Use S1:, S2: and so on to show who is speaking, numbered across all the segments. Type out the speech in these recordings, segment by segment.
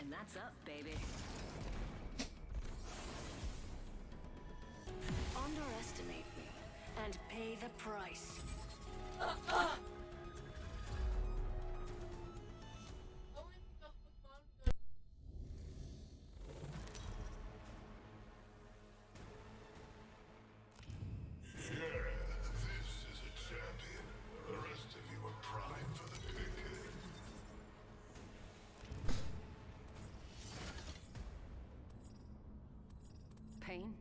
S1: And that's up, baby. Underestimate me and pay the price. Pain,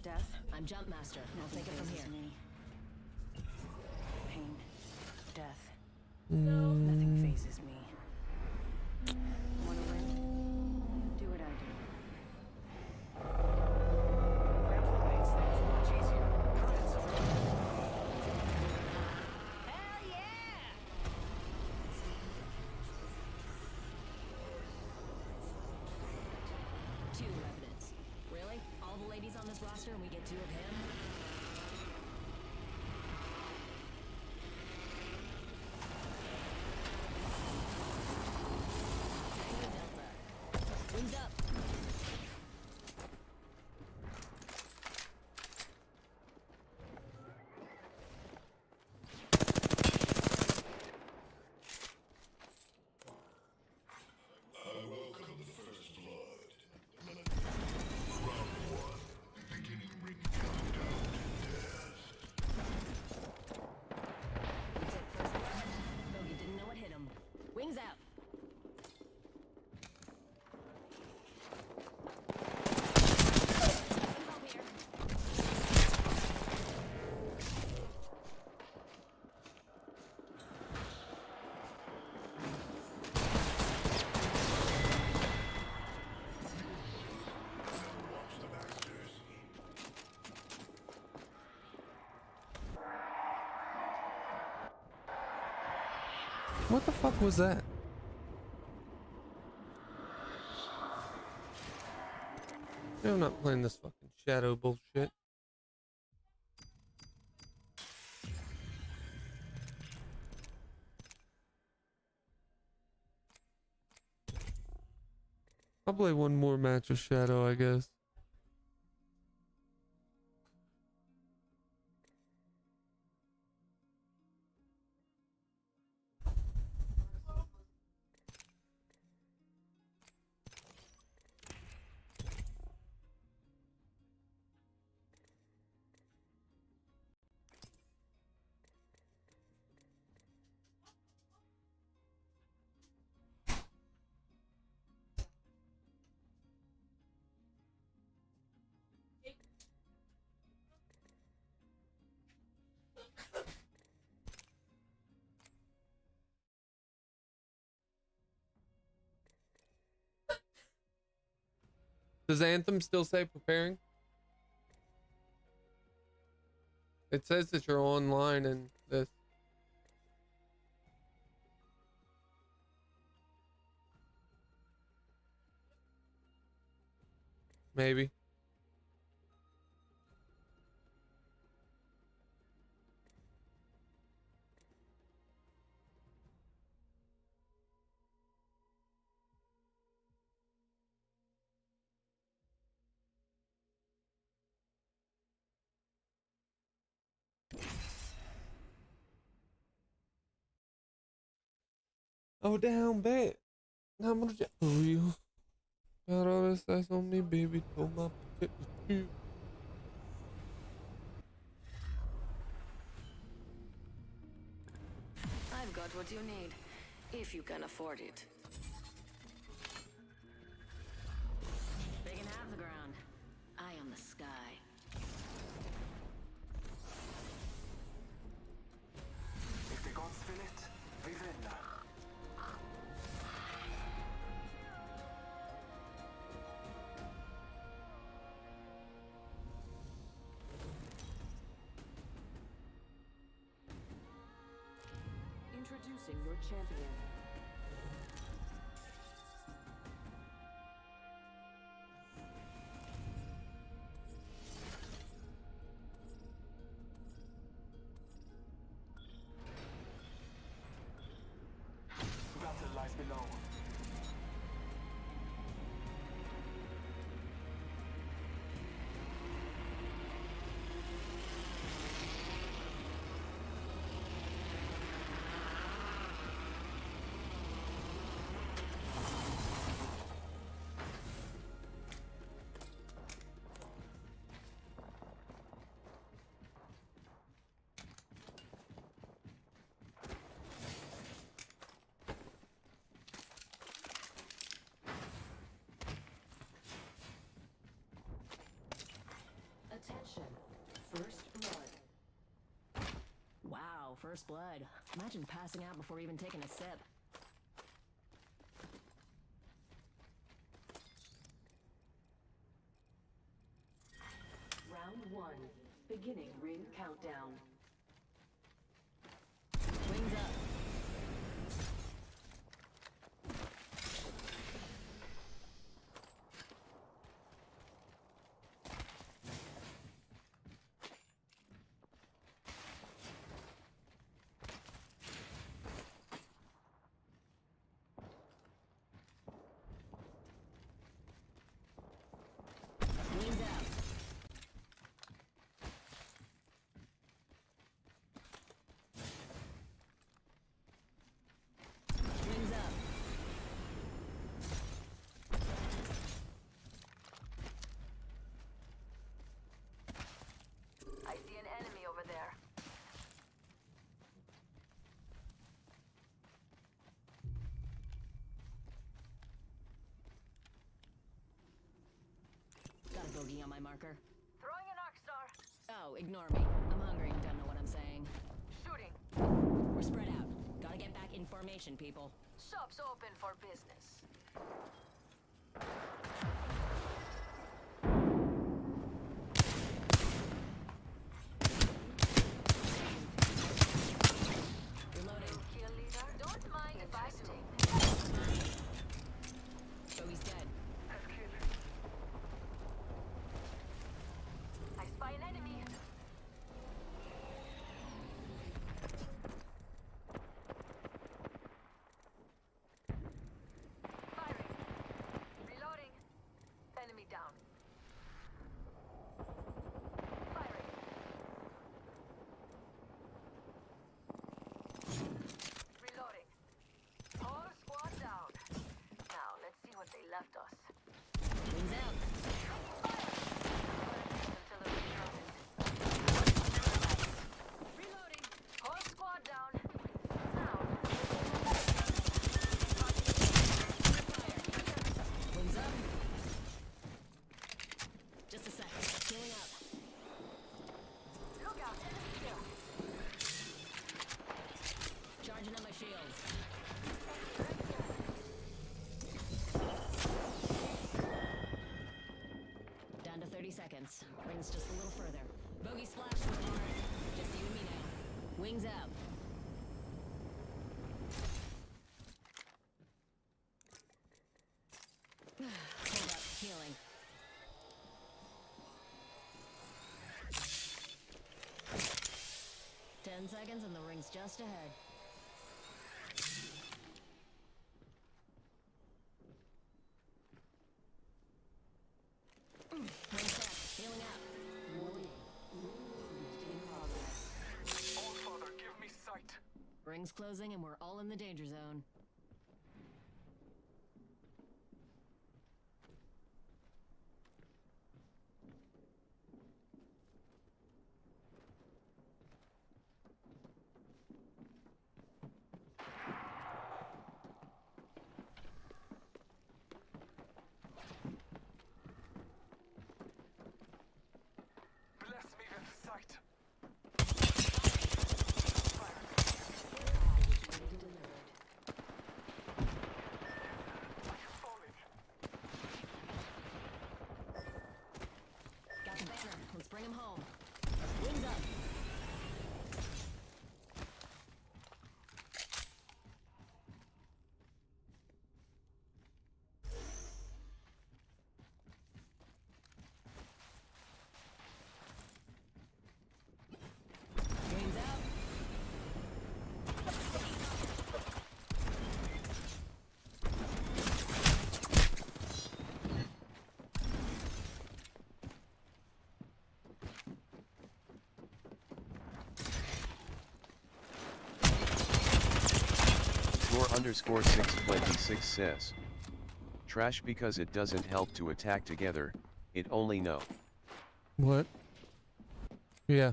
S1: death. I'm Jump Master. Now take it from here. Pain, death. Nothing phases me. Wanna win? Do what I do. Grab the weights, that's much easier. Hell yeah! Two evidence. Really? All the ladies on this roster and we get two of him? Tango Delta. Wings up. Wings out.
S2: What the fuck was that? I'm not playing this fucking shadow bullshit. I'll play one more match of shadow, I guess. Does Anthem still say preparing? It says that you're online in this. Maybe. Oh, down, bet. How much I owe you? Got all this ice on me, baby. Told my pocket was cute.
S1: I've got what you need, if you can afford it. They can have the ground. I am the sky.
S3: If the gods will it, we will.
S1: Introducing your champion.
S3: Battle lies below.
S1: first blood. Imagine passing out before even taking a sip.
S4: Round 1. Beginning ring countdown.
S1: Wings up. Wings out. Wings up.
S4: I see an enemy over there.
S1: Got a bogey on my marker.
S4: Throwing an arc star.
S1: Oh, ignore me. I'm hungry and don't know what I'm saying.
S4: Shooting.
S1: We're spread out. Gotta get back in formation, people.
S4: Shop's open for business.
S1: Reloading.
S4: Kill leader. Don't mind if I do.
S1: Bogey's dead.
S4: I spy an enemy. Firing. Reloading. Enemy down. Firing. Reloading. Whole squad down. Now let's see what they left us.
S1: Wings out.
S4: Artillery dropping. Reloading. Whole squad down. Now.
S1: Wings up. Just a sec. Healing up.
S4: Look out, enemy kill.
S1: Charging up my shields. Down to 30 seconds. Rings just a little further. Bogey splash to the mark. Just you and me now. Wings out. Hold up. Healing. Ten seconds and the ring's just ahead. Ring set. Healing up.
S3: All Father, give me sight.
S1: Ring's closing and we're all in the danger zone.
S3: Bless me with sight. Falling.
S1: Got the banner. Let's bring him home. Wings up. Wings out.
S5: Tor_626 says. Trash because it doesn't help to attack together, it only no.
S2: What? Yeah.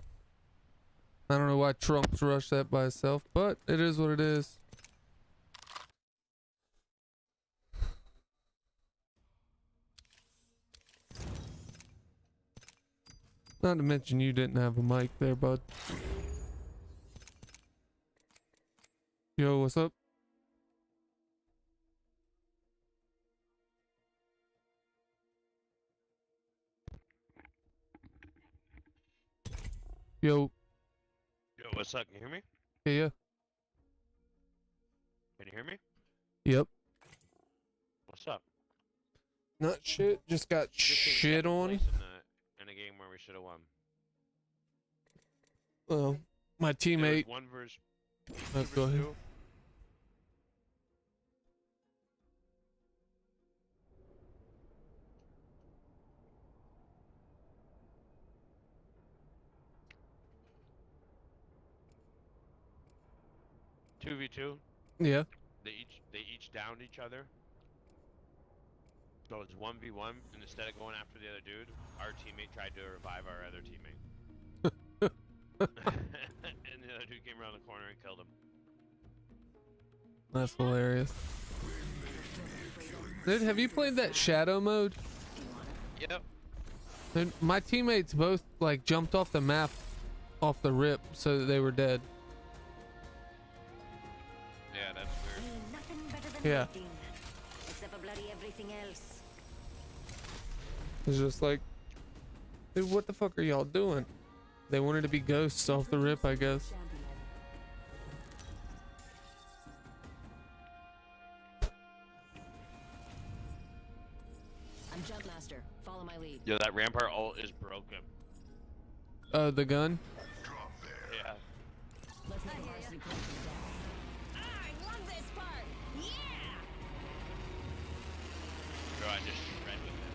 S2: I don't know why Trump's rushed that by itself, but it is what it is. Not to mention you didn't have a mic there, bud. Yo, what's up? Yo,
S6: Yo, what's up? Can you hear me?
S2: yeah,
S6: Can you hear me?
S2: yep.
S6: What's up?
S2: Not shit, just got
S6: Just in
S2: shit
S6: second
S2: on.
S6: place in a game where we should have won.
S2: Well, my
S6: It was
S2: teammate.
S6: 1 versus
S2: Go ahead.
S6: 2. Two v two.
S2: Yeah.
S6: They each downed each other. So it's 1v1, and instead of going after the other dude, our teammate tried to revive our other teammate. And the other dude came around the corner and killed him.
S2: That's hilarious. Dude, have you played that shadow mode?
S6: Yep.
S2: Dude, my teammates both like jumped off the map off the rip so that they were dead.
S6: Yeah, that's weird.
S1: Ain't nothing better than
S2: Yeah.
S1: waiting. Except for bloody everything else.
S2: It's just like, dude, what the fuck are y'all doing? They wanted to be ghosts off the rip, I guess.
S1: I'm jump master. Follow my lead.
S6: Yo, that Rampart ult is broken.
S2: The gun?
S6: Yeah.
S1: Let's make a varsity play for the death. I love this part. Yeah.
S6: Bro, I just shred with it.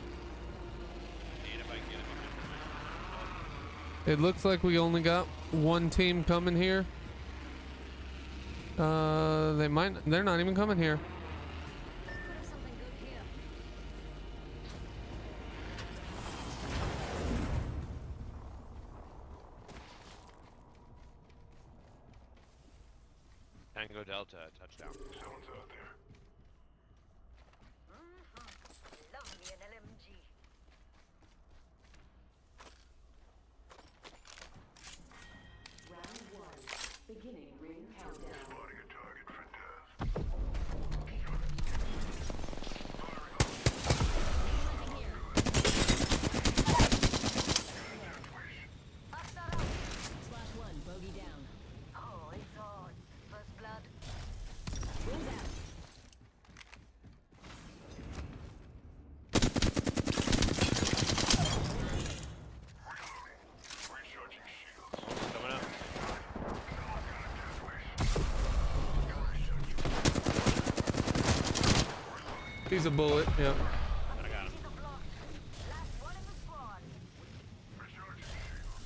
S6: See if I can get him.
S2: It looks like we only got one team coming here. They're not even coming here.
S1: Could have something good here.
S6: Tango Delta, touchdown.
S3: Someone's out there.
S4: Love me an LMG.
S7: Round 1. Beginning ring countdown.
S3: Spotting a target, Fentaz.
S1: Splash one. Bogey down.
S4: Oh, it's on. First blood.
S1: Wings out.
S3: Recharging shields.
S6: Coming up.
S2: He's a bullet, yeah.
S6: I got him.
S4: See the block. Last one in the squad.
S3: Recharging shields.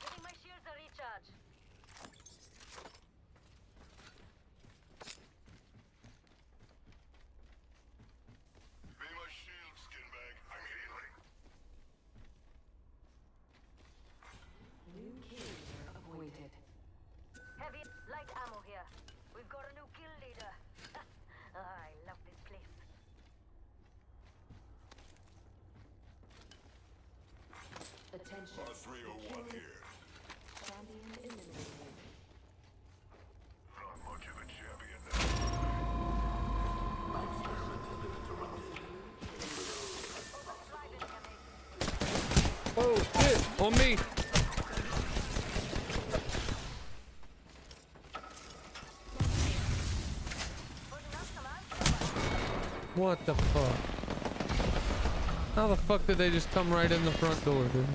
S4: Giving my shields a recharge.
S3: Be my shield, skinbag. I'm healing.
S7: New kills are appointed.
S4: Heavy light ammo here. We've got a new kill leader. I love this place.
S7: Attention.
S3: 301 here.
S7: Champion eliminated.
S3: Not much of a champion now.
S2: Oh shit! On me! What the fuck? How the fuck did they just come right in the front door, dude?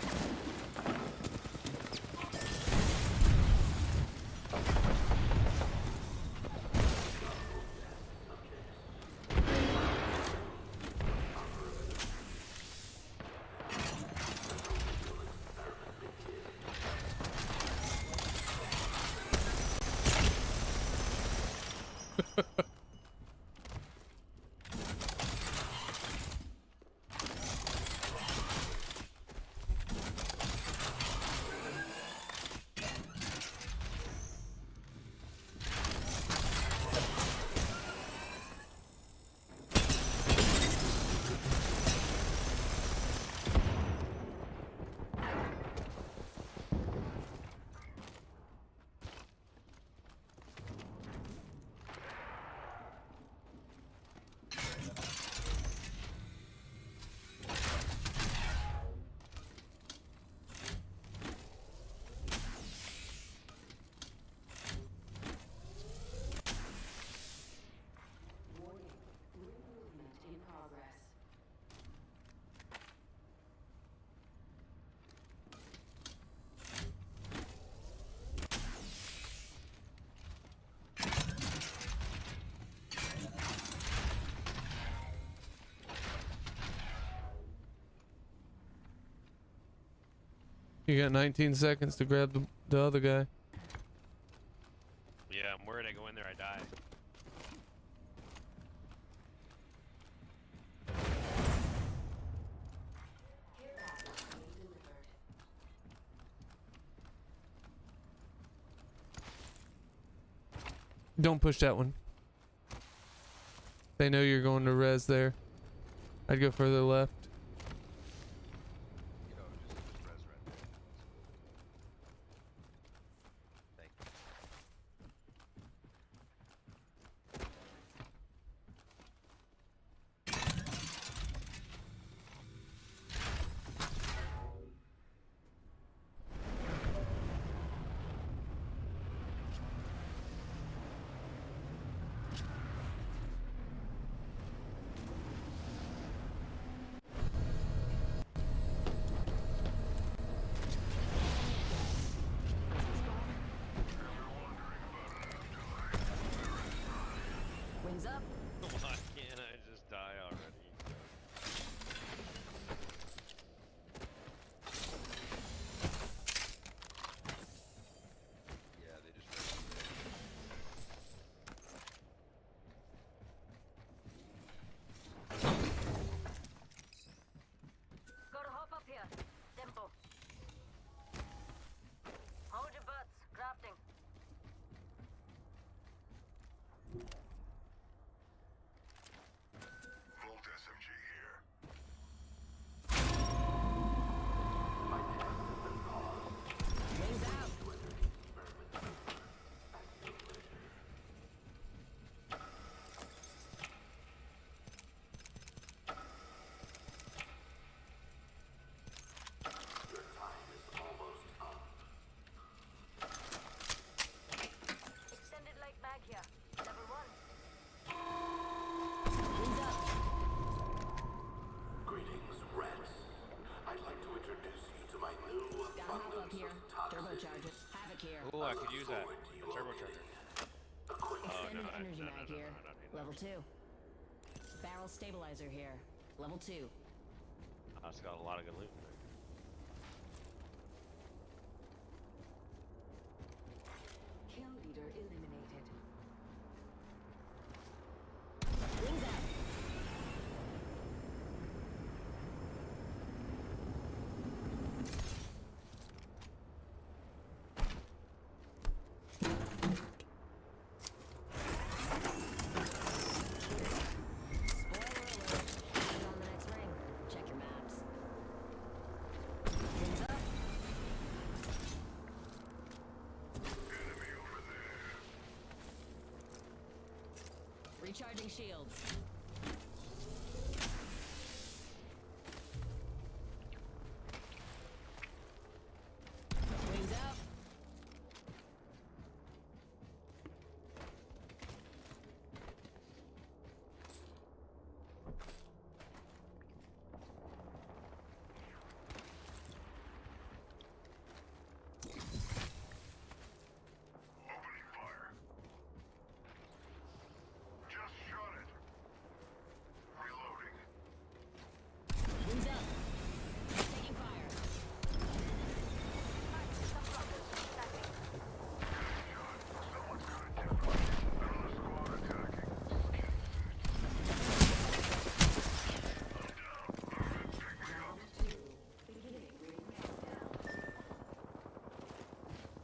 S2: You got 19 seconds to grab the other guy.
S6: Yeah, I'm worried I go in there, I die.
S7: Care package being delivered.
S2: Don't push that one. They know you're going to res there. I'd go further left.
S8: You know, just res right there. Thank you.
S1: Wings up.
S6: Why can't I just die already?
S8: Yeah, they just res right there.
S4: Gotta hop up here. Tempo. Hold your butts. Crafting.
S3: Volt SMG here.
S1: Wings out.
S4: Extended light mag here. Level 1.
S1: Wings up.
S3: Greetings, rats. I'd like to introduce you to my new
S1: Down hop up
S3: abundance
S1: here.
S3: of toxic
S1: Turbocharger. Havoc here.
S6: Ooh, I could use that. Turbocharger.
S1: Extended
S6: no,
S1: energy
S6: no,
S1: mag
S6: no,
S1: here.
S6: no, I don't need that.
S1: Level 2. Barrel stabilizer here. Level 2.
S6: It's got a lot of good loot.
S7: Kill leader eliminated.
S1: Wings out. Spoiler alert. Head on the next ring. Check your maps. Wings up.
S3: Enemy over there.
S1: Recharging shields. Wings up.
S3: Opening fire. Just shot it. Reloading.
S1: Wings up. Taking fire.
S3: Someone's got a different. Another squad attacking.
S7: Round 2. Beginning ring countdown.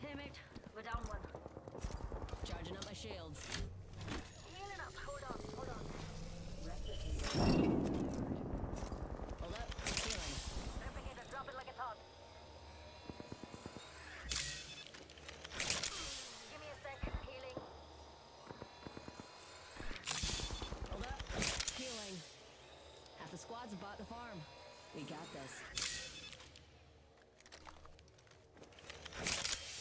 S4: Hey, mate. We're down one.
S1: Charging up my shields.
S4: Healing up. Hold on. Hold on.
S7: Replicator.
S1: Hold up. Healing.
S4: Replicator, drop it like it's hot. Give me a sec. Healing.
S1: Hold up. Healing. Half the squads have bought the farm. We got this.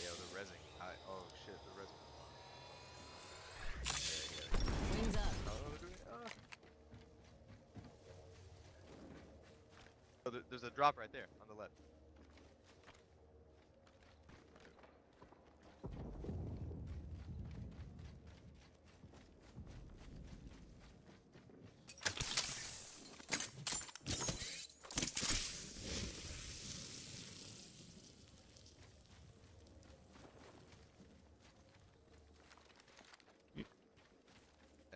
S8: Yeah, they're resing. Oh shit, they're resing.
S1: Wings up.
S8: Oh, they're doing it. Oh, there's a drop right there on the left.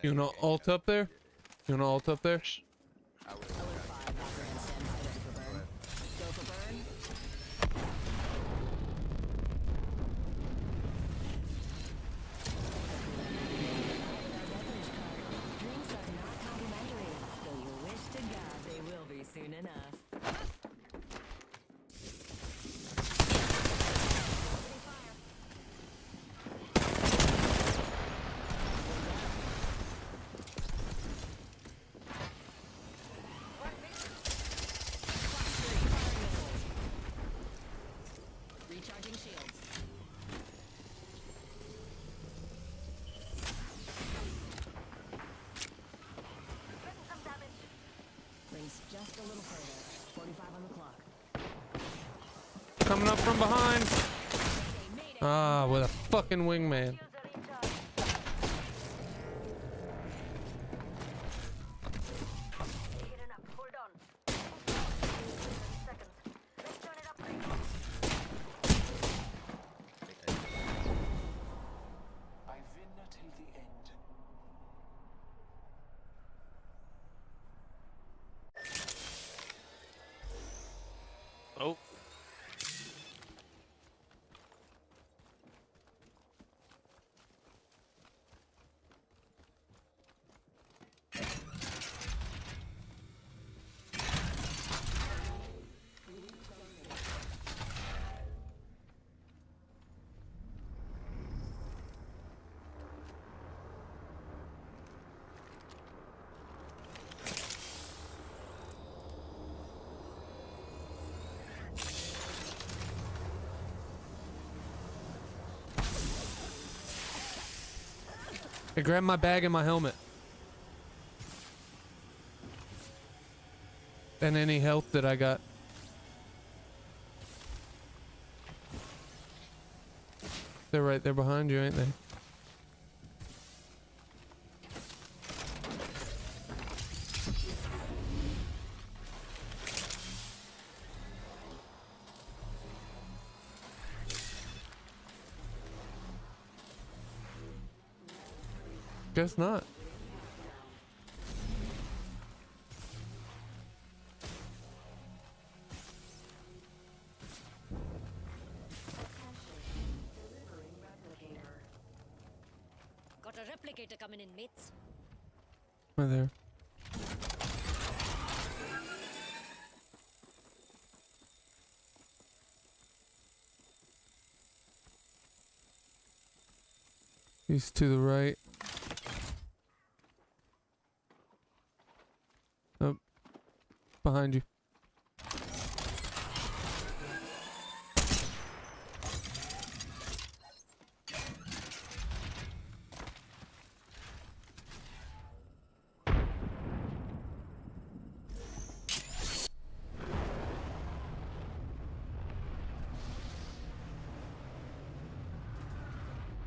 S2: You wanna ult up there? You wanna ult up there?
S8: I would.
S1: Alert 5, Valkyrie on standby, ready for burn. Go for burn. Drinks are not complimentary, though you wish to God they will be soon enough. Recharging shields.
S4: Getting some damage.
S1: Rings just a little further. 45 on the clock.
S2: Coming up from behind.
S1: Mayday, mayday.
S2: Ah, with a fucking wingman.
S4: Shields are recharged. Heating up. Hold on. 30 seconds. Let's turn it up.
S3: I win till the end.
S6: Oh.
S2: Hey, grab my bag and my helmet. And any health that I got. They're right there behind you, ain't they? Guess not.
S7: Delivering replicator.
S1: Got a replicator coming in, mates.
S2: Right there. He's to the right. Oh, behind you.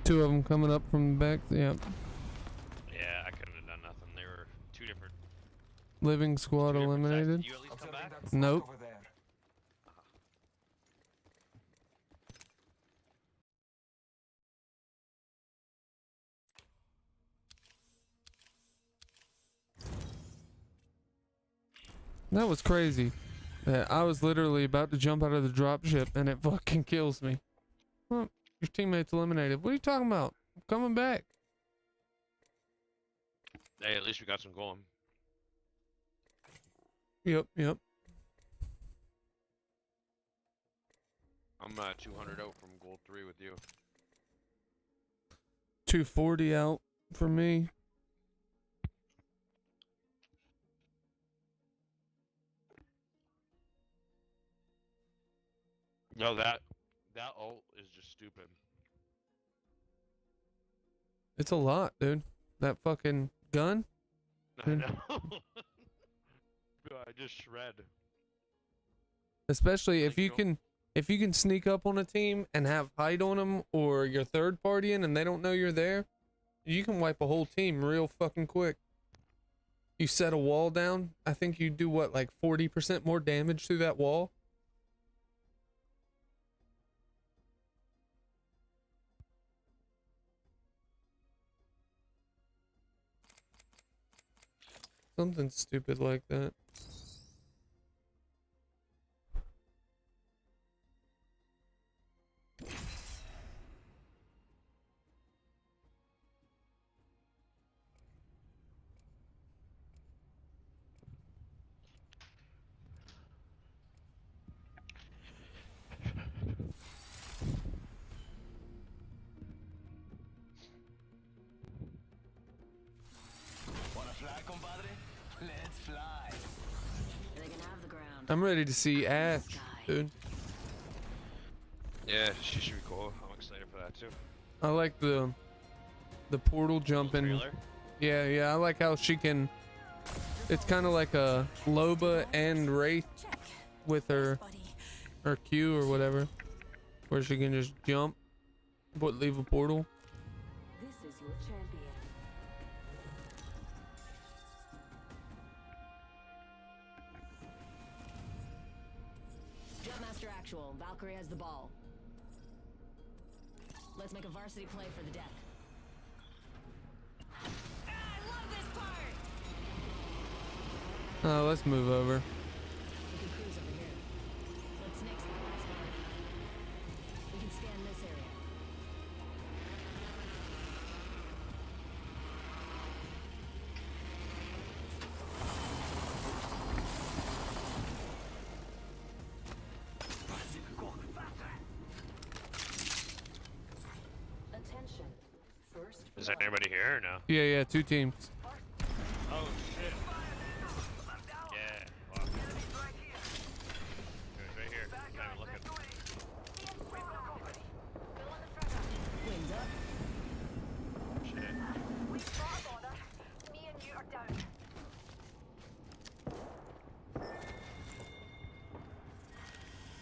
S2: Two of them coming up from the back. Yep.
S6: Yeah, I couldn't have done nothing. They were two different.
S2: Living squad
S6: two different sides.
S2: eliminated.
S6: Did you at least come back?
S3: that spot
S2: Nope.
S3: over there.
S2: That was crazy. Yeah, I was literally about to jump out of the dropship and it fucking kills me. Well, your teammate's eliminated. What are you talking about? I'm coming back.
S6: Hey, at least we got some going.
S2: Yep, yep.
S6: I'm 200 out from gold 3 with you.
S2: 240 out for me.
S6: No, that ult is just stupid.
S2: It's a lot, dude. That fucking gun.
S6: I know. I just shred.
S2: Especially if
S6: Like,
S2: you can sneak up on a team and have hide on them, or you're third partying and they don't know you're there, you can wipe a whole team real fucking quick. You set a wall down, I think you do what, like 40% more damage through that wall? Something stupid like that.
S9: Wanna fly, compadre? Let's fly.
S1: They can have the ground.
S2: I'm ready to see Ash, dude.
S6: Yeah, she should be cool. I'm excited for that too.
S2: I like the portal jumping.
S6: Trailer.
S2: Yeah, yeah, I like how she can. It's kind of like a Loba and Wraith with her Q or whatever, where she can just jump, but leave a portal.
S7: This is your champion.
S1: Jumpmaster actual. Valkyrie has the ball. Let's make a varsity play for the deck. I love this part!
S2: Let's move over.
S1: We can cruise over here. Let's nix the last part. We can scan this area.
S7: Attention. First
S6: Is
S7: blood.
S6: anybody here or no?
S2: Yeah, yeah, 2 teams.
S6: Oh shit. Yeah. Wow. It's right here. Not even looking.
S1: Wings up.
S6: Shit.
S4: We spot order. Me and you are down.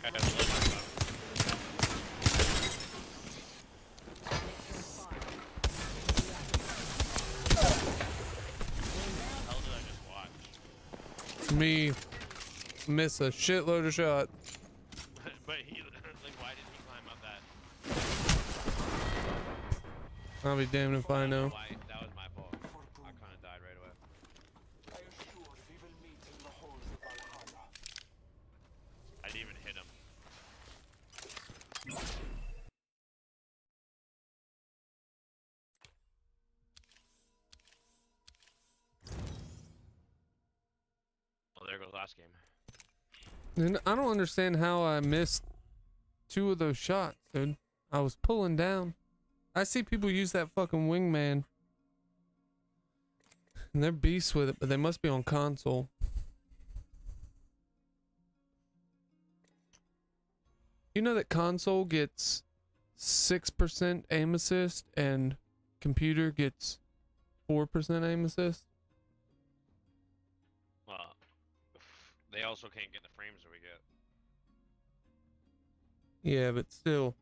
S6: Guys, look my phone.
S1: Nix from spot.
S6: How did I just watch?
S2: Me miss a shitload of shots.
S6: But he, like, why did he climb up that?
S2: I'll be damned if I know.
S6: Why? That was my fault. I kind of died right away.
S9: I assure we will meet in the halls of Valhalla.
S6: I didn't even hit him. Well, there goes last game.
S2: And I don't understand how I missed 2 of those shots, dude. I was pulling down. I see people use that fucking wingman. And they're beasts with it, but they must be on console. You know that console gets 6% aim assist and computer gets 4% aim assist?
S6: Well, they also can't get the frames that we get.
S2: Yeah, but still.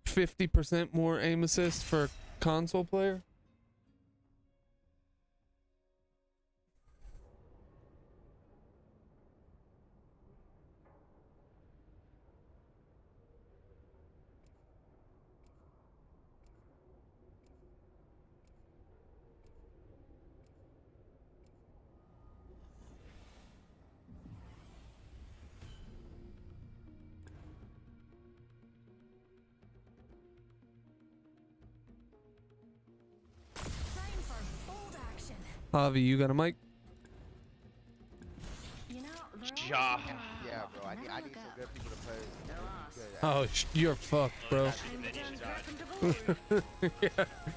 S2: 50% more aim assist for a console player?
S1: Train for bold action.
S2: Javi, you got a mic?
S1: You know, they're always
S6: Ja.
S1: looking around.
S8: Yeah, bro. I
S1: Never
S8: need
S1: look
S8: some
S1: up.
S8: good people to play.
S1: They're lost.
S8: Good.
S2: Oh, you're fucked, bro.
S1: Time to turn Griffin to blue.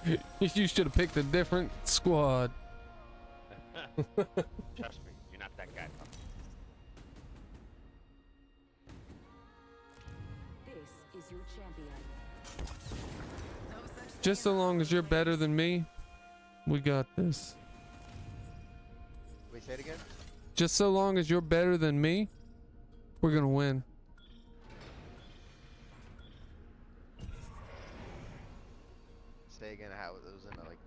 S2: Yeah. You should have picked a different squad.
S6: Trust me, you're not that guy.
S7: This is your champion.
S2: Just so long as you're better than me, we got this.
S8: Wait, say it again.
S2: Just so long as you're better than me, we're gonna win.
S8: Say again how it was in like.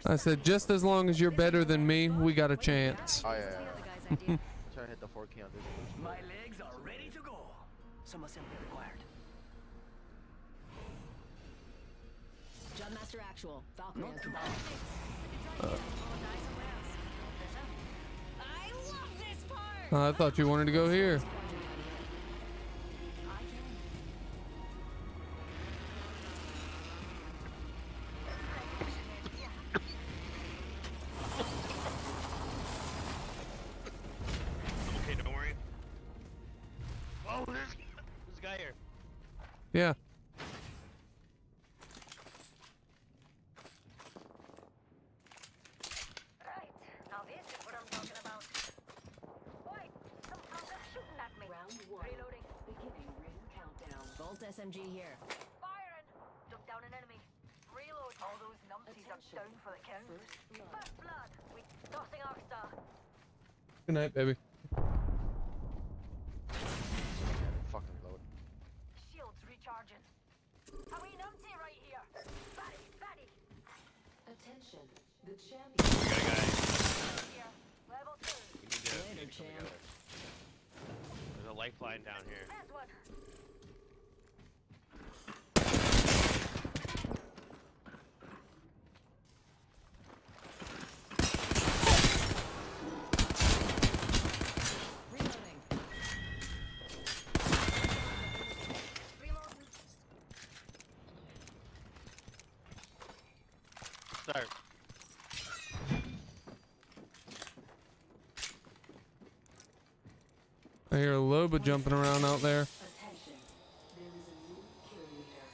S2: I said, just as long as you're better than me, we got a chance.
S8: Oh yeah.
S1: The
S8: yeah,
S1: other
S8: yeah.
S1: guy's idea.
S8: Trying to hit the 4 key on this.
S9: My legs are ready to go. Some assembly required.
S1: Jumpmaster Actual. Valkyrie. I love this part.
S2: I thought you wanted to go here.
S6: Okay, don't worry. Oh, there's a guy here.
S2: Yeah.
S4: Right, now this is what I'm talking about. Wait, some punks are shooting at me.
S7: Round one.
S4: Reloading.
S7: Beginning ring countdown.
S1: Bolt SMG here.
S4: Firing. Took down an enemy. Reload. All those numpties are
S7: Attention.
S4: down for the count.
S7: First blood.
S4: First blood. We tossing our star.
S2: Good night, baby.
S8: Fucking load.
S4: Shields recharging. A wee numpty right here. Batty, batty.
S7: Attention. The champion.
S6: We got a guy.
S4: Here. Level 2.
S6: We need to
S1: Later,
S6: come
S1: champ.
S6: together. There's a lifeline down here.
S4: There's one.
S1: Reloading.
S4: Reloading.
S6: Start.
S2: I hear a Loba jumping around out there.
S7: Attention. There is a new kill leader.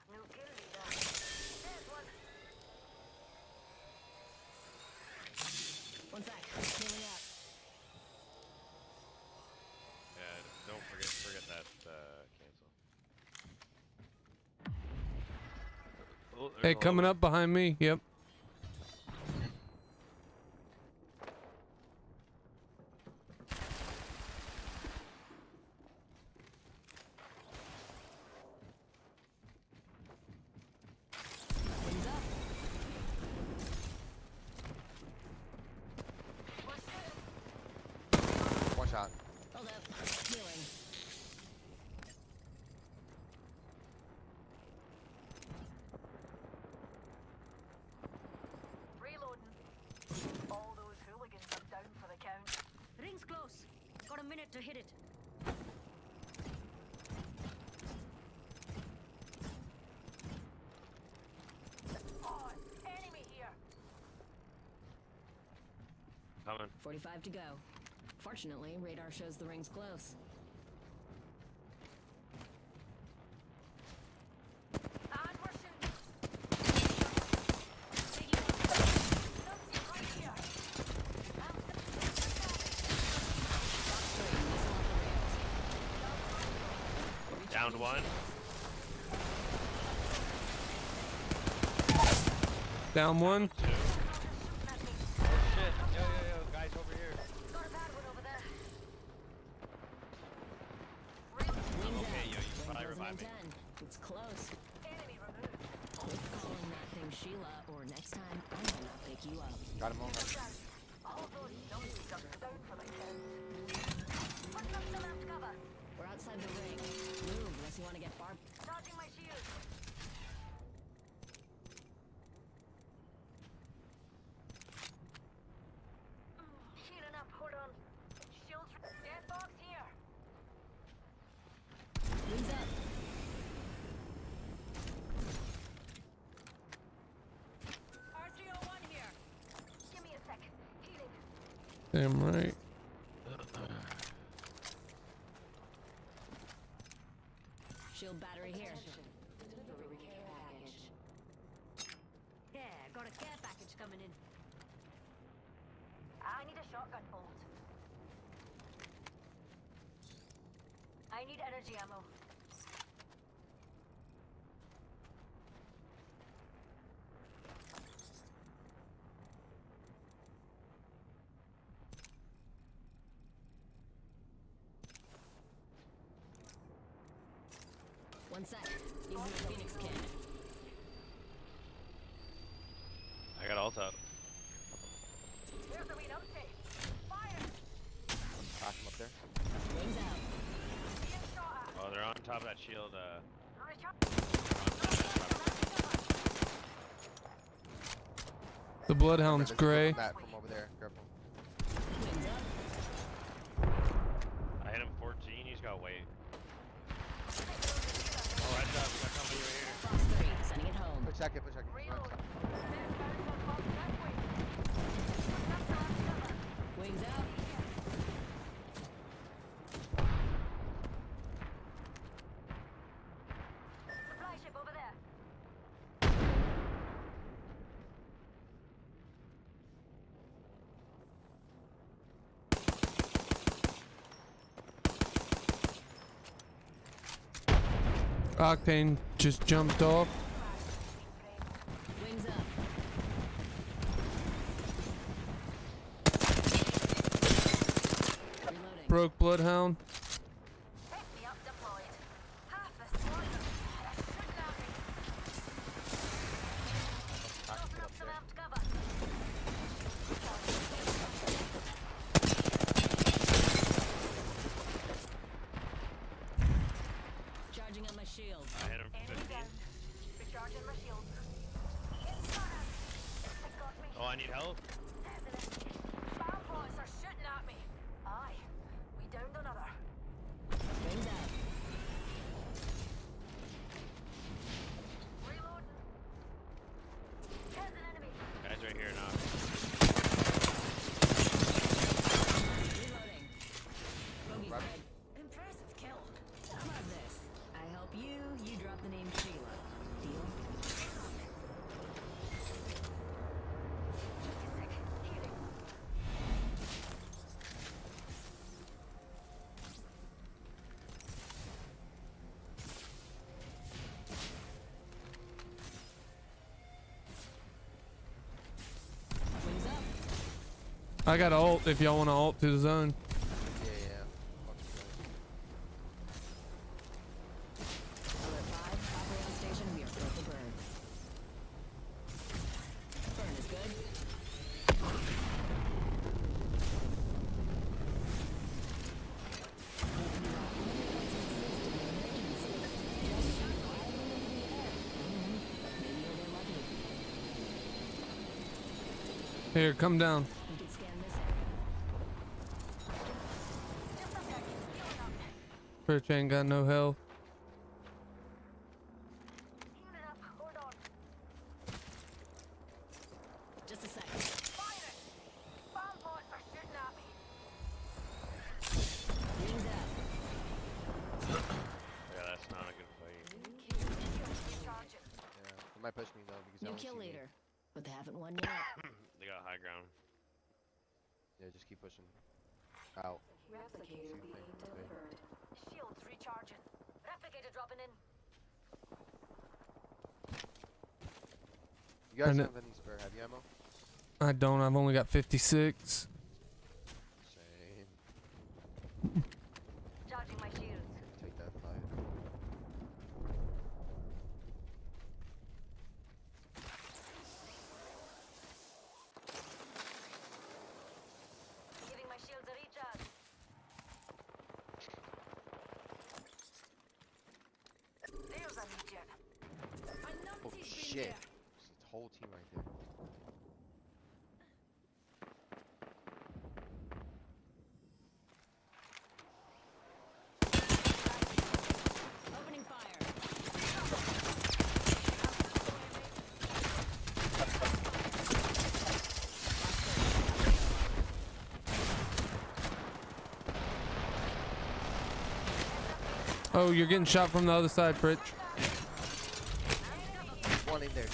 S4: New kill leader. There's one.
S1: One sec. Healing up.
S6: Yeah, don't forget that cancel. Oh, there's
S2: Hey,
S6: a
S2: coming
S6: Loba.
S2: up behind me. Yep.
S1: Wings up.
S8: One shot.
S1: Hold up. Healing.
S4: Reloading. All those hooligans are down for the count. Ring's close. Got a minute to hit it. Oh, enemy here.
S6: Coming.
S1: 45 to go. Fortunately, radar shows the ring's close.
S4: And we're shooting. Biggie. Numpty right here.
S6: Downed one.
S2: Down one.
S6: Two.
S4: Shooting at me.
S6: Shit. Yo, guys over here.
S4: Got a bad one over there.
S1: Wings
S6: Okay,
S1: out.
S6: yo, you should probably
S1: Ring
S6: revive
S1: closing
S6: me.
S1: in 10. It's close.
S4: Enemy removed.
S1: Quit calling that thing Sheila, or next time I might not pick you up.
S8: Got him on.
S4: All those numpties are down for the count. Putting up some amped cover.
S1: We're outside the ring. Move unless you want to get barbed.
S4: Charging my shield. Healing up, hold on. Shields. Dead box here.
S1: Wings up.
S4: R301 here. Give me a sec. Healing.
S2: Damn right.
S1: Shield battery here.
S7: Attention. Delivery care package.
S4: Yeah, got a care package coming in. I need a shotgun bolt. I need energy ammo.
S1: One sec. Using the Phoenix cannon.
S6: I got ult up.
S4: There's a wee numpty. Fire!
S8: Crash him up there.
S1: Wings out.
S4: Being shot at.
S6: Oh, they're on top of that shield.
S2: The Bloodhound's
S8: There's a
S2: gray.
S8: Matt from over there. Careful.
S1: Wings up.
S6: I hit him 14. He's got weight. Oh, heads up. Got company right here.
S1: Fox 3, sending it home.
S8: Push second, push second.
S1: Wings out.
S4: Supply ship over there.
S2: Octane just jumped off.
S1: Wings up. Reloading.
S2: Broke Bloodhound.
S4: Pick me up deployed. Half a squad. Shooting at me. Open up some amped cover.
S1: Charging up my shield.
S6: I hit him for
S4: Enemy
S6: 15.
S4: down. Recharging my shields. Getting shot at. They got me.
S6: Oh, I need help.
S4: Bomb bots are shooting at me. Aye. We downed another.
S1: Wings out.
S4: Reloading. There's an enemy.
S6: Guys right here now.
S1: Reloading. Bogey's dead. Impressive kill. How about this? I help you, you drop the name Sheila. Deal?
S4: Healing.
S1: Wings up.
S2: I got ult if y'all want to ult to the zone.
S8: Yeah, yeah. Fucking
S1: Alert 5, properly on station, we are built to burn. Burn is good.
S2: Here, come down.
S1: We can scan this
S2: Perch ain't got no health.
S4: Healing up. Hold on.
S1: Just a second.
S4: Fire it. Bomb bots are shooting at me.
S1: Wings out.
S6: Yeah, that's not a good fight.
S4: Recharging.
S8: Yeah. They might push me though because they
S1: New
S8: don't
S1: kill
S8: see me.
S1: leader. But they haven't won yet.
S6: They got high ground.
S8: Yeah, just keep pushing. Out.
S7: Replicator being delivered.
S4: Shields recharging. Replicator dropping in.
S8: You guys
S2: And
S8: have any spare heavy ammo?
S2: I don't. I've only got 56.
S8: Same.
S4: Charging my shields.
S8: Take that fight.
S4: Giving my shields a recharge. There's a regen.
S8: Oh shit. It's a whole team right there.
S1: Opening fire.
S2: Oh, you're getting shot from the other side, Pritch.
S8: One in there.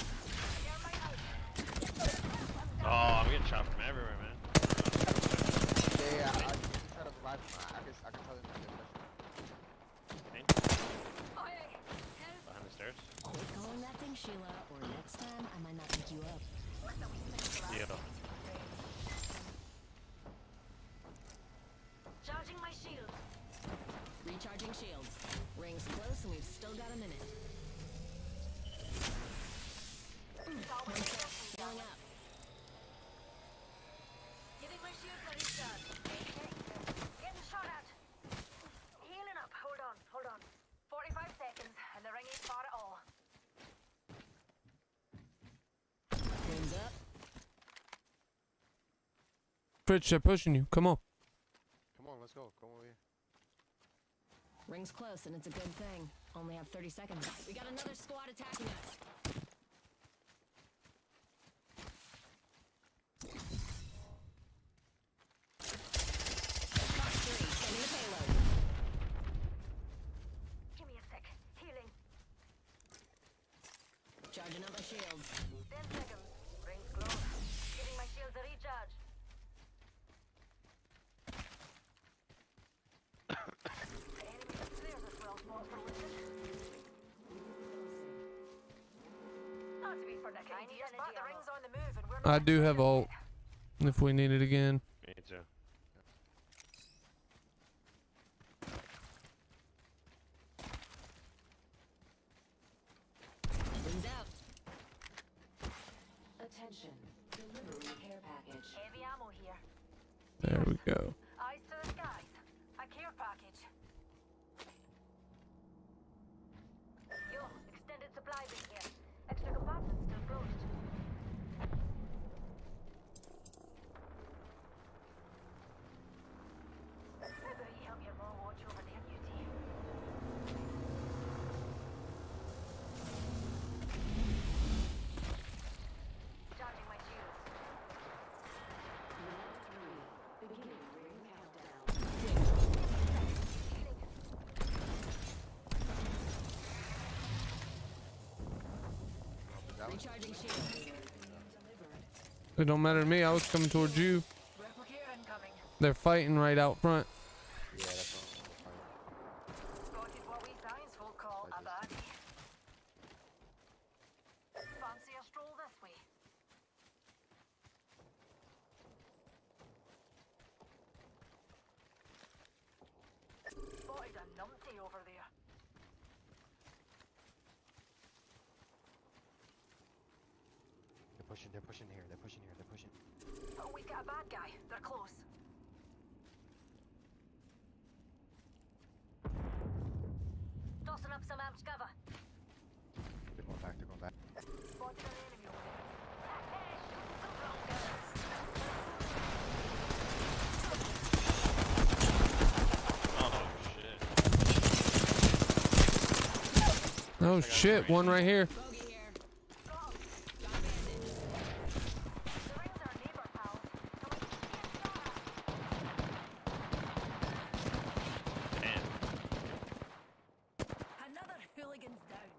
S6: Oh, I'm getting shot from everywhere, man.
S8: Yeah, I try to revive him. I can tell them to get
S6: Hey,
S4: Oh, yeah.
S6: behind the stairs.
S1: Quit calling that thing Sheila, or next time I might not pick you up.
S6: Yeah.
S4: Charging my shields.
S1: Recharging shields. Rings close and we've still got a minute. Healing up.
S4: Giving my shields a recharge. Getting shot at. Healing up. Hold on. 45 seconds, and the ring ain't far
S2: Fritz, they're pushing you. Come on.
S8: Come on, let's go. Come over here.
S1: Ring's close, and it's a good thing. Only have 30 seconds. We got another squad attacking us. Fox 3, sending the payload.
S4: Give me a sec. Healing.
S1: Charging up my shields.
S4: 10 seconds. Rings close. Giving my shields a recharge. The enemy upstairs as well. Spot for witness. Not to be fornicated. I need energy. The ring's on the move, and we're
S2: I do have ult if we need it again.
S6: Me too.
S1: Rings out.
S7: Attention. Delivery care package.
S4: heavy ammo here.
S2: There we go.
S4: Eyes to the skies. A care package. Yo, extended supply bin here. Extra compartments still closed. Maybe help your mom watch over their beauty. Charging my shields.
S7: Round 3. Beginning ring countdown.
S1: Recharging shields.
S2: It don't matter to me. I was coming towards you.
S4: Replicator incoming.
S2: They're fighting right out front.
S8: Yeah, that's all.
S4: Spotted what we science folk call a baddie. Fancy a stroll this way? Spotted a numpty over there.
S8: They're pushing here. They're pushing here. They're pushing.
S4: Oh, we got a bad guy. They're close. Tossing up some amps cover.
S8: They're going back. They're going back.
S4: Spotted an enemy over there.
S6: Oh shit.
S2: Oh shit, one right here.
S1: Bogey here.
S4: Got him.
S1: Got a bandage.
S4: The ring's our neighbor, pal. So we can see
S6: Damn.
S1: Another hooligan's down.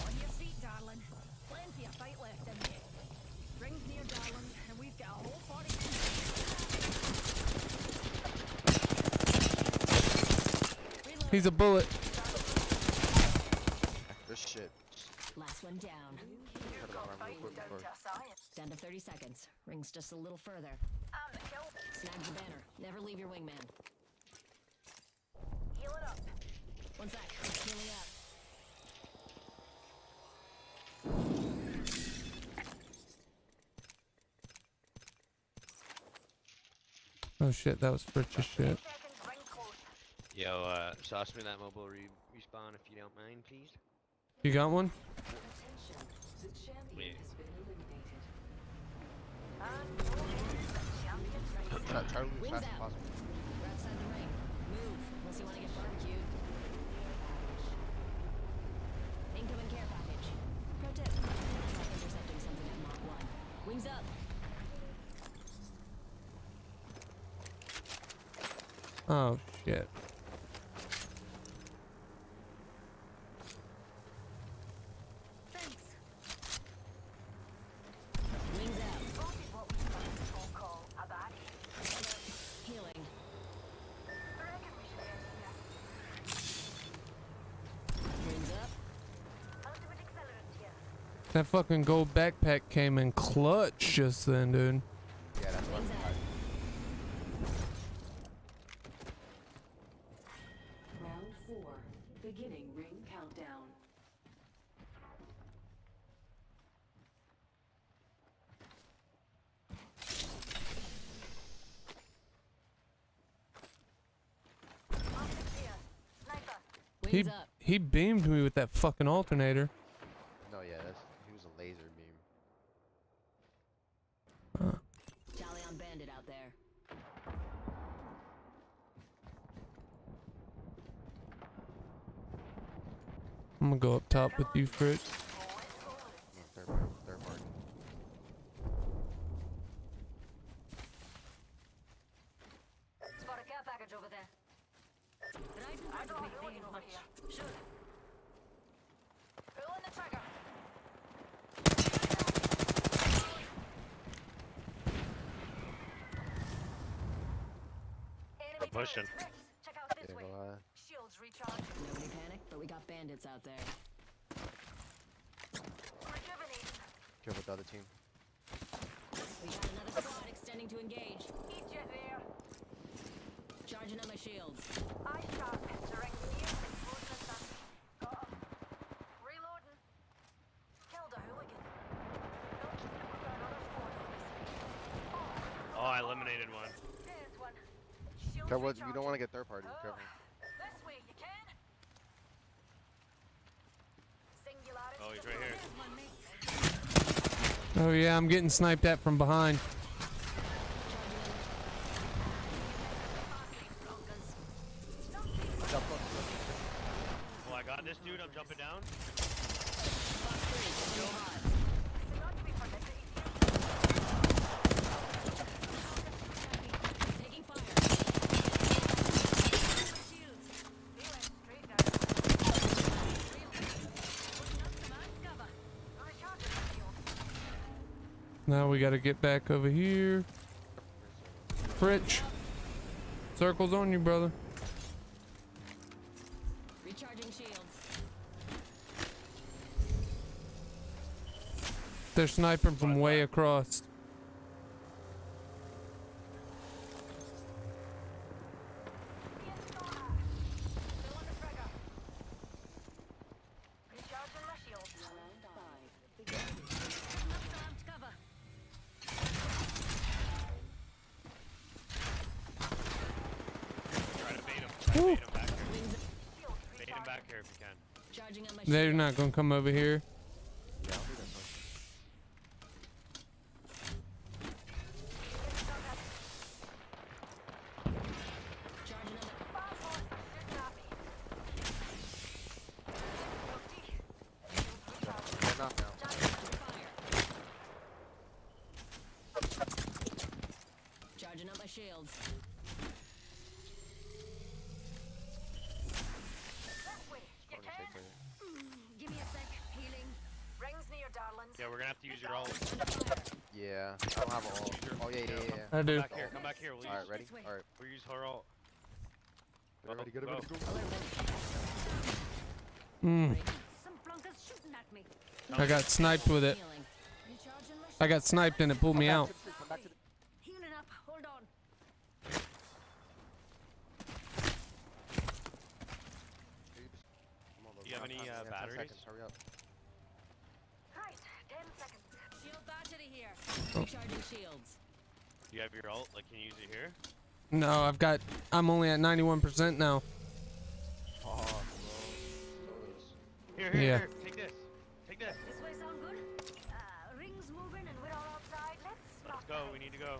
S1: On your feet, darling. Plenty of fight left in you. Ring's near, darling, and we've got a whole 40. Reload.
S2: He's a bullet.
S8: There's shit.
S1: Last one down.
S8: Cut it around real quick before.
S4: science.
S1: Down to 30 seconds. Ring's just a little further.
S4: I'm the kill.
S1: Snag the banner. Never leave your wingman.
S4: Heal it up.
S1: One sec. Healing up.
S2: Oh shit, that was Fritz's shit.
S4: Seconds, ring close.
S6: Yo, sauce me that mobile respawn if you don't mind, please.
S2: You got one?
S7: Attention. The champion
S6: Yeah.
S7: has been eliminated.
S4: And no hands, the champion's right.
S8: Try to move as
S1: Wings
S8: fast as
S1: out.
S8: possible.
S1: We're outside the ring. Move, unless you want to get barbecued. Incoming care package. Pro tip. Try intercepting something at Mach 1. Wings up.
S2: Oh shit.
S1: Thanks. Wings out.
S4: Spotted what we science folk call a baddie.
S1: Healing.
S4: Reckon we should end here.
S1: Wings up.
S4: Ultimate accelerant here.
S2: That fucking gold backpack came in clutch just then, dude.
S8: Yeah, that's what
S1: Wings out.
S7: Round 4. Beginning ring countdown.
S4: Optics here. Sniper.
S1: Wings up.
S2: He beamed me with that fucking alternator.
S8: No, yeah, he was a laser beam.
S1: Charlie on bench.
S2: I'm gonna go up top with you, Fritz.
S8: Third party.
S4: Spot a care package over there.
S1: Right in front of me, big and much.
S4: Shoot. Pulling the trigger.
S6: We're pushing.
S4: Check out this
S8: Yeah,
S4: way.
S8: go
S4: Shields recharge.
S1: Nobody panic, but we got bandits out there.
S4: Rejuvenating.
S8: Kill with the other team.
S1: We got another squad extending to engage.
S4: Heat jet there.
S1: Charging on my shields.
S4: Eye sharp. Direct near. Explosion and sun. Got him. Reloading. Killed a hooligan. Nope. We've got another squad on this.
S6: Oh, I eliminated one.
S4: There's one. Shields
S8: Careful, you don't
S4: recharging.
S8: want to get third party.
S4: Oh,
S8: Careful.
S4: this way you can. Singularity.
S6: Oh, he's right here.
S1: There's one, mate.
S2: Oh yeah, I'm getting sniped at from behind.
S6: Oh, I got this dude. I'm jumping down.
S1: Taking fire.
S2: Now we gotta get back over here. Fritz. Circle's on you, brother.
S1: Recharging shields.
S2: They're sniping from way across.
S6: Try to bait him. Try to bait him back here. Bait him back here if you can.
S1: Charging on my
S2: They're
S1: shield.
S2: not gonna come over here.
S8: Yeah, I'll do this one.
S1: Charging on
S8: They're knocked now.
S1: fire. Charging up my shields.
S4: Give me a sec. Healing. Rings near, darlings.
S6: Yeah, we're gonna have to use your ult.
S8: Yeah, I don't have a ult. Oh yeah, yeah, yeah.
S2: I do.
S6: Come back here. Come back here. We'll
S8: All
S6: use,
S8: right, ready? All right.
S6: we'll use her ult.
S8: Ready, get it,
S6: Go.
S8: ready, go.
S4: Some flunkers shooting at me.
S2: I got sniped with it.
S1: Healing.
S4: Recharging my
S2: I got sniped and it pulled me out.
S8: Come back to the
S4: Healing up. Hold on.
S8: Come on,
S6: Do you have any,
S8: we have 10
S6: batteries?
S8: seconds, hurry up.
S4: Right. 10 seconds.
S1: Shield battery here.
S2: Oh.
S1: Recharging shields.
S6: Do you have your ult? Like, can you use it here?
S2: No, I'm only at 91% now.
S8: Oh, bro.
S6: Here,
S2: Yeah.
S6: here. Take this. Take this.
S4: This way sound good? Rings moving and we're all outside.
S6: Let's go. We need to go.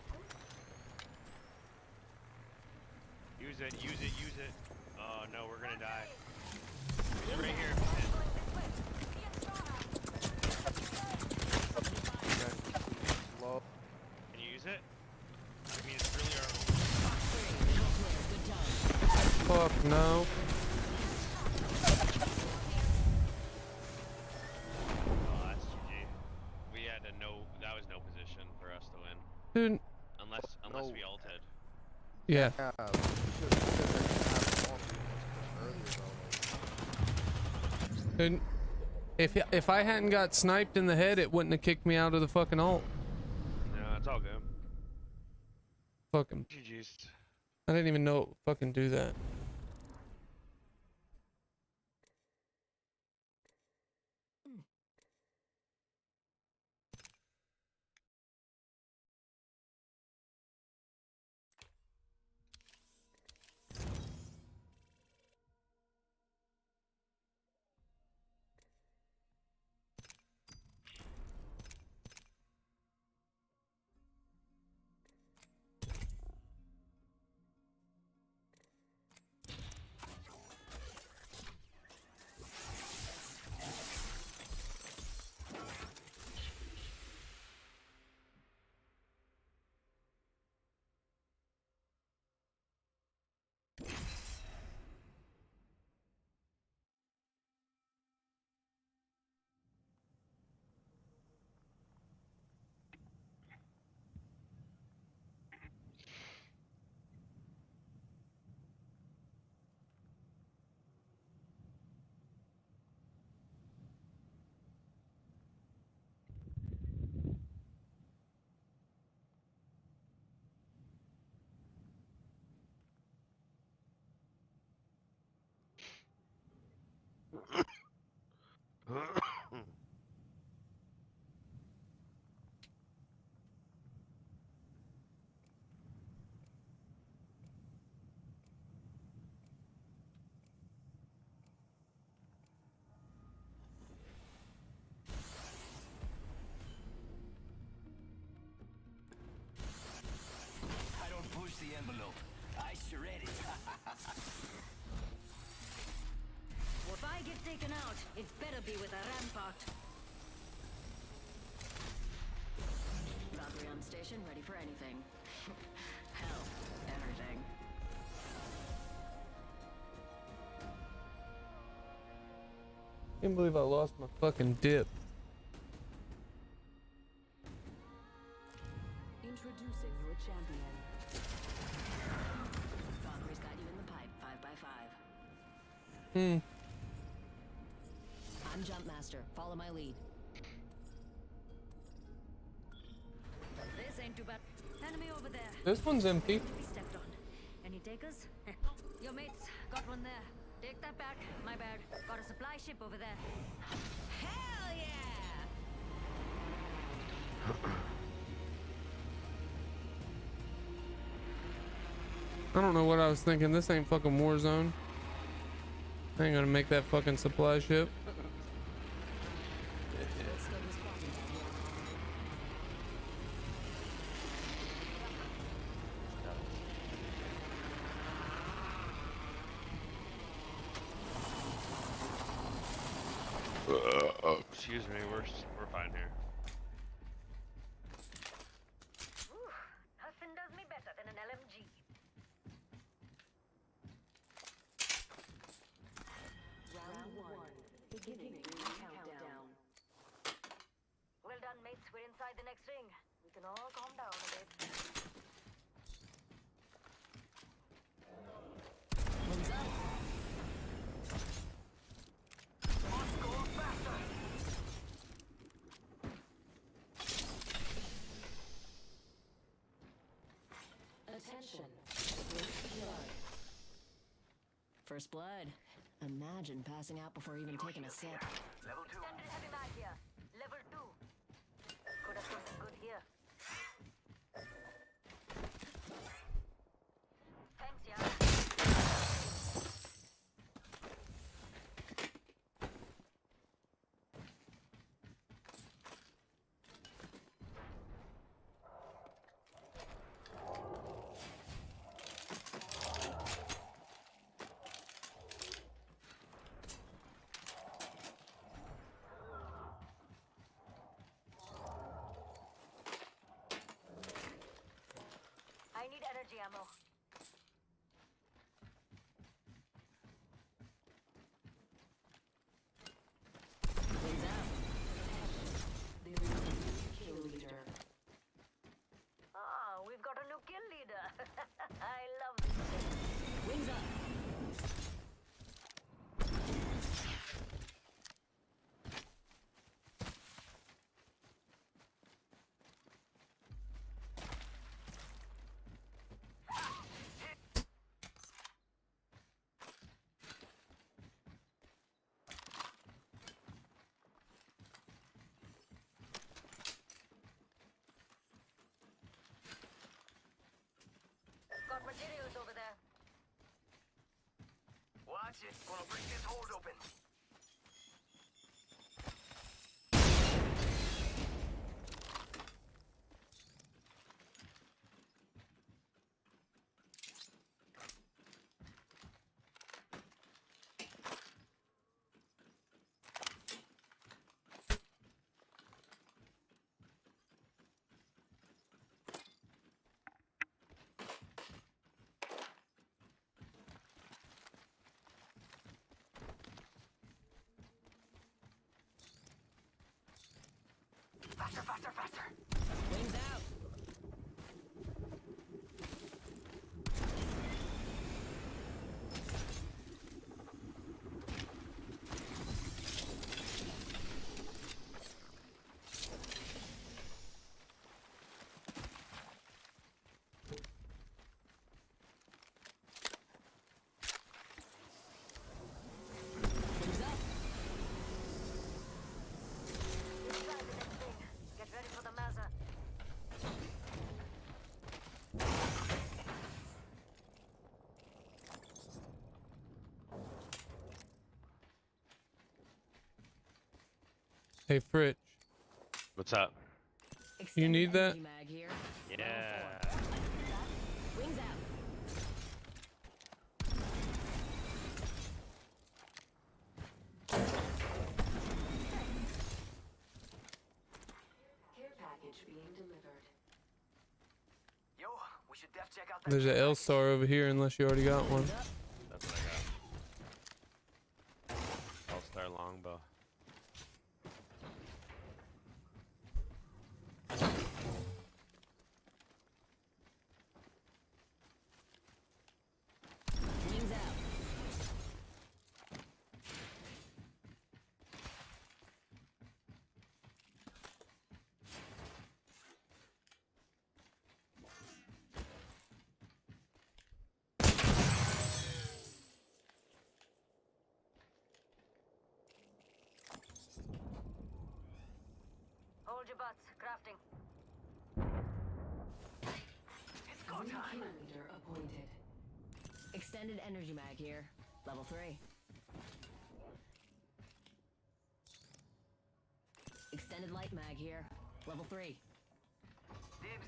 S6: Use it. Use it. Use it. Oh no, we're gonna die. Use it right here.
S8: Slow.
S6: Can you use it? I mean, it's really our.
S1: Good job.
S2: Fuck no.
S6: Oh, that's GG. We had a no. That was no position for us to win,
S2: Dude,
S6: unless
S8: No.
S6: we ulted.
S2: yeah.
S8: Yeah, we should have the ball earlier, though.
S2: Dude, if I hadn't got sniped in the head, it wouldn't have kicked me out of the fucking ult.
S6: No, it's all good.
S2: Fucking,
S6: GG's.
S2: I didn't even know it would fucking do that.
S9: I don't push the envelope. I shred it.
S1: Well, if I get taken out, it's better be with a rampart. Valkyrie on station, ready for anything. Hell, everything.
S2: Can't believe I lost my fucking dip.
S7: Introducing your champion.
S1: Valkyrie's got you in the pipe, 5x5. I'm jump master. Follow my lead. This ain't too bad. Enemy over there.
S2: This one's empty.
S1: To be stepped on. Any takers? Your mates got one there. Take that back. My bad. Got a supply ship over there. Hell yeah!
S2: I don't know what I was thinking. This ain't fucking Warzone. I ain't gonna make that fucking supply ship.
S6: Excuse me, we're fine here.
S4: Ooh, nothing does me better than an LMG.
S7: Round 1. Beginning ring countdown.
S4: Well done, mates. We're inside the next ring. We can all calm down a bit.
S1: Moves up.
S7: Attention. First blood.
S1: First blood. Imagine passing out before even taking a sip.
S3: Level 2.
S4: Standard heavy mag here. Level 2. Could have something good here. Thanks, yeah. I need energy ammo.
S1: Wings out.
S7: There is a new kill leader.
S4: Ah, we've got a new kill leader. I love this.
S1: Wings up.
S4: Got materials over there.
S3: Watch it. Gonna break this hold open. Faster, faster, faster.
S1: Wings out. Wings up.
S2: Hey, Fritch,
S6: What's up?
S2: you need that?
S1: Extended energy mag here.
S6: Yeah.
S1: Wings out.
S7: Care package being delivered.
S9: Yo, we should def check out that.
S2: There's an L-Star over here unless you already got one.
S6: That's what I got. All-Star longbow.
S1: Wings out.
S4: Hold your butts. Crafting.
S7: New kill leader appointed.
S1: Extended energy mag here. Level 3. Extended light mag here. Level 3.
S9: Dibs.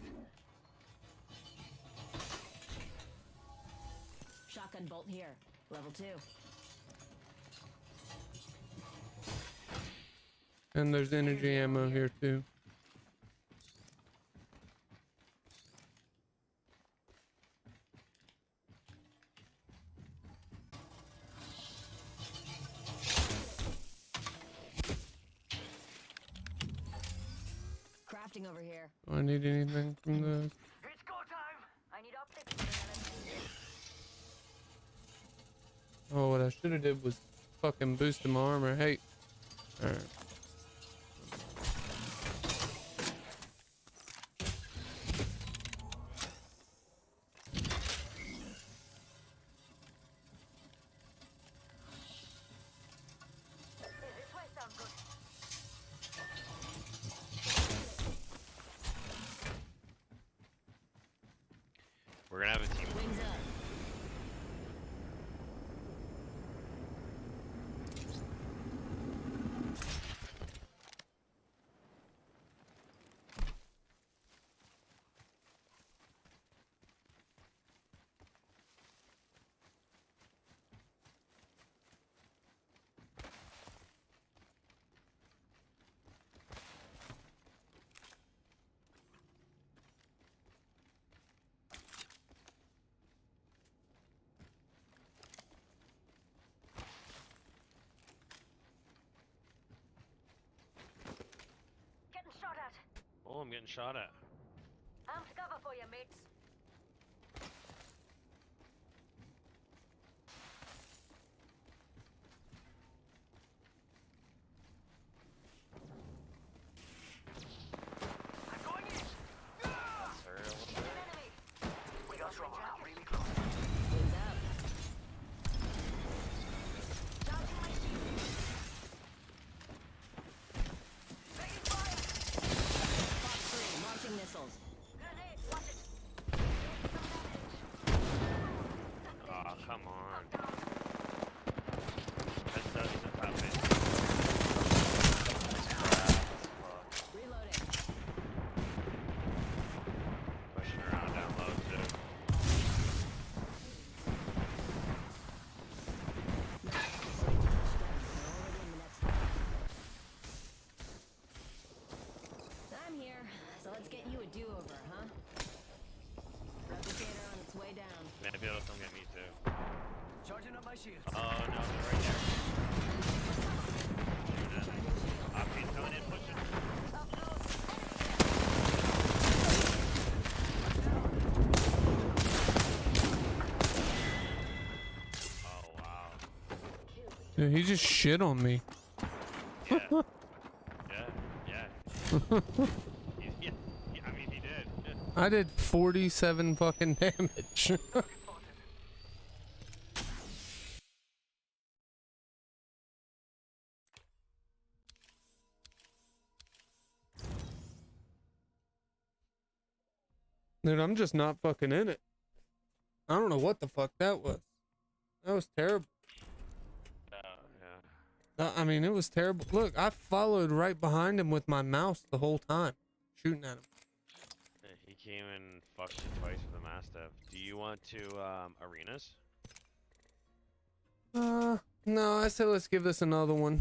S1: Shotgun bolt here. Level 2.
S2: And there's energy ammo here too.
S1: Crafting over here.
S2: Do I need anything from this?
S9: It's go time.
S4: I need optics.
S2: Oh, what I should have did was fucking boost my armor. Hey. Alright.
S4: Hey, this way sounds good.
S6: We're gonna have a team.
S1: Wings up.
S4: Getting shot at.
S6: Oh, I'm getting shot at.
S4: I'm to cover for you, mates.
S9: I'm going in.
S4: An enemy.
S9: We got trouble. Really close.
S1: Wings up.
S4: Charging my shield.
S9: Taking fire.
S1: Fox 3. Launching missiles.
S4: Grenade. Watch it.
S6: Oh, come on. That doesn't happen.
S1: Reloading.
S6: Pushing around down low too.
S1: I'm here, so let's get you a do-over, huh? Replicator on its way down.
S6: Man, if it'll come get me too.
S9: Charging up my shields.
S6: Oh no, they're right there. Opti's coming in, pushing.
S4: Up close.
S6: Oh wow.
S2: Dude, he just shit on me.
S6: Yeah. Yeah. Yeah, I mean, he did.
S2: I did 47 fucking damage. Dude, I'm just not fucking in it. I don't know what the fuck that was. That was terrible.
S6: Yeah.
S2: I mean, it was terrible. Look, I followed right behind him with my mouse the whole time, shooting at him.
S6: Yeah, he came and fucked you twice with a Mastiff. Do you want to arenas?
S2: No, I said let's give this another one.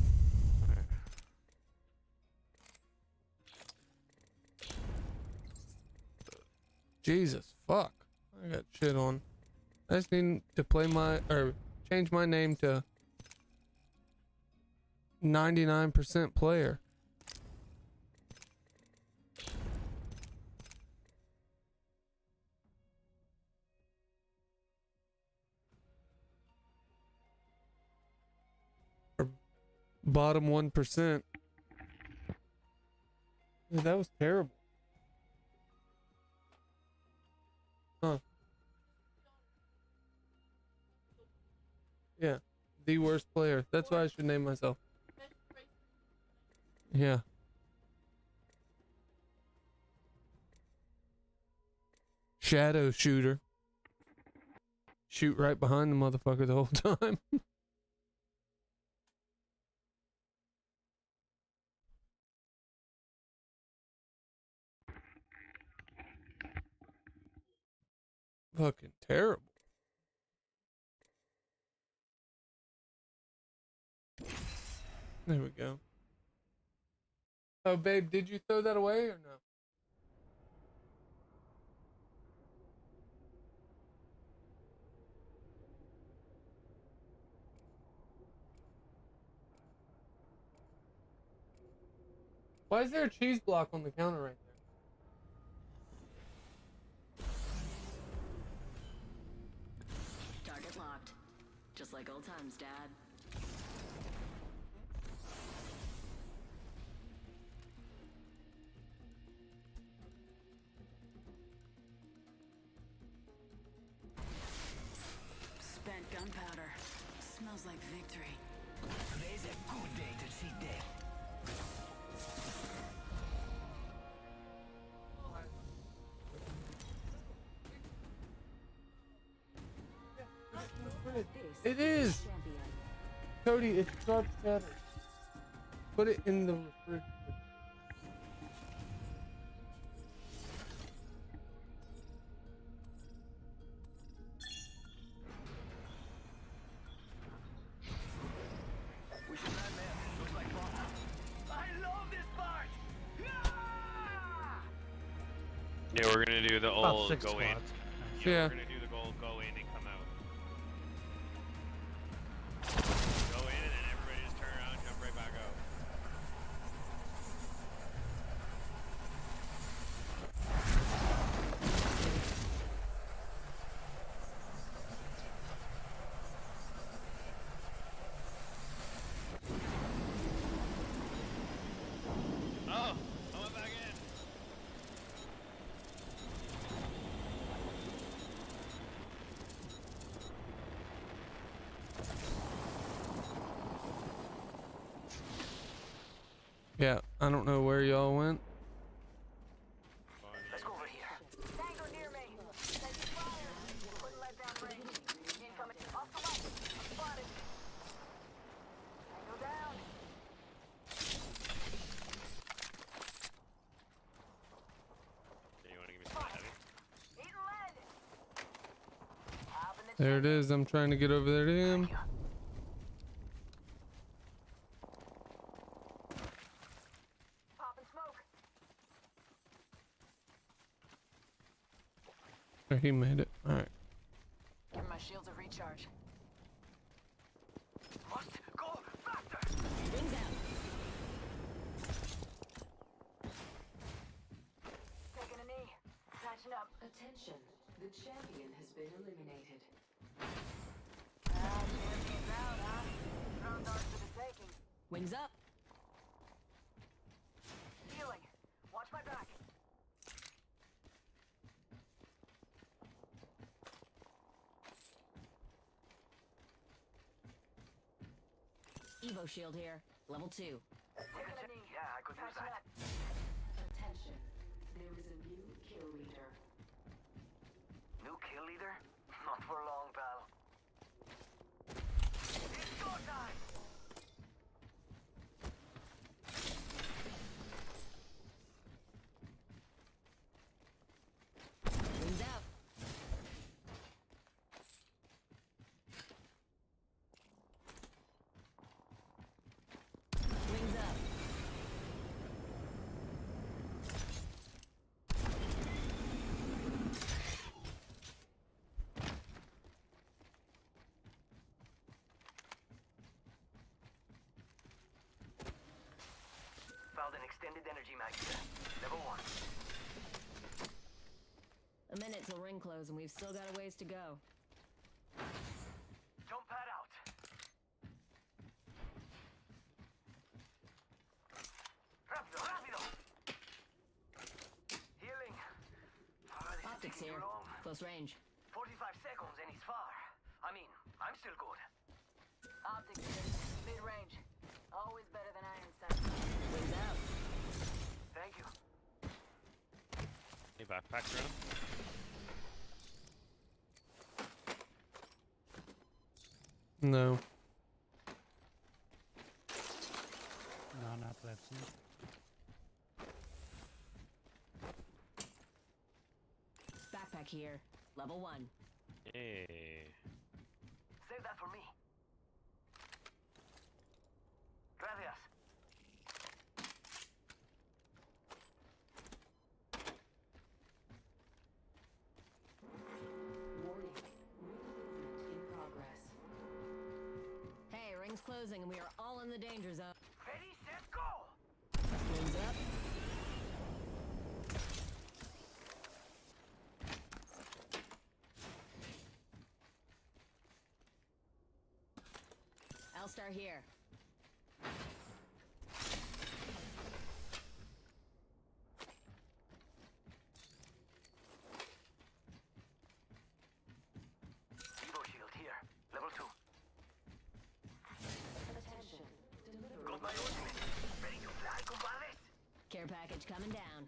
S2: Jesus, fuck. I got shit on. I just need to play my, or change my name to 99% player. Or bottom 1%. Dude, that was terrible. Huh. Yeah. The worst player. That's what I should name myself. Yeah. Shadow shooter. Shoot right behind the motherfucker the whole time. Fucking terrible. There we go. Oh, babe, did you throw that away or no? Why is there a cheese block on the counter right there?
S1: Target locked. Just like old times, Dad. Spent gunpowder. Smells like victory.
S9: Today's a good day to cheat day.
S2: It is! Cody, it's sharp cheddar. Put it in the refrigerator.
S9: We should land there. Looks like fun. I love this part! Yeah!
S6: Yeah, we're gonna do the
S10: About
S6: old
S10: 6
S6: go in.
S10: squads.
S2: Yeah.
S6: We're gonna do the old go in and come out. Go in and then everybody just turn around and jump right back out. Oh, I went back in.
S2: Yeah, I don't know where y'all went.
S9: Let's go over here.
S4: Tango near me. Taking fire. Couldn't let down range. Incoming. Off the light. I'm spotted. Tango down.
S6: Yeah, you wanna give me some heavy?
S4: Eating lead. Hopping the
S2: There it is. I'm trying to get over there to him.
S4: popping smoke.
S2: There, he made it. Alright.
S4: Give my shields a recharge.
S9: Must go faster!
S1: Wings out.
S4: Taking a knee. Patching up.
S7: Attention, the champion has been eliminated.
S4: Champion's out, huh? Ground darts for the taking.
S1: Wings up.
S4: Healing. Watch my back.
S1: Evo shield here. Level 2.
S4: Taking a knee.
S9: Yeah, I could use
S4: Patching
S9: that.
S4: up.
S7: Attention, there is a new kill leader.
S9: New kill leader? Not for long, pal. It's go time!
S10: extended energy mag here. Level 1.
S1: A minute till ring close, and we've still got a ways to go.
S10: Jump pad out. Rápido, rápido. Healing. This is
S1: Optics
S10: taking
S1: here.
S10: too long.
S1: Close range.
S10: 45 seconds and he's far. I mean, I'm still good.
S4: Optics here. Mid-range. Always better than iron sight.
S1: Wings out.
S10: Thank you.
S6: Any backpacks around?
S2: No.
S11: No, not that I've seen.
S1: Backpack here. Level 1.
S6: Hey.
S10: Save that for me. Gracias.
S7: Warning. Ring movement in progress.
S1: Hey, ring's closing, and we are all in the danger zone.
S10: Ready, set, go!
S1: Wings up. L-Star here.
S10: Evo shield here. Level 2.
S7: Attention. Delivery.
S10: Got my ultimate. Ready to fly, compadres?
S1: Care package coming down.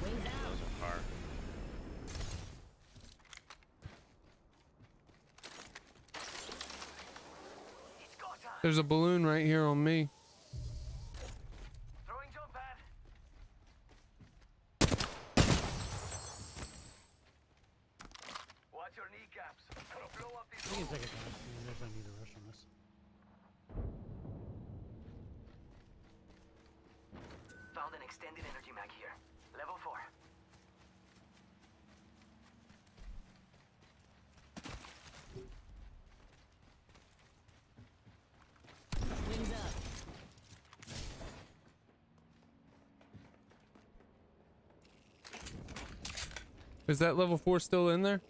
S1: Wings out.
S6: Those are far.
S10: It's go time.
S2: There's a balloon right here on me.
S10: Throwing jump pad. Watch your kneecaps. Gonna blow up these
S11: We can
S10: walls.
S11: take it down. I mean, there's no need to rush on this.
S10: Found an extended energy mag here. Level 4.
S1: Wings up.
S2: Is that level 4 still in there?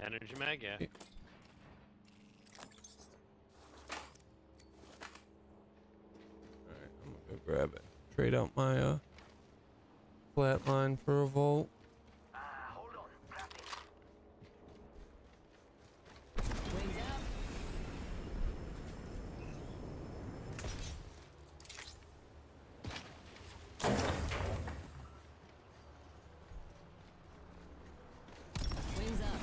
S6: Energy mag, yeah.
S2: Yeah. Alright, I'm gonna go grab it. Trade out my flatline for a volt.
S10: Hold on. Crafting.
S1: Wings up. Wings up.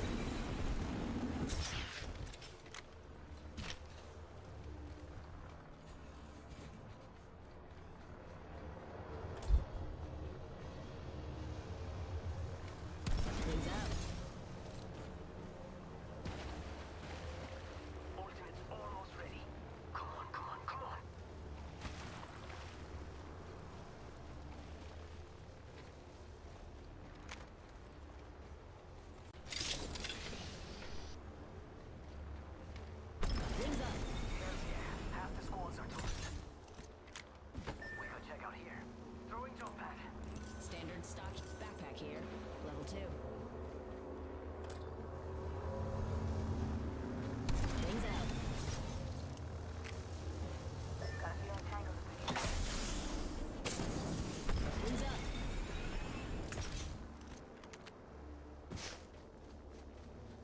S1: Wings up.
S10: Ultimate's almost ready. Come on, come on, come on.
S1: Wings up.
S10: Hells yeah. Half the squads are toast. We go check out here. Throwing jump pad.
S1: Standard stock backpack here. Level 2. Wings out.
S4: Got a feeling Tangle's pretty good.
S1: Wings up.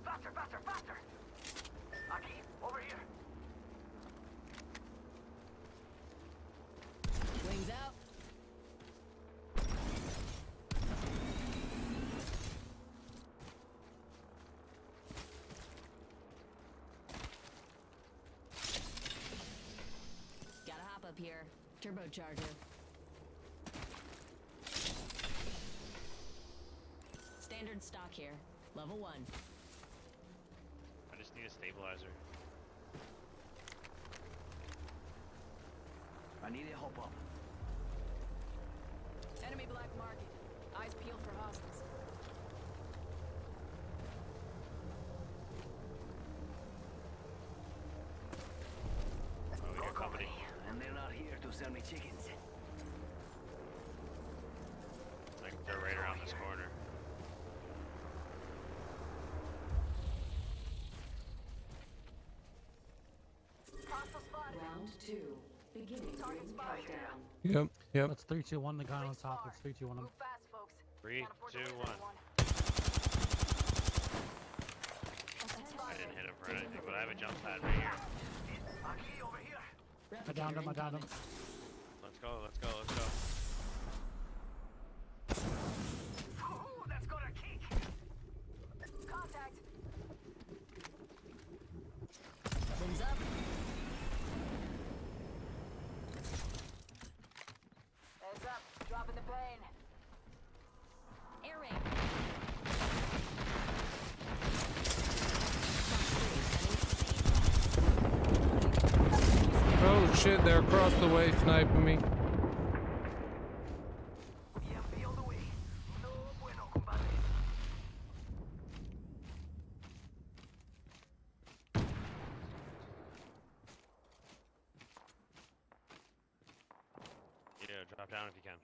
S10: Faster, faster, faster! Aki, over here.
S1: Wings out. Gotta hop up here. Turbocharger. Standard stock here. Level 1.
S6: I just need a stabilizer.
S10: I need a hop up.
S4: Enemy black market. Eyes peeled for hostiles.
S6: Oh, we got company.
S10: And they're not here to sell me chickens.
S6: Like they're right around this corner.
S4: Hostile spotted.
S7: Round 2. Beginning
S4: Target
S7: ring
S4: spotted.
S7: countdown.
S2: Yep.
S11: Let's 3, 2, 1. The guy on
S4: Rings
S11: top.
S4: far.
S11: Let's 3, 2, 1 him.
S4: Move fast, folks.
S6: 3,
S4: Can't afford to
S6: 2,
S4: lose
S6: 1.
S4: anyone.
S6: I didn't hit him for anything, but I have a jump pad right here.
S10: Aquí, over here.
S11: I downed him. I downed him.
S6: Let's go, let's go, let's go.
S10: Ooh, that's got a kick.
S4: Contact.
S1: Wings up.
S4: Heads up. Dropping the pain.
S1: Air raid.
S2: Oh shit, they're across the way sniping me.
S10: EMP on the way. No bueno, compadre.
S6: Yeah, drop down if you can.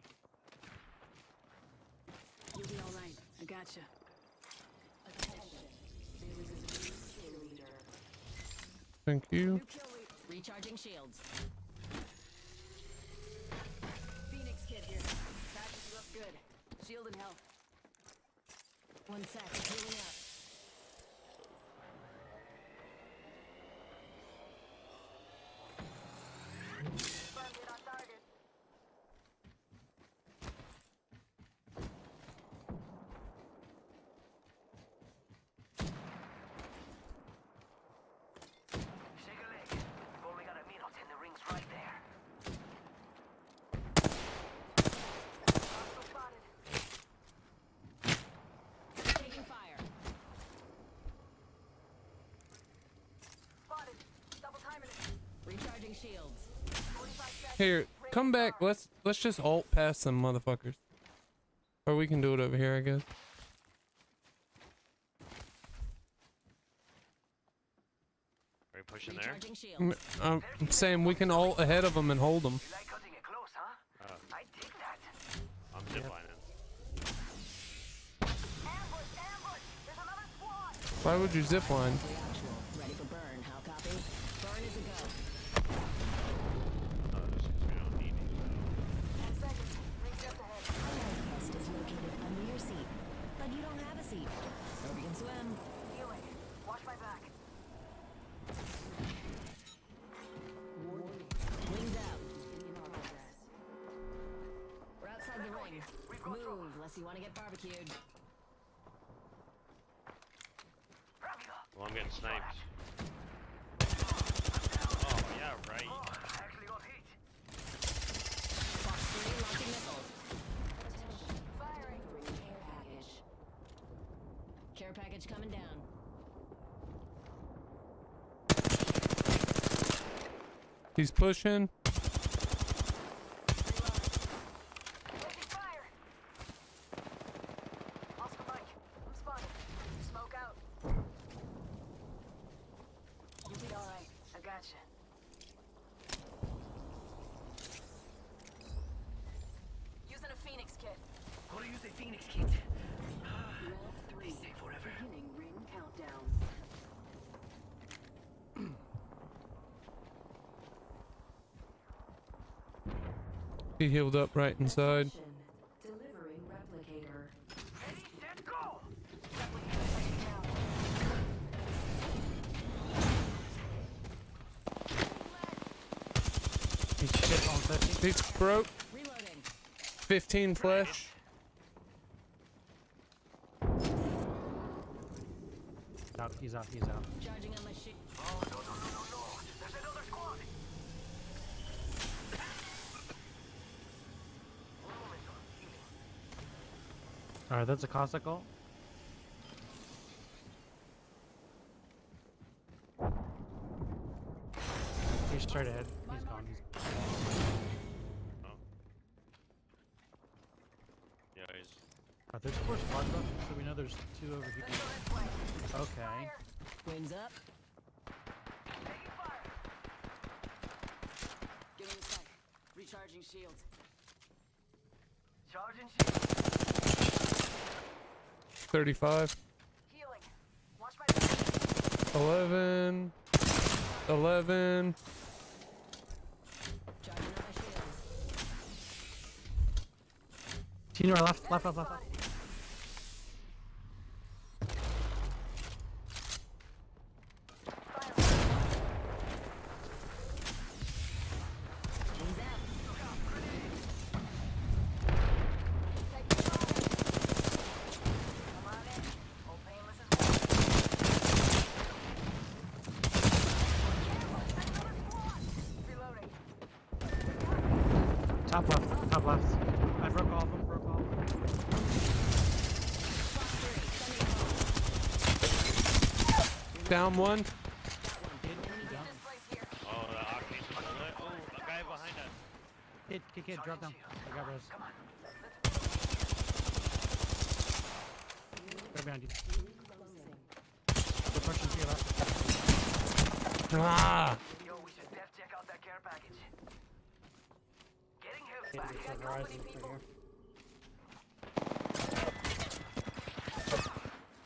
S4: You'll be all right. I gotcha.
S7: Attention. There is a new kill leader.
S2: Thank you.
S4: New kill lead.
S1: Recharging shields.
S4: Phoenix kid here. Patches look good. Shield and health.
S1: 1 sec. Healing up.
S4: Confirmed hit on target.
S10: Shake a leg. We've only got a minute and the ring's right there.
S4: Hostile spotted.
S1: Taking fire.
S4: Spotted. Double timing it.
S1: Recharging shields.
S4: 45 seconds.
S2: Here, come back. Let's just ult past them motherfuckers. Or we can do it over here, I guess.
S6: Are you pushing there?
S1: Recharging shields.
S2: I'm saying we can ult ahead of them and hold them.
S10: You like cutting it close, huh? I dig that.
S6: I'm ziplining.
S4: Ambush! Ambush! There's another squad!
S2: Why would you zipline?
S1: Actual. Ready for burn. How copy? Burn is a go.
S6: Oh, just 'cause we don't need these.
S4: 10 seconds. Ring just ahead.
S1: Nest is located under your seat, but you don't have a seat. Hope you can swim.
S4: Healing. Watch my back.
S1: Wings out. We're outside the ring. Move, unless you want to get barbecued.
S6: Well, I'm getting sniped. Oh, yeah, right.
S10: I actually got hit.
S1: Fox 3 launching missiles.
S4: Firing.
S7: Care package.
S1: Care package coming down.
S2: He's pushing.
S4: Taking fire. Oscar Mike. I'm spotted. Smoke out. You'll be all right. I gotcha. Using a Phoenix kit.
S10: How to use a Phoenix kit?
S7: Round 3.
S10: They stay forever.
S7: Beginning ring countdown.
S2: He healed up right inside.
S7: Attention. Delivering replicator.
S10: Ready, set, go!
S11: He's shit on 50.
S2: He's broke.
S1: Reloading.
S2: 15 flesh.
S11: Out. He's out. He's out.
S1: Charging on my shit.
S10: Oh, no. There's another squad. One moment, healing.
S11: Alright, that's a Cossack ult. He's straight ahead. He's gone. He's... There's 4 squads left, so we know there's 2 over here. Okay.
S1: Wings up.
S10: Taking fire.
S1: Give me a sec. Recharging shields.
S10: Charging shield.
S2: 35.
S10: Healing. Watch my back.
S2: 11. 11.
S1: Charging up my shields.
S11: Team to our left. Left.
S1: Wings out.
S10: Taking fire. Come on in. Old painless is one. Careful. Another squad. Reloading.
S11: Top left. I broke all of them.
S2: Down one.
S10: This place here.
S6: Oh, the octane's bullet. Oh, a guy behind us.
S11: Kid, drop down. I got Rose.
S10: Come on.
S11: Right behind you. They're pushing to your left.
S2: Ah!
S10: Yo, we should def check out that care package. Getting hit.
S11: Kid,
S10: Back.
S11: it's a Horizon right here.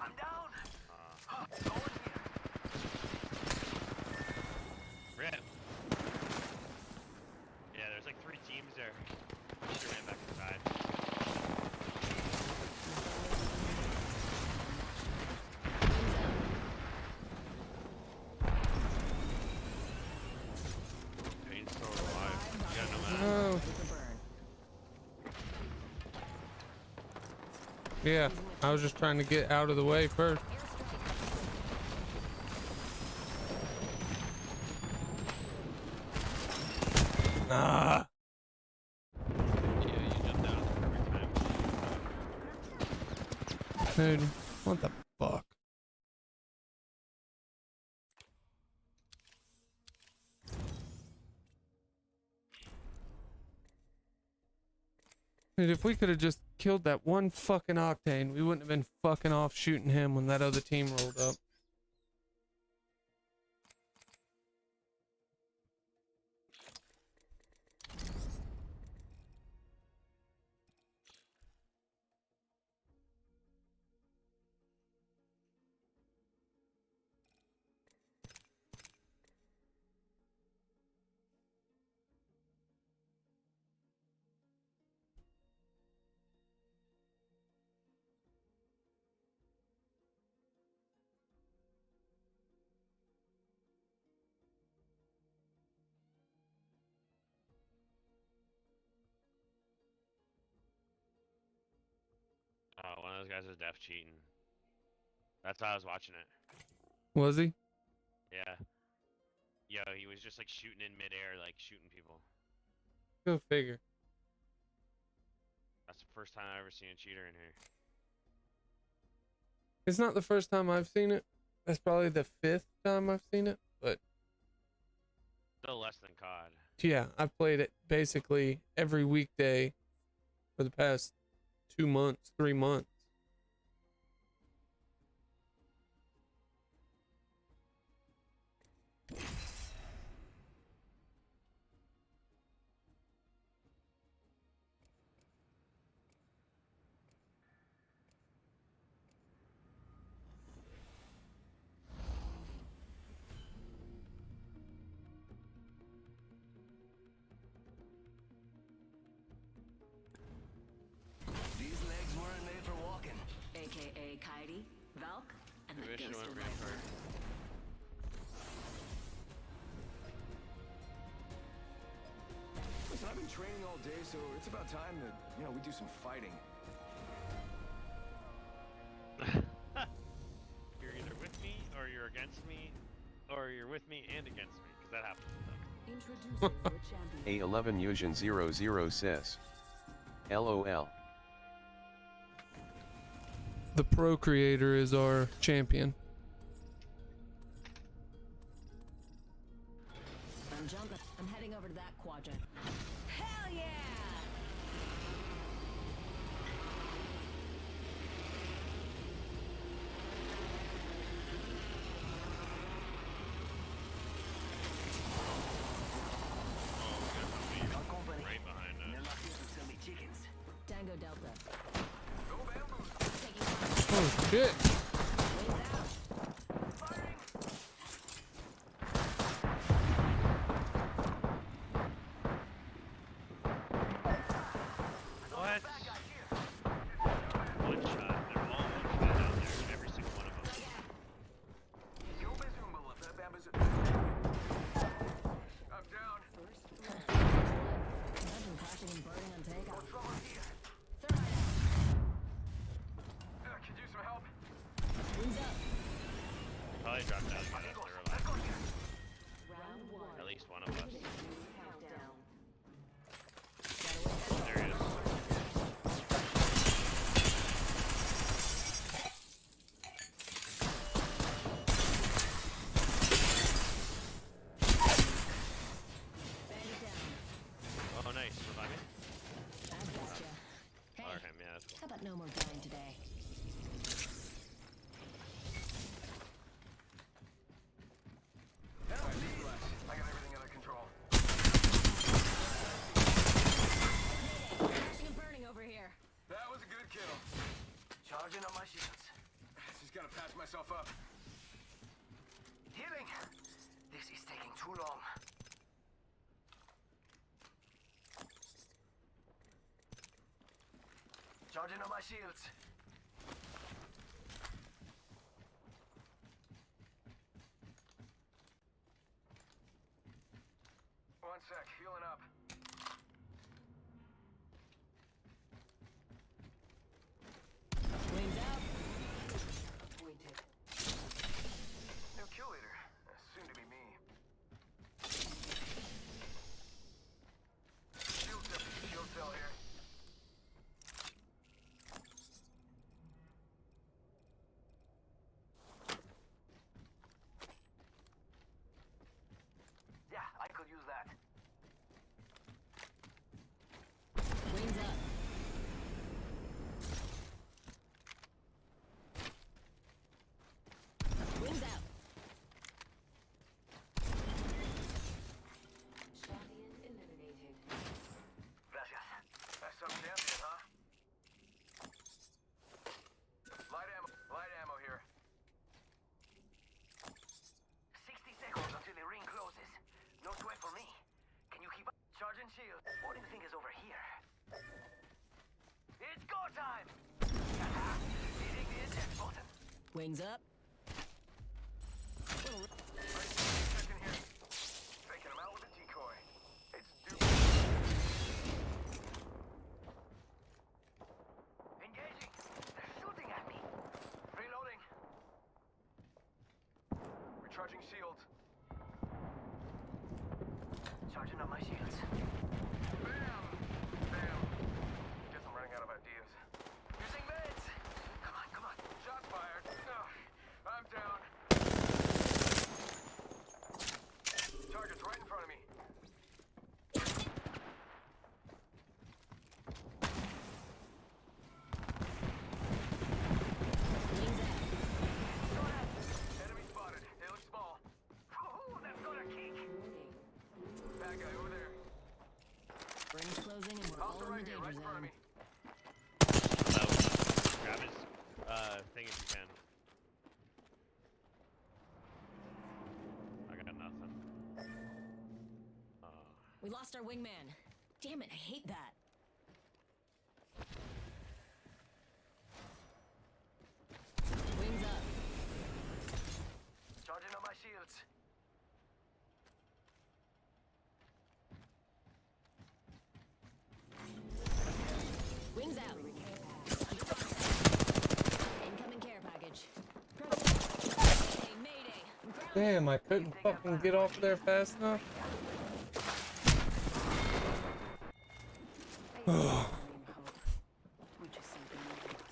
S10: I'm down. Going here.
S6: Rip. Yeah, there's like 3 teams there. She ran back inside. Pain's so alive. You got no mask.
S2: No. Yeah, I was just trying to get out of the way first. Ah.
S6: Yeah, you jumped down every time.
S2: Dude, what the fuck? Dude, if we could have just killed that one fucking Octane, we wouldn't have been fucking off shooting him when that other team rolled up.
S6: Oh, one of those guys was def cheating. That's how I was watching it.
S2: Was he?
S6: Yeah. Yo, he was just like shooting in midair, like shooting people.
S2: Go figure.
S6: That's the first time I've ever seen a cheater in here.
S2: It's not the first time I've seen it. That's probably the 5th time I've seen it, but
S6: Still less than COD.
S2: yeah, I've played it basically every weekday for the past 2 months, 3 months.
S10: These legs weren't made for walking.
S1: AKA Kairi, Valk, and the
S6: Wish it
S1: Ghost
S6: went
S1: of
S6: pretty
S1: Viper.
S6: far.
S9: Listen, I've been training all day, so it's about time that, we do some fighting.
S6: You're either with me, or you're against me, or you're with me and against me, because that happens.
S7: Introducing your champion.
S5: A11 Yusion 00 says. LOL.
S2: The Procreator is our champion.
S1: I'm jumping. I'm heading over to that quadrant. Hell yeah! Tango Delta.
S3: Go bamboo.
S1: Taking fire.
S2: Oh shit!
S1: Wings out.
S6: What? One shot. They're all one shot out there. Every single one of them.
S3: Yo, Bazoombala. That bamboo's I'm down.
S1: Imagine crashing and burning on takeoff.
S3: Trouble here.
S1: Thermite
S3: Could use some help.
S1: out. Wings up.
S6: Probably dropped out again after reviving.
S7: Round 1.
S6: At least one of us.
S7: Beginning ring countdown.
S6: There he is.
S1: Bandit down.
S6: Oh, nice. Revive me?
S1: I've gotcha. Hey,
S6: Or him, yeah, that's cool.
S1: how about no more dying today?
S3: Help me. I got everything under control.
S1: Crashing and burning over here.
S3: That was a good kill.
S10: Charging on my shields.
S3: Just gotta patch myself up.
S10: Healing. This is taking too long. Charging on my shields.
S3: One sec, healing up.
S1: Wings out.
S7: Appointed.
S3: New kill leader. Soon to be me. Shield cell here.
S10: Yeah, I could use that.
S1: Wings up. Wings out.
S7: Champion eliminated.
S10: Gracias.
S3: That's some champion, huh? Light ammo here.
S10: 60 seconds until the ring closes. No sweat for me. Can you keep up? Charging shield. What do you think is over here? It's go time! Hitting the eject button.
S1: Wings up.
S3: Checking here. Faking him out with a decoy. It's due.
S10: Engaging. They're shooting at me.
S3: Reloading. Recharging shields.
S10: Charging on my shields.
S3: Bam! Bam. Guess I'm running out of ideas.
S10: Using meds. Come on, come on.
S3: Shots fired. I'm down. Target's right in front of me.
S1: Wings out.
S10: Go ahead.
S3: Enemy spotted. They look small.
S10: Ooh, that's got a kick.
S7: Warning.
S3: Bad guy over there.
S1: Rings closing and we're all
S3: Hostile
S1: in
S3: right
S1: the
S3: here, right
S1: danger
S3: in front of
S1: zone.
S3: me.
S6: Grab his thing if you can. I got nothing.
S1: We lost our wingman. Damn it, I hate that. Wings up.
S10: Charging on my shields.
S1: Wings out. Under contact. Incoming care package. Mayday, mayday. I'm grounded.
S2: Damn, I couldn't fucking get off there fast enough.
S7: Which is something we lost.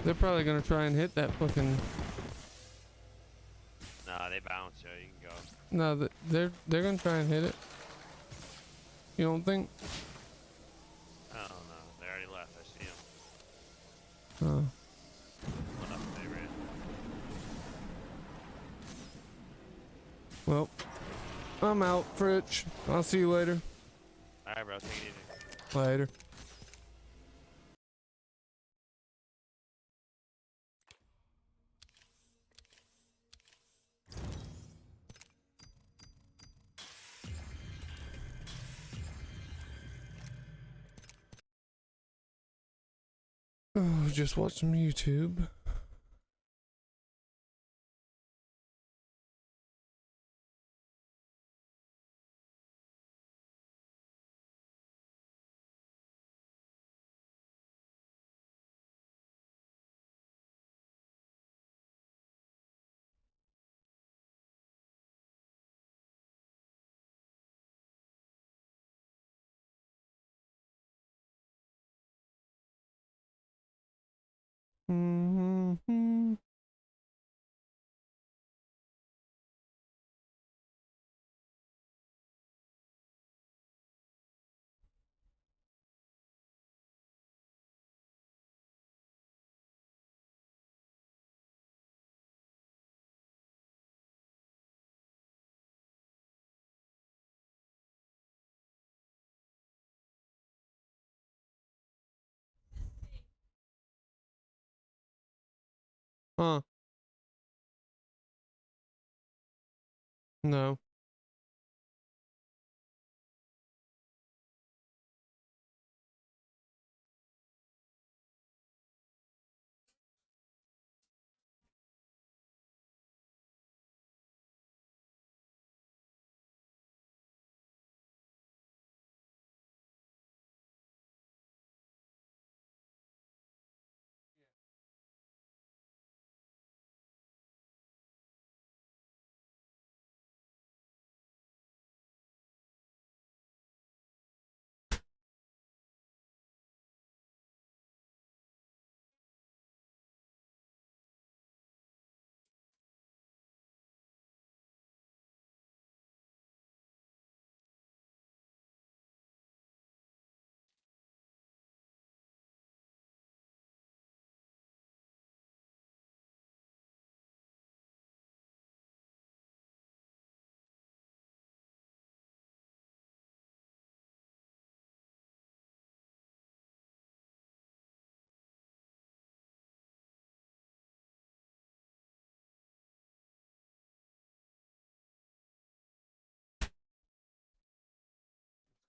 S2: They're probably gonna try and hit that fucking.
S6: Nah, they bounce, so you can go.
S2: No, they're gonna try and hit it. You don't think?
S6: I don't know. They already left. I see them.
S2: Oh.
S6: What up, they ran.
S2: Well, I'm out, Fritch. I'll see you later.
S6: Alright, bro. Take it easy.
S2: Later. Oh, just watch some YouTube. Mm-hmm. Huh. No.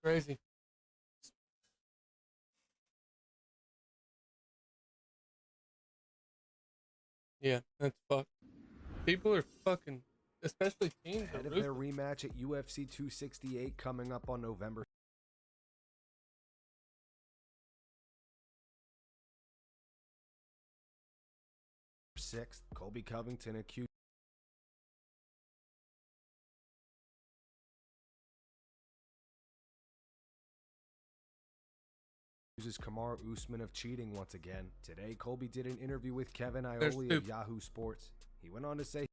S2: Crazy. Yeah, that's fucked. People are fucking, especially teams.
S12: Ahead of their rematch at UFC 268 coming up on November 6th, Colby Covington accuses Kamaru Usman of cheating once again. Today, Colby did an interview with Kevin Iole of Yahoo Sports. He went on to say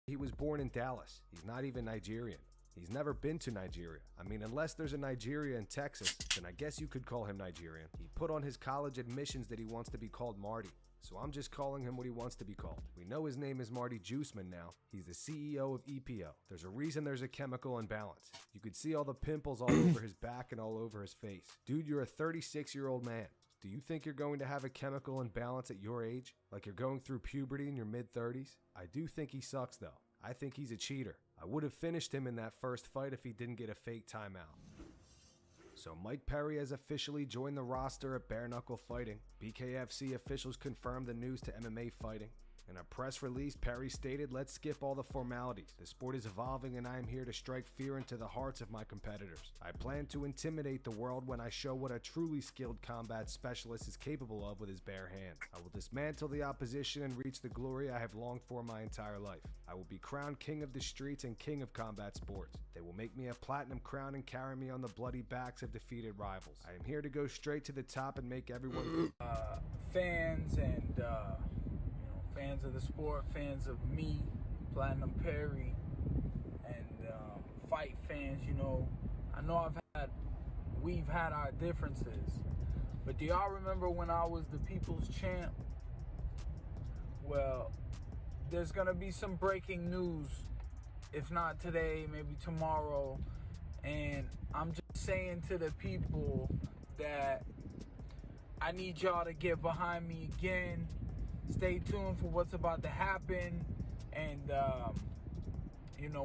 S12: he was born in Dallas. He's not even Nigerian. He's never been to Nigeria. I mean, unless there's a Nigeria in Texas, then I guess you could call him Nigerian. He put on his college admissions that he wants to be called Marty. So I'm just calling him what he wants to be called. We know his name is Marty Juiceman now. He's the CEO of EPO. There's a reason there's a chemical imbalance. You could see all the pimples all over his back and all over his face. Dude, you're a 36-year-old man. Do you think you're going to have a chemical imbalance at your age? Like you're going through puberty in your mid-30s? I do think he sucks though. I think he's a cheater. I would have finished him in that first fight if he didn't get a fake timeout. So Mike Perry has officially joined the roster at Bare Knuckle Fighting. BKFC officials confirmed the news to MMA Fighting. In a press release, Perry stated, "Let's skip all the formalities. The sport is evolving and I am here to strike fear into the hearts of my competitors. I plan to intimidate the world when I show what a truly skilled combat specialist is capable of with his bare hands. I will dismantle the opposition and reach the glory I have longed for my entire life. I will be crowned king of the streets and king of combat sports. They will make me a platinum crown and carry me on the bloody backs of defeated rivals. I am here to go straight to the top and make everyone..."
S13: Fans and fans of the sport, fans of me, Platinum Perry, and fight fans, I know we've had our differences, but do y'all remember when I was the people's champ? Well, there's gonna be some breaking news, if not today, maybe tomorrow, and I'm just saying to the people that I need y'all to get behind me again. Stay tuned for what's about to happen. And,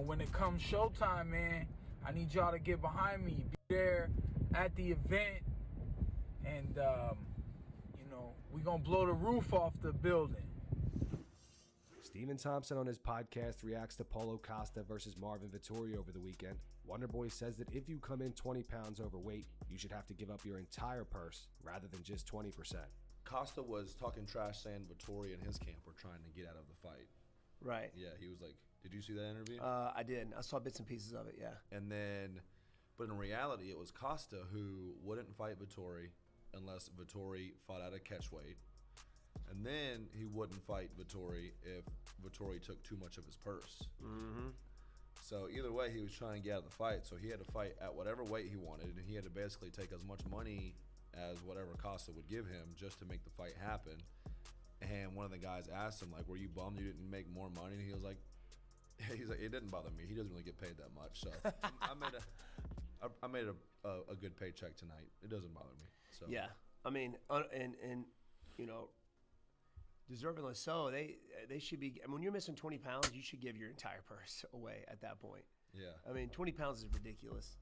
S13: when it comes showtime, man, I need y'all to get behind me. Be there at the event. And, we're going to blow the roof off the building.
S12: Steven Thompson on his podcast reacts to Paulo Costa versus Marvin Vettori over the weekend. Wonderboy says that if you come in 20 pounds overweight, you should have to give up your entire purse rather than just 20%.
S14: Costa was talking trash saying Vettori and his camp were trying to get out of the fight.
S15: Right.
S14: Yeah, he was like, did you see that interview?
S15: I did. I saw bits and pieces of it, yeah.
S14: And then, but in reality, it was Costa who wouldn't fight Vettori unless Vettori fought out of catch weight. And then he wouldn't fight Vettori if Vettori took too much of his purse.
S15: Mm-hmm.
S14: So either way, he was trying to get out of the fight. So he had to fight at whatever weight he wanted, and he had to basically take as much money as whatever Costa would give him just to make the fight happen. And one of the guys asked him, like, were you bummed you didn't make more money? And he was like, it didn't bother me. He doesn't really get paid that much. So I made a good paycheck tonight. It doesn't bother me. So
S15: yeah, I mean, and deservingly so. They should be. I mean, when you're missing 20 pounds, you should give your entire purse away at that point.
S14: Yeah.
S15: I mean, 20 pounds is ridiculous.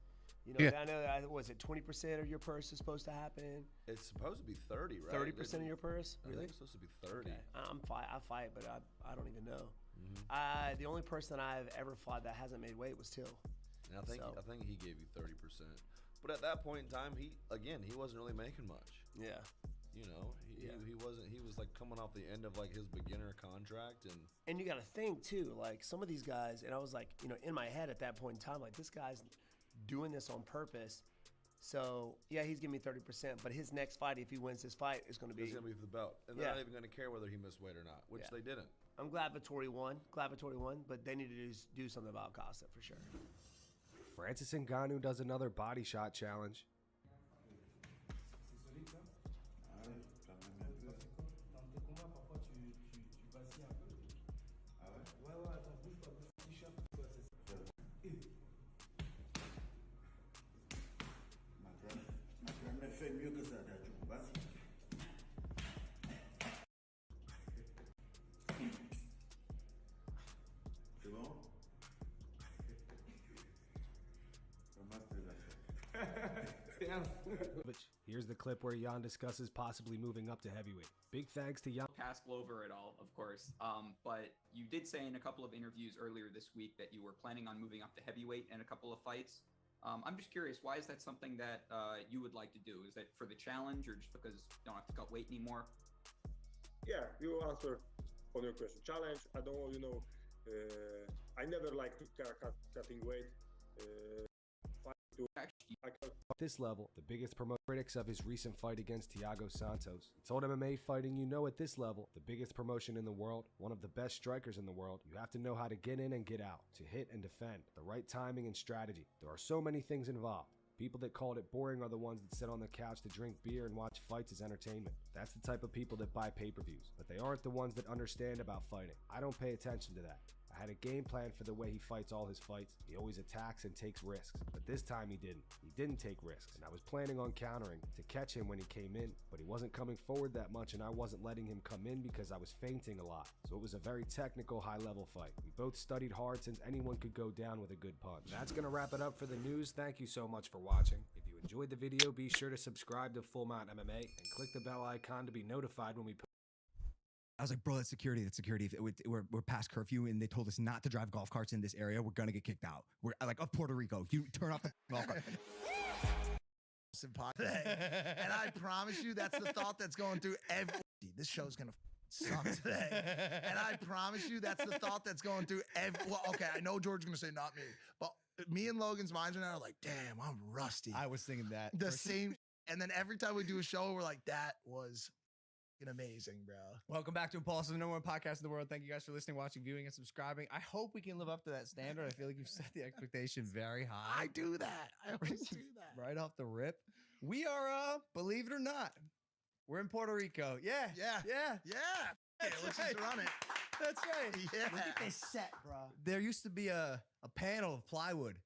S2: Yeah.
S15: I know. Was it 20% of your purse is supposed to happen?
S14: It's supposed to be 30, right?
S15: 30% of your purse? Really?
S14: I think it's supposed to be 30.
S15: Okay. I fight, but I don't even know. Mm-hmm. The only person I've ever fought that hasn't made weight was Till.
S14: And I think he gave you 30%. But at that point in time, he wasn't really making much.
S15: Yeah.
S14: He wasn't. He was like coming off the end of like his beginner contract,
S15: and you got to think too, like some of these guys, and I was like, in my head at that point in time, like this guy's doing this on purpose. So yeah, he's giving me 30%, but his next fight, if he wins this fight, is going to be
S14: for the belt, and they're not even going to care whether he missed weight or not, which they didn't.
S15: I'm glad Vettori won. But they need to do something about Costa for sure.
S12: Francis Ngannou does another body shot challenge. Here's the clip where Jan discusses possibly moving up to heavyweight. Big thanks to Jan.
S16: Pass Glover at all, of course. But you did say in a couple of interviews earlier this week that you were planning on moving up to heavyweight in a couple of fights. I'm just curious, why is that something that you would like to do? Is that for the challenge or just because you don't have to cut weight anymore?
S17: Yeah, you answer on your question. Challenge, I don't, I never like to cutting weight.
S12: At this level, the biggest critics of his recent fight against Thiago Santos. It's old MMA fighting, at this level, the biggest promotion in the world, one of the best strikers in the world, you have to know how to get in and get out, to hit and defend, the right timing and strategy. There are so many things involved. People that called it boring are the ones that sit on the couch to drink beer and watch fights as entertainment. That's the type of people that buy pay-per-views, but they aren't the ones that understand about fighting. I don't pay attention to that. I had a game plan for the way he fights all his fights. He always attacks and takes risks, but this time he didn't. He didn't take risks, and I was planning on countering to catch him when he came in, but he wasn't coming forward that much, and I wasn't letting him come in because I was feinting a lot. So it was a very technical, high-level fight. We both studied hard since anyone could go down with a good punch. That's gonna wrap it up for the news. Thank you so much for watching. If you enjoyed the video, be sure to subscribe to Full Mount MMA and click the bell icon to be notified when we post
S18: I was like, bro, that's security. That's security. We're past curfew, and they told us not to drive golf carts in this area. We're gonna get kicked out. We're like, of Puerto Rico. You turn off the golf cart.
S19: And I promise you, that's the thought that's going through every. This show's gonna suck today. And I promise you, that's the thought that's going through every. Well, okay, I know George's gonna say not me, but me and Logan's minds right now are like, damn, I'm rusty.
S18: I was thinking that.
S19: The same. And then every time we do a show, we're like, that was amazing, bro.
S18: Welcome back to Impulse, the number one podcast in the world. Thank you guys for listening, watching, viewing, and subscribing. I hope we can live up to that standard. I feel like you've set the expectation very high.
S19: I do that. I always do that.
S18: Right off the rip. We are, believe it or not, we're in Puerto Rico. Yeah.
S19: Let's just run it.
S18: That's right.
S19: Yeah.
S15: Look at this set, bro.
S18: There used to be a panel of plywood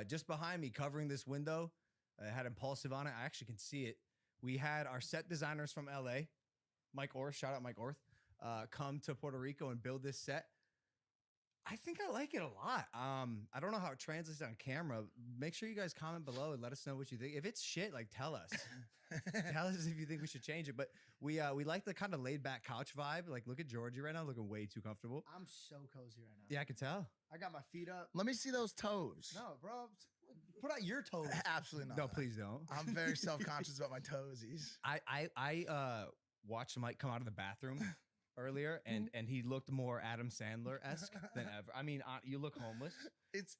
S18: just behind me covering this window. It had Impulsive on it. I actually can see it. We had our set designers from LA, Mike Orth, shout out Mike Orth, come to Puerto Rico and build this set. I think I like it a lot. I don't know how it translates on camera. Make sure you guys comment below and let us know what you think. If it's shit, like tell us. Tell us if you think we should change it. But we like the kind of laid back couch vibe. Like look at Georgie right now, looking way too comfortable.
S15: I'm so cozy right now.
S18: Yeah, I can tell.
S15: I got my feet up.
S19: Let me see those toes.
S15: No, bro. Put out your toes.
S19: Absolutely not.
S18: No, please don't.
S19: I'm very self-conscious about my toesies.
S18: I watched Mike come out of the bathroom earlier, and he looked more Adam Sandler-esque than ever. I mean, you look homeless. It's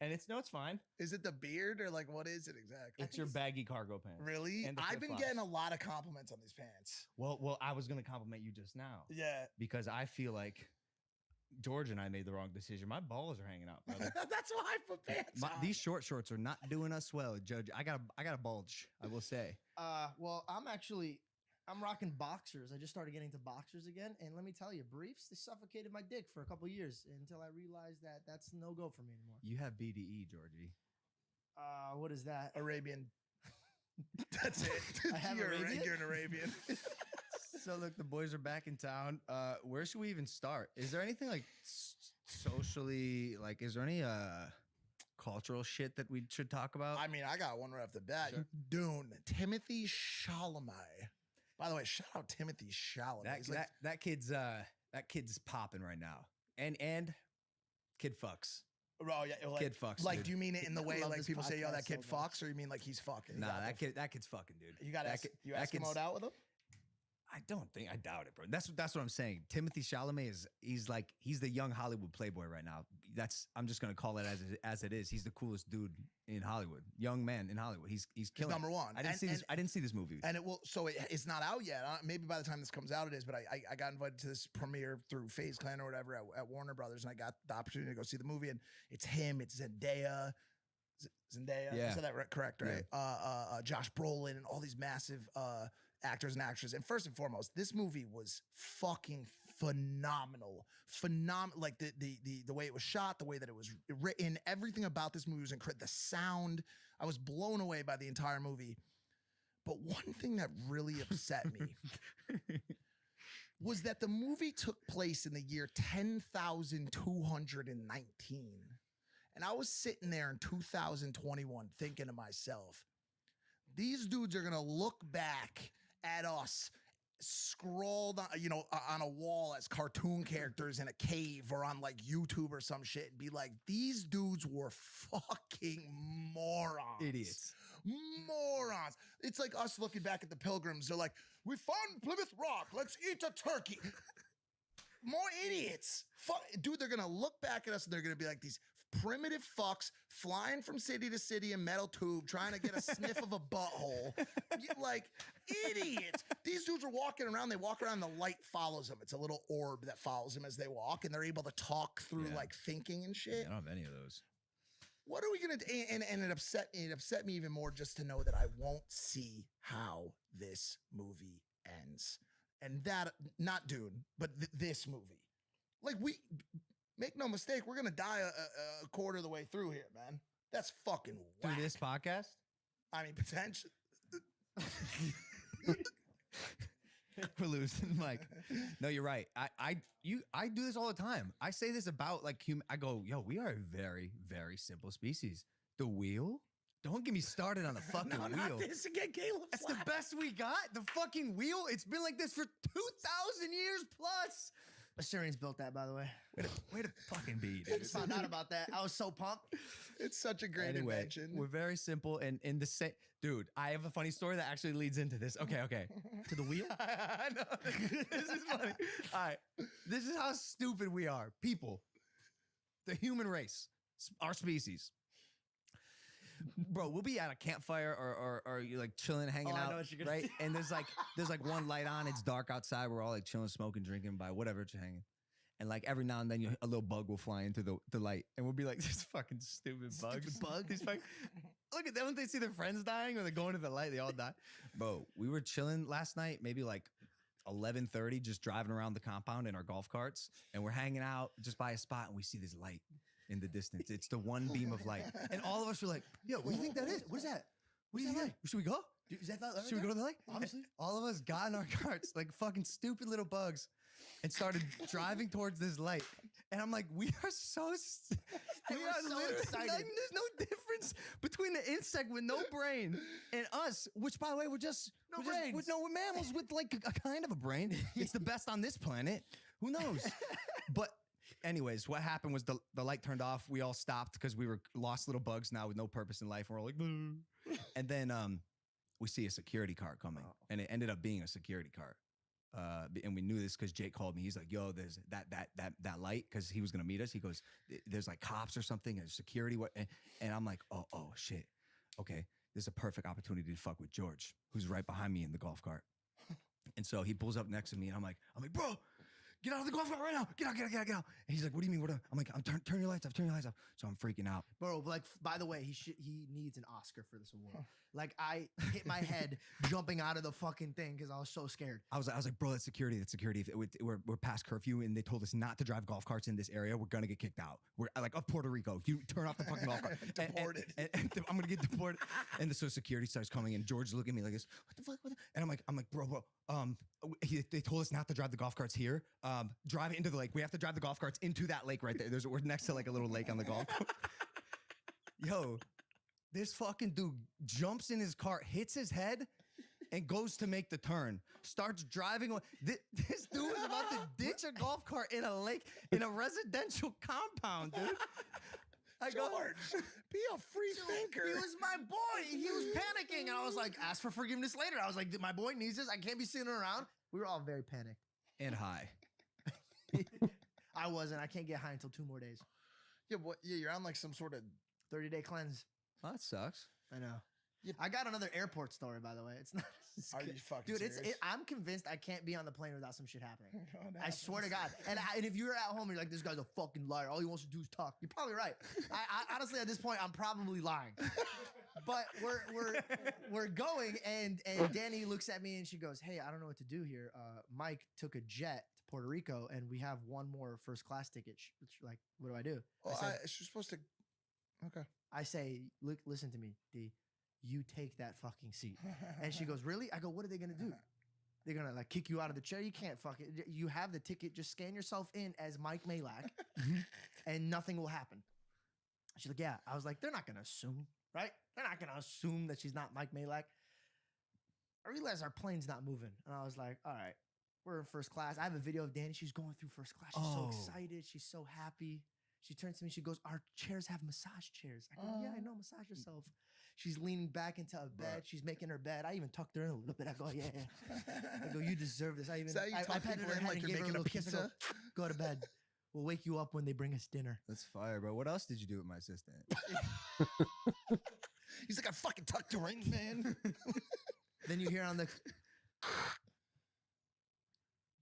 S18: fine.
S19: Is it the beard or like what is it exactly?
S18: It's your baggy cargo pants.
S19: Really?
S18: And the
S19: I've been
S18: flip-flops.
S19: getting a lot of compliments on these pants.
S18: Well, I was gonna compliment you just now.
S19: Yeah.
S18: Because I feel like George and I made the wrong decision. My balls are hanging out, brother.
S19: That's why I put pants on.
S18: These short shorts are not doing us well, Judge. I got a bulge, I will say.
S15: Well, I'm rocking boxers. I just started getting to boxers again, and let me tell you, briefs, they suffocated my dick for a couple years until I realized that that's no go for me anymore.
S18: You have BDE, Georgie.
S15: What is that?
S19: Arabian. That's it.
S15: I have
S19: You're
S15: Arabian?
S19: You're an Arabian.
S18: So look, the boys are back in town. Where should we even start? Is there anything like socially, like, is there any cultural shit that we should talk about?
S19: I mean, I got one right off the bat.
S18: Sure.
S19: Dune, Timothy Chalamet. By the way, shout out Timothy Chalamet.
S18: That kid's popping right now, and kid fucks.
S19: Oh yeah, like,
S18: kid fucks.
S19: Like,
S18: dude.
S19: do you mean it in the way
S15: love
S19: like
S15: this
S19: people say, "Yo,
S15: podcast
S19: that kid
S15: so much.
S19: fucks," or you mean like he's fucking?
S18: Nah, that kid's fucking, dude.
S19: You got you Eskimoed out with him?
S18: I doubt it, bro. That's what I'm saying. Timothy Chalamet he's the young Hollywood playboy right now. I'm just gonna call it as it is. He's the coolest dude in Hollywood, young man in Hollywood. He's killing.
S19: Number one.
S18: I didn't see this movie.
S19: And it's not out yet. Maybe by the time this comes out, it is. But I got invited to this premiere through FaZe Clan or whatever at Warner Brothers, and I got the opportunity to go see the movie. And it's him, it's Zendaya.
S18: Yeah.
S19: I said that correct, right? Yeah. Josh Brolin and all these massive actors and actresses. And first and foremost, this movie was fucking phenomenal. Like the way it was shot, the way that it was written, everything about this movie was incredible. The sound, I was blown away by the entire movie. But one thing that really upset me was that the movie took place in the year 10,219. And I was sitting there in 2021 thinking to myself, these dudes are going to look back at us scrawled on a wall as cartoon characters in a cave or on like YouTube or some shit and be like, these dudes were fucking morons.
S18: Idiots.
S19: Morons. It's like us looking back at the Pilgrims. They're like, we found Plymouth Rock. Let's eat a turkey. More idiots. Dude, they're going to look back at us and they're going to be like these primitive fucks flying from city to city in metal tube trying to get a sniff of a butthole. Like, idiots. These dudes are walking around. They walk around, the light follows them. It's a little orb that follows them as they walk, and they're able to talk through like thinking and shit.
S18: I don't have any of those.
S19: What are we gonna do? And it upset me even more just to know that I won't see how this movie ends. And that, not Dune, but this movie. Like, make no mistake, we're gonna die a quarter of the way through here, man. That's fucking whack.
S18: Through this podcast?
S19: I mean, potentially.
S18: We're losing, Mike. No, you're right. I do this all the time. I say this about like human. I go, yo, we are a very, very simple species. The wheel? Don't get me started on the fucking wheel.
S19: Not this again, Caleb.
S18: That's the best we got. The fucking wheel. It's been like this for 2,000 years plus.
S15: Assyrians built that, by the way.
S18: Way to fucking be,
S15: I
S18: dude.
S15: just found out about that. I was so pumped.
S19: It's such a great
S18: Anyway,
S19: invention.
S18: we're very simple and in the same. Dude, I have a funny story that actually leads into this. Okay.
S15: To the wheel?
S18: I know. This is funny. All right. This is how stupid we are. People. The human race. Our species. Bro, we'll be at a campfire or you like chilling, hanging
S15: I
S18: out,
S15: know what you're gonna
S18: right?
S15: say.
S18: And there's like one light on. It's dark outside. We're all like chilling, smoking, drinking by whatever you're hanging. And like every now and then, a little bug will fly into the light, and we'll be like, "This fucking stupid bug, These fucking look at them when they see their friends dying or they're going to the light. They all die." Bro, we were chilling last night, maybe like 11:30, just driving around the compound in our golf carts, and we're hanging out just by a spot, and we see this light in the distance. It's the one beam of light, and all of us were like, "Yo, what do you think that is? What is that? What do you think? Should we go?
S15: Dude, is that light
S18: Should we go to the light?"
S15: Honestly,
S18: all of us got in our carts like fucking stupid little bugs and started driving towards this light. And I'm like, we are so
S15: so
S18: literally-
S15: excited.
S18: like, there's no difference between the insect with no brain and us, which by the way, we're mammals with like a kind of a brain. It's the best on this planet. Who knows? But anyways, what happened was the light turned off. We all stopped because we were lost little bugs now with no purpose in life. We're all like, "Boo." And then we see a security car coming, and it ended up being a security car. And we knew this because Jake called me. He's like, "Yo, there's that light," because he was gonna meet us. He goes, "There's like cops or something, and security." And I'm like, "Oh shit, okay, this is a perfect opportunity to fuck with George, who's right behind me in the golf cart." And so he pulls up next to me, and I'm like, "Bro, get out of the golf cart right now! Get out!" And he's like, "What do you mean? What?" I'm like, turn your lights off. Turn your lights off." So I'm freaking out.
S15: bro. Like, by the way, he needs an Oscar for this award. Like, I hit my head jumping out of the fucking thing because I was so scared.
S18: I was like, "Bro, that's security. That's security. We're past curfew, and they told us not to drive golf carts in this area. We're gonna get kicked out. We're like of Puerto Rico. You turn off the fucking golf cart.
S19: Deported.
S18: And I'm gonna get deported." And so security starts coming, and George's looking at me like this. What the fuck? And I'm like, bro. They told us not to drive the golf carts here. Drive it into the lake. We have to drive the golf carts into that lake right there. We're next to like a little lake on the golf course. Yo, this fucking dude jumps in his cart, hits his head, and goes to make the turn. Starts driving. This dude was about to ditch a golf cart in a lake in a residential compound, dude. I go,
S19: George, be a free thinker.
S15: He was my boy. He was panicking, and I was like, "Ask for forgiveness later." I was like, "My boy needs this. I can't be sitting around." We were all very panicked.
S18: and high.
S15: I wasn't. I can't get high until 2 more days.
S19: Yeah, you're on like some sort of
S15: 30-day cleanse.
S18: Well, that sucks.
S15: I know. I got another airport story, by the way. It's not.
S19: Are you fucking
S15: Dude,
S19: serious?
S15: I'm convinced I can't be on the plane without some shit happening.
S19: No,
S15: I swear to God. And if you're at home, you're like, "This guy's a fucking liar. All he wants to do is talk." You're probably right. I honestly, at this point, I'm probably lying. But we're going, and Danny looks at me and she goes, "Hey, I don't know what to do here. Mike took a jet to Puerto Rico, and we have one more first class ticket. Like, what do I do?"
S19: Well,
S15: I said,
S19: she's supposed to. Okay.
S15: I say, "Look, listen to me, D. You take that fucking seat." And she goes, "Really?" I go, "What are they gonna do? They're gonna like kick you out of the chair? You can't fucking. You have the ticket. Just scan yourself in as Mike Malak, and nothing will happen." She's like, "Yeah." I was like, "They're not gonna assume, right? They're not gonna assume that she's not Mike Malak." I realized our plane's not moving, and I was like, "All right, we're in first class." I have a video of Danny. She's going through first class. She's so excited. She's so happy. She turns to me. She goes, "Our chairs have massage chairs." I go, "Yeah, I know. Massage yourself." She's leaning back into a bed. She's making her bed. I even tucked her in a little bit. I go, "Yeah." I go, "You deserve this." I patted her head and gave her a little kiss. I go, "Go to bed. We'll wake you up when they bring us dinner."
S18: That's fire, bro. What else did you do with my assistant?
S19: He's like, "I fucking tucked her in, man."
S15: Then you hear on the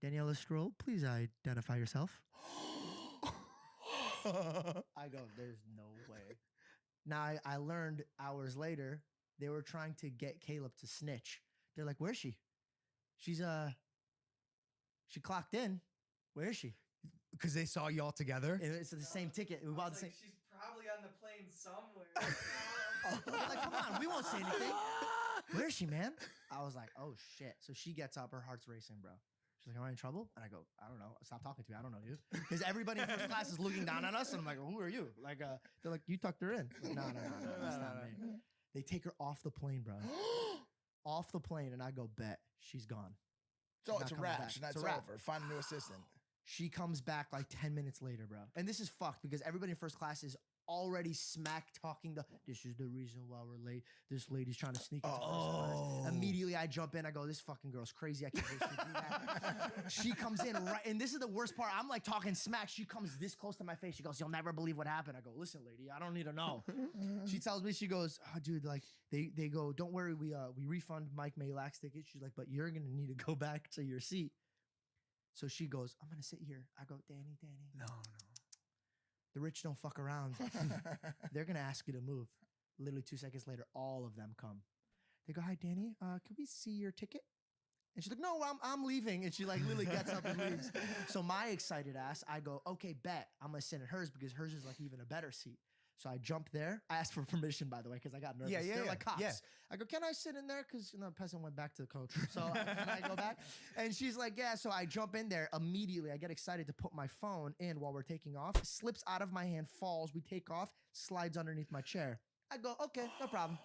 S15: Daniela Stroll, please identify yourself. I go, "There's no way." Now I learned hours later they were trying to get Caleb to snitch. They're like, "Where's she? She's she clocked in. Where is she?"
S18: Because they saw y'all together.
S15: It's the same ticket. We bought the same.
S20: She's probably on the plane somewhere.
S15: Like, come on, we won't say anything. "Where is she, man?" I was like, "Oh shit!" So she gets up, her heart's racing, bro. She's like, "Am I in trouble?" And I go, "I don't know. Stop talking to me. I don't know you." Because everybody in first class is looking down on us, and I'm like, "Who are you?" Like, they're like, "You tucked her in." Like, no, that's not me. They take her off the plane, bro. Off the plane, and I go, "Bet she's gone."
S19: So
S15: She's
S19: it's a
S15: not coming
S19: wrap.
S15: back.
S19: She's not
S15: It's a wrap.
S19: over. Find a new assistant.
S21: She comes back like 10 minutes later, bro. And this is fucked because everybody in first class is already smack talking this is the reason why we're late. This lady's trying to sneak into first class. Immediately I jump in, I go, this fucking girl's crazy. I can't believe she do that. She comes in right, and this is the worst part. I'm like talking smack. She comes this close to my face. She goes, you'll never believe what happened. I go, listen, lady, I don't need to know. She tells me, she goes, oh, dude, like they go, don't worry, we refund Mike Malak's ticket. She's like, but you're gonna need to go back to your seat. So she goes, I'm gonna sit here. I go, Danny.
S19: No.
S21: The rich don't fuck around. They're gonna ask you to move. Literally 2 seconds later, all of them come. They go, hi, Danny, can we see your ticket? And she's like, no, I'm leaving. And she like literally gets up and leaves. So my excited ass, I go, okay, bet. I'm gonna sit in hers because hers is like even a better seat. So I jump there. I asked for permission, by the way, because I got nervous. They're like cops. Yeah. I go, can I sit in there? Because the peasant went back to the coach. So can I go back? And she's like, yeah. So I jump in there. Immediately, I get excited to put my phone in while we're taking off. It slips out of my hand, falls. We take off, slides underneath my chair. I go, okay, no problem.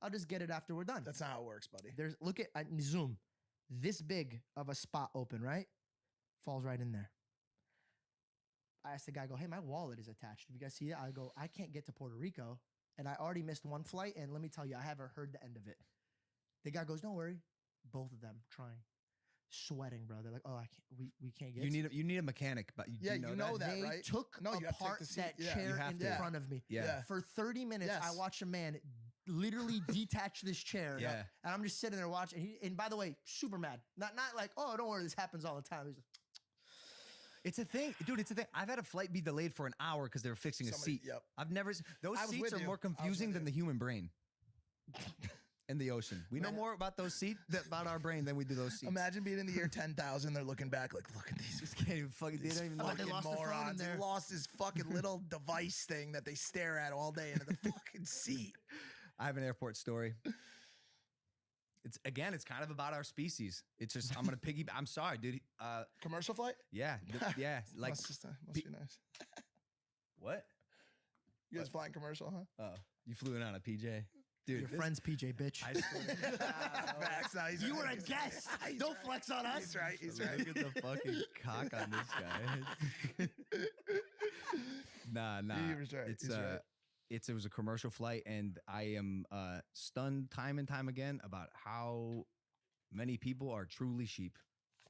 S21: I'll just get it after we're done.
S19: That's not how it works, buddy.
S21: Look at zoom. This big of a spot open, right? Falls right in there. I asked the guy, I go, hey, my wallet is attached. If you guys see it, I go, I can't get to Puerto Rico. And I already missed one flight. And let me tell you, I haven't heard the end of it. The guy goes, don't worry. Both of them trying. Sweating, bro. They're like, oh, I can't, we can't get
S18: You need a mechanic, but
S19: you know that,
S21: they
S19: right?
S21: took apart that chair in front of me.
S18: Yeah.
S21: For 30 minutes, I watched a man literally detach this chair.
S18: Yeah.
S21: And I'm just sitting there watching. And by the way, super mad. Not like, oh, don't worry, this happens all the time. He's like,
S18: it's a thing, dude. It's a thing. I've had a flight be delayed for an hour because they were fixing a seat.
S19: Yep.
S18: I've never. Those seats are more confusing than the human brain. In the ocean, we know more about those seats, about our brain, than we do those seats.
S19: Imagine being in the year 10,000. They're looking back, like, look at these.
S18: Just can't even fucking. They don't even know.
S21: They lost the phone in there.
S19: They lost this fucking little device thing that they stare at all day into the fucking seat.
S18: I have an airport story. It's kind of about our species. It's just, I'm gonna I'm sorry, dude.
S19: Commercial flight?
S18: Yeah, yeah. Like
S19: must be nice.
S18: What?
S19: You guys flying commercial, huh?
S18: Oh, you flew in on a PJ, dude.
S21: Your friend's PJ, bitch.
S19: You
S21: were a guest. Don't flex on us.
S19: He's right. He's right.
S18: Look at the fucking cock on this guy. Nah.
S19: He was right.
S18: It's
S19: He's right.
S18: It was a commercial flight, and I am stunned time and time again about how many people are truly sheep.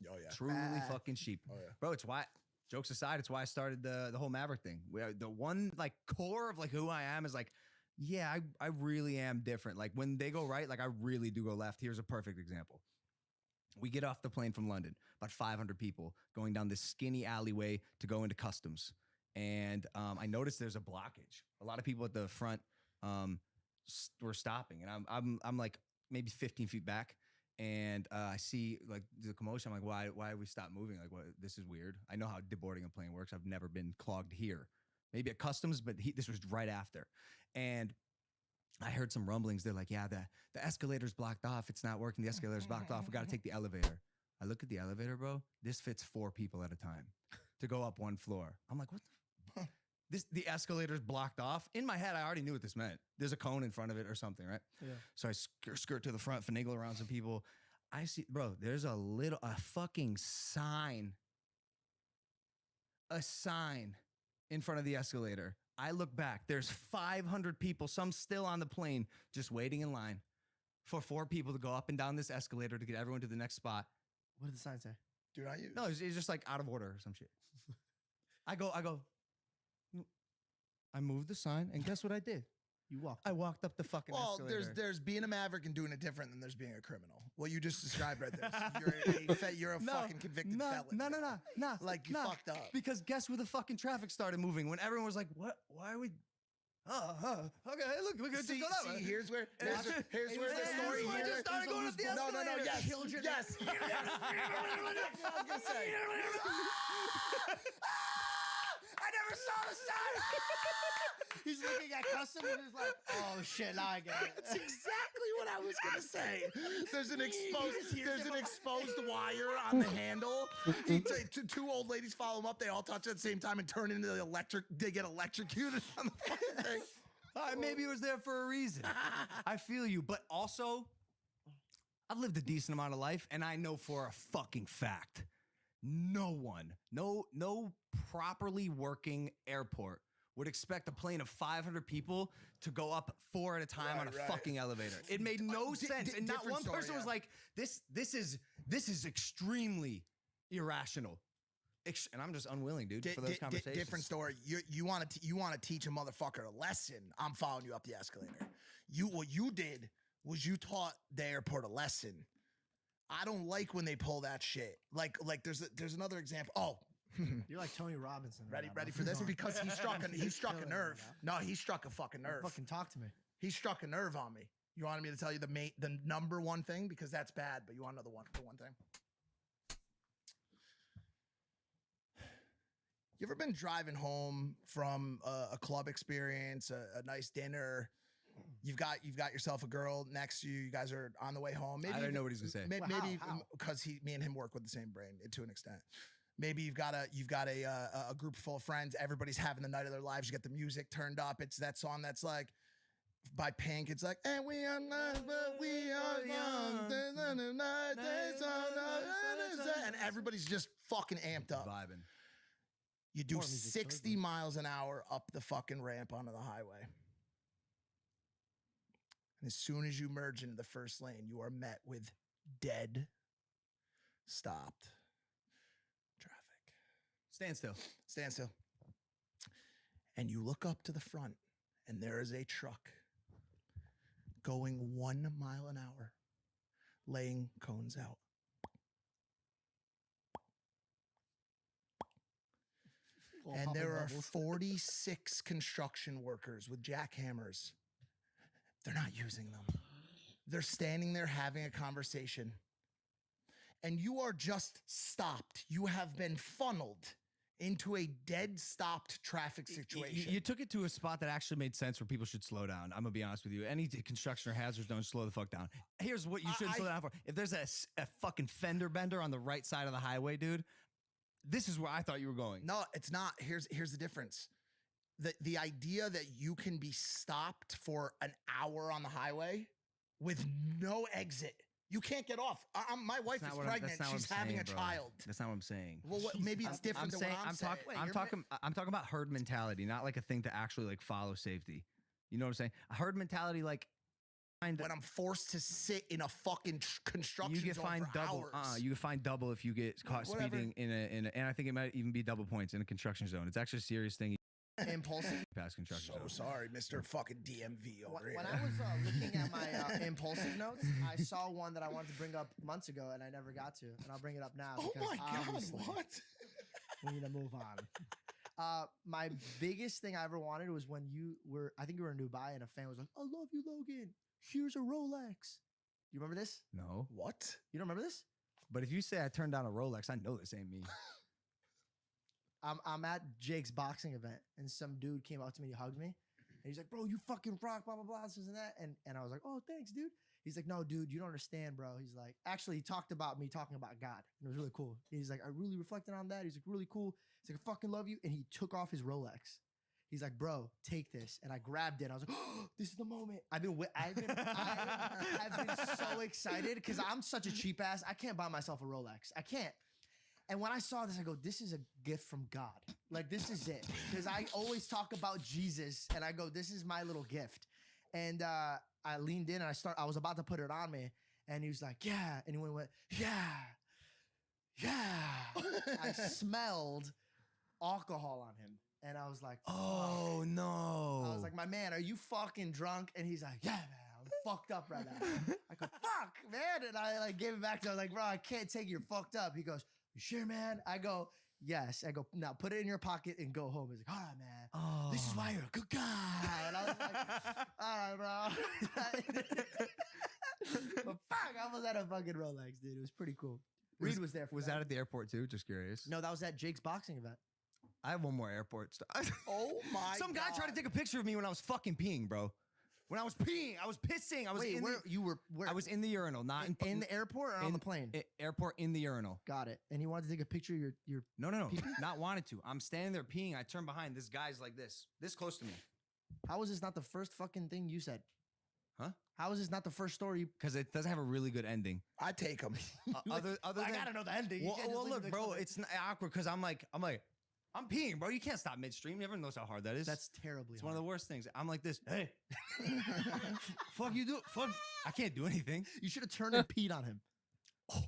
S19: Oh yeah,
S18: truly fucking sheep.
S19: Oh yeah,
S18: bro. It's why. Jokes aside, it's why I started the whole Maverick thing. The one like core of like who I am is like, yeah, I really am different. Like when they go right, like I really do go left. Here's a perfect example. We get off the plane from London, about 500 people going down this skinny alleyway to go into customs. And I noticed there's a blockage. A lot of people at the front were stopping, and I'm like maybe 15 feet back, and I see like the commotion. I'm like, why we stop moving? Like, what? This is weird. I know how deboarding a plane works. I've never been clogged here. Maybe at customs, but this was right after, and I heard some rumblings. They're like, yeah, the escalator's blocked off. It's not working. The escalator's blocked off. We got to take the elevator. I look at the elevator, bro. This fits 4 people at a time to go up 1 floor. I'm like, what the? The escalator's blocked off. In my head, I already knew what this meant. There's a cone in front of it or something, right?
S21: Yeah.
S18: So I skirt to the front, finagle around some people. I see, bro, there's a fucking sign. A sign in front of the escalator. I look back. There's 500 people, some still on the plane, just waiting in line for 4 people to go up and down this escalator to get everyone to the next spot.
S21: What did the sign say?
S19: Do not use.
S18: No, it's just like out of order or some shit. I moved the sign, and guess what I did?
S21: You walked.
S18: I walked up the fucking escalator.
S19: There's being a maverick and doing it different than there's being a criminal. What you just described right there. You're a fucking convicted felon.
S18: No.
S19: Like you fucked up.
S18: Because guess where the fucking traffic started moving? When everyone was like, "What? Why are we?" Okay, look,
S19: see, here's where the story here.
S18: Just started going up the escalator.
S19: No, yes,
S21: children.
S19: Yes. I was gonna say.
S21: I never saw the sign. He's looking at customs and he's like, oh shit, now I get it.
S19: That's exactly what I was gonna say. There's an exposed wire on the handle. 2 old ladies follow him up. They all touch it at the same time and turn into the electric. They get electrocuted on the fucking thing.
S18: Maybe it was there for a reason. I feel you, but also, I've lived a decent amount of life, and I know for a fucking fact, no one, no properly working airport would expect a plane of 500 people to go up 4 at a time on a fucking elevator. It made no sense, and not one person was like, "This is extremely irrational." And I'm just unwilling, dude, for those conversations.
S19: Different story. You want to teach a motherfucker a lesson. I'm following you up the escalator. What you did was you taught the airport a lesson. I don't like when they pull that shit. Like there's another example. Oh.
S21: You're like Tony Robinson.
S19: Ready for this? Because he struck a nerve. No, he struck a fucking nerve.
S21: Fucking talk to me.
S19: He struck a nerve on me. You wanted me to tell you the number one thing? Because that's bad, but you want to know the one thing? You ever been driving home from a club experience, a nice dinner? You've got yourself a girl next to you. You guys are on the way home. Maybe
S18: I don't know what he's gonna say.
S19: Maybe because me and him work with the same brain to an extent. Maybe you've got a group full of friends. Everybody's having the night of their lives. You get the music turned up. It's that song that's like by Pink. It's like, and we are not, but we are young. And everybody's just fucking amped up.
S18: Vibing.
S19: You do 60 miles an hour up the fucking ramp onto the highway. And as soon as you merge into the first lane, you are met with dead, stopped traffic. Standstill. And you look up to the front, and there is a truck going 1 mile an hour, laying cones out. And there are 46 construction workers with jackhammers. They're not using them. They're standing there having a conversation. And you are just stopped. You have been funneled into a dead stopped traffic situation.
S18: You took it to a spot that actually made sense where people should slow down. I'm gonna be honest with you. Any construction or hazards, don't slow the fuck down. Here's what you shouldn't slow down for. If there's a fucking fender bender on the right side of the highway, dude, this is where I thought you were going.
S19: No, it's not. Here's the difference. The idea that you can be stopped for an hour on the highway with no exit. You can't get off. My wife is pregnant. She's having a child.
S18: That's not what I'm saying.
S19: Well, maybe it's different than what I'm saying.
S18: I'm talking about herd mentality, not like a thing to actually like follow safety. You know what I'm saying? A herd mentality, like
S19: when I'm forced to sit in a fucking construction
S18: you get
S19: zone
S18: fined
S19: for
S18: double.
S19: hours.
S18: You get fined double if you get caught speeding in a, and I think it might even be double points in a construction zone. It's actually a serious thing.
S21: Impulsive.
S18: Past construction zone.
S19: Sorry, Mr. fucking DMV over here.
S21: When I was looking at my impulsive notes, I saw one that I wanted to bring up months ago, and I never got to. And I'll bring it up now.
S19: Oh
S21: because
S19: my God,
S21: obviously
S19: what?
S21: We need to move on. My biggest thing I ever wanted was when I think you were in Dubai, and a fan was like, "I love you, Logan. Here's a Rolex." You remember this?
S18: No.
S19: What?
S21: You don't remember this?
S18: But if you say I turned down a Rolex, I know this ain't me.
S21: I'm at Jake's boxing event, and some dude came up to me, he hugged me, and he's like, "Bro, you fucking rock, blah, blah, blah, this and that." And I was like, "Oh, thanks, dude." He's like, "No, dude, you don't understand, bro." He's like, actually, he talked about me talking about God. And it was really cool. He's like, "I really reflected on that." He's like, "Really cool." He's like, "I fucking love you." And he took off his Rolex. He's like, "Bro, take this." And I grabbed it. I was like, "Oh, this is the moment." I've been so excited because I'm such a cheap ass. I can't buy myself a Rolex. I can't. And when I saw this, I go, "This is a gift from God. Like, this is it." Because I always talk about Jesus, and I go, "This is my little gift." And I leaned in, and I was about to put it on me, and he was like, "Yeah." And he went, "Yeah, yeah." I smelled alcohol on him, and I was like,
S18: "Oh,
S21: fuck."
S18: no.
S21: I was like, "My man, are you fucking drunk?" And he's like, "Yeah, man, I'm fucked up right now." I go, "Fuck, man." And I like gave it back to him. I was like, "Bro, I can't take it. You're fucked up." He goes, "You sure, man?" I go, "Yes." I go, "Now put it in your pocket and go home." He's like, "All right, man.
S18: Oh.
S21: This is why you're a good guy." And I was like, "All right, bro." But fuck, I almost had a fucking Rolex, dude. It was pretty cool. Reed was there for
S18: Was that at the airport too? Just curious.
S21: No, that was at Jake's boxing event.
S18: I have one more airport stuff.
S19: Oh my
S18: Some guy tried to take a picture of me when I was fucking peeing, bro. When I was peeing, I was pissing. I was
S21: Wait,
S18: I was in the urinal, not
S21: in the airport or on the plane?
S18: Airport in the urinal.
S21: Got it. And he wanted to take a picture of your
S18: No. Not wanted to. I'm standing there peeing. I turn behind. This guy's like this close to me.
S21: How was this not the first fucking thing you said?
S18: Huh?
S21: How is this not the first story?
S18: Because it doesn't have a really good ending.
S19: I take him.
S18: Other
S21: I
S18: than,
S21: gotta know the ending. You
S18: Well,
S21: can't just
S18: well
S21: leave it
S18: look,
S21: to
S18: bro,
S21: cliffhanger.
S18: it's awkward because I'm peeing, bro. You can't stop midstream. Everyone knows how hard that is.
S21: That's terribly
S18: It's
S21: hard.
S18: one of the worst things. I'm like this. Hey, fuck you do. Fuck. I can't do anything.
S21: You should have turned and peed on him.
S19: Oh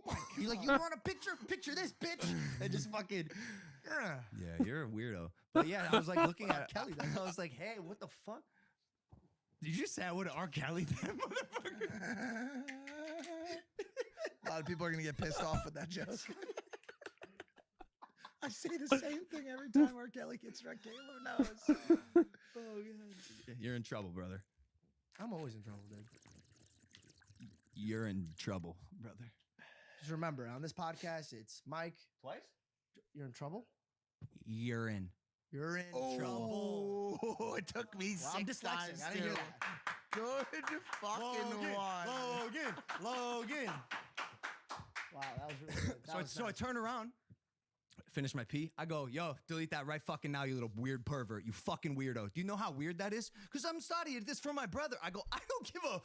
S19: my god.
S21: You're like, you want a picture? Picture this, bitch. And just fucking.
S18: Yeah, you're a weirdo. But yeah, I was like looking at Kelly. Then I was like, hey, what the fuck? Did you say I would have R. Kelly that motherfucker?
S19: A lot of people are gonna get pissed off with that joke. I say the same thing every time R. Kelly gets drunk. Caleb knows.
S21: Oh, God.
S18: You're in trouble, brother.
S21: I'm always in trouble, dude.
S18: You're in trouble, brother.
S21: Just remember, on this podcast, it's Mike.
S18: Twice?
S21: You're in trouble?
S18: You're in.
S21: You're in trouble.
S19: Oh, it took me
S21: Well, I'm
S19: 6
S21: dyslexic.
S19: times.
S21: I didn't hear
S19: too.
S21: that.
S19: Good fucking one.
S21: Logan. Wow, that was really good. That was
S18: So I
S21: nice.
S18: turn around, finish my pee. I go, yo, delete that right fucking now, you little weird pervert. You fucking weirdo. Do you know how weird that is? Because I'm studying this for my brother. I go, I don't give a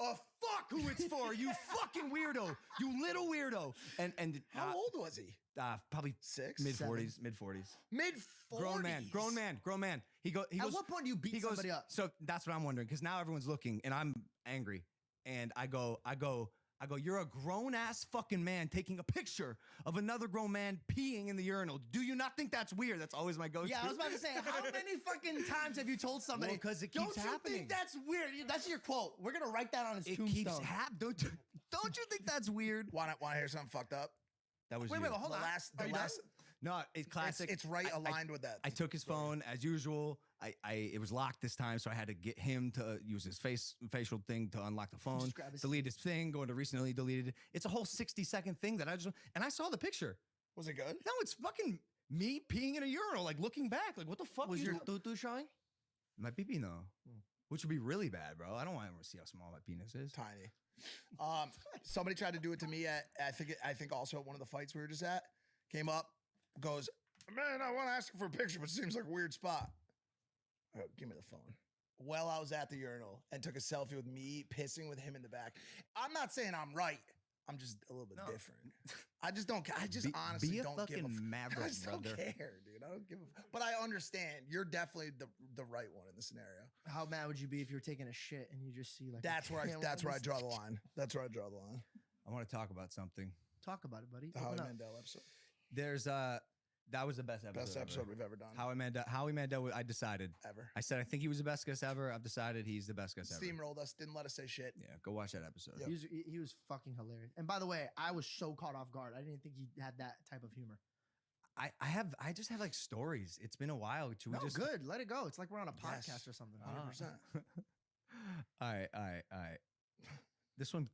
S18: fuck who it's for. You fucking weirdo. You little weirdo. And
S19: How old was he?
S18: Probably
S19: 6,
S18: mid 40s. Mid 40s.
S19: Mid 40s.
S18: Grown man. He goes.
S21: At what point do you beat somebody up?
S18: So that's what I'm wondering, because now everyone's looking and I'm angry. And I go, you're a grown ass fucking man taking a picture of another grown man peeing in the urinal. Do you not think that's weird? That's always my go-to.
S21: Yeah, I was about to say, how many fucking times have you told somebody?
S18: Well, 'cause it
S21: Don't
S18: keeps
S21: you
S18: happening.
S21: think that's weird? That's your quote. We're gonna write that on his
S18: It
S21: tombstone.
S18: keeps happening. Don't you think that's weird?
S19: Want to hear something fucked up?
S18: That was
S21: Wait,
S18: you.
S21: wait, hold
S19: the
S21: on.
S19: last, the
S21: Are you
S19: last.
S18: No, it's classic.
S19: It's right aligned with that.
S18: I took his phone as usual. It was locked this time, so I had to get him to use his facial thing to unlock the phone.
S21: Just grab his-
S18: Delete his thing, go into recently deleted. It's a whole 60-second thing that I saw the picture.
S19: Was it good?
S18: No, it's fucking me peeing in a urinal, like looking back, like what the fuck
S21: Was
S18: you
S21: your
S18: do-
S21: tutu showing?
S18: My pee no, which would be really bad, bro. I don't want to see how small my penis is.
S19: Tiny. Somebody tried to do it to me at I think also at one of the fights we were just at. Came up, goes, man, I want to ask you for a picture, but it seems like a weird spot. I go, give me the phone. Well, I was at the urinal and took a selfie with me pissing with him in the back. I'm not saying I'm right. I'm just a little bit different. I just don't. I just honestly
S18: be a
S19: don't give a.
S18: fucking maverick,
S19: I just don't
S18: brother.
S19: care, dude. I don't give a. But I understand. You're definitely the right one in the scenario.
S21: How mad would you be if you were taking a shit and you just see like?
S19: That's where I draw the line. That's where I draw the line.
S18: I want to talk about something.
S21: Talk about it, buddy.
S19: The Howie
S21: Open up.
S19: Mandel episode.
S18: There's that was the best episode.
S19: Best episode we've ever done.
S18: Howie Mandel. I decided.
S19: Ever.
S18: I said I think he was the best guest ever. I've decided he's the best guest ever.
S19: Steamrolled us. Didn't let us say shit.
S18: Yeah, go watch that episode.
S19: Yep.
S21: He was fucking hilarious. And by the way, I was so caught off guard. I didn't think he had that type of humor.
S18: I just have like stories. It's been a while. Should we
S21: No,
S18: just
S21: good. Let it go. It's like we're on a
S19: Yes.
S21: podcast or something.
S19: 100%.
S18: All right. This one.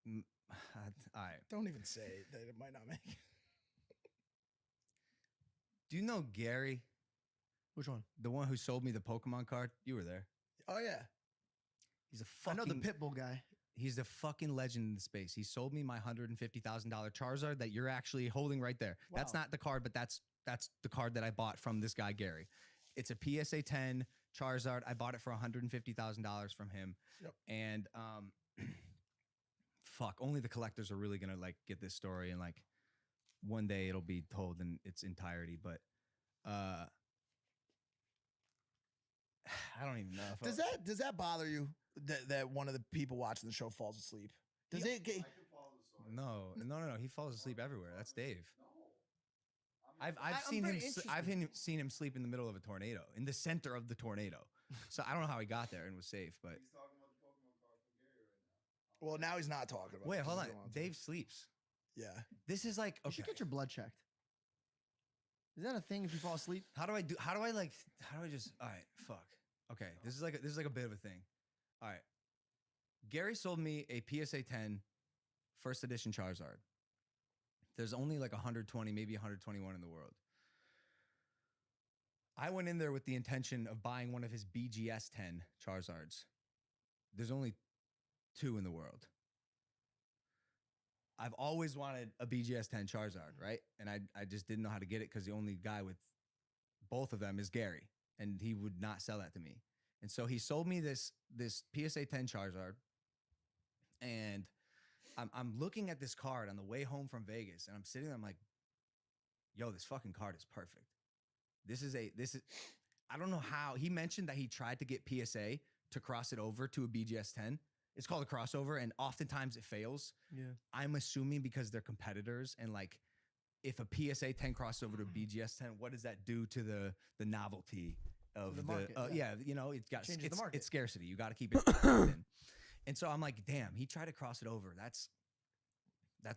S18: All right.
S19: Don't even say it, that it might not make it.
S18: Do you know Gary?
S21: Which one?
S18: The one who sold me the Pokemon card? You were there.
S19: Oh, yeah.
S18: He's a
S21: I
S18: fucking.
S21: know the Pitbull guy.
S18: He's the fucking legend in the space. He sold me my $150,000 Charizard that you're actually holding right there. That's
S21: Wow.
S18: not the card, but that's the card that I bought from this guy Gary. It's a PSA 10 Charizard. I bought it for $150,000 from him.
S19: Yep.
S18: And fuck, only the collectors are really gonna like get this story, and like one day it'll be told in its entirety. But I don't even know. If
S19: Does that bother you that one of the people watching the show falls asleep? Does it get?
S18: No. He falls asleep everywhere. That's Dave. I've
S21: I'm
S18: seen him.
S21: very
S18: Seen him sleep in the middle of a tornado, in the center of the tornado. So I don't know how he got there and was safe. But
S19: Well, now he's not talking about.
S18: wait,
S19: it 'cause
S18: hold
S19: he
S18: on.
S19: doesn't want to.
S18: Dave sleeps.
S19: Yeah.
S18: This is like
S21: You
S18: okay.
S21: should get your blood checked. Is that a thing if you fall asleep?
S18: How do I just? All right, fuck. Okay, this is like a bit of a thing. All right, Gary sold me a PSA 10 first edition Charizard. There's only like 120, maybe 121 in the world. I went in there with the intention of buying one of his BGS 10 Charizards. There's only 2 in the world. I've always wanted a BGS 10 Charizard, right? And I just didn't know how to get it because the only guy with both of them is Gary, and he would not sell that to me. And so he sold me this PSA 10 Charizard, and I'm looking at this card on the way home from Vegas, and I'm sitting there, I'm like, yo, this fucking card is perfect. This is I don't know how. He mentioned that he tried to get PSA to cross it over to a BGS 10. It's called a crossover, and oftentimes it fails.
S21: Yeah.
S18: I'm assuming because they're competitors, and like, if a PSA 10 crossover to a BGS 10, what does that do to the novelty of
S21: the market,
S18: yeah, you know, it's got
S21: Changes the market.
S18: it's scarcity. You got to keep it in. And so I'm like, damn, he tried to cross it over. That's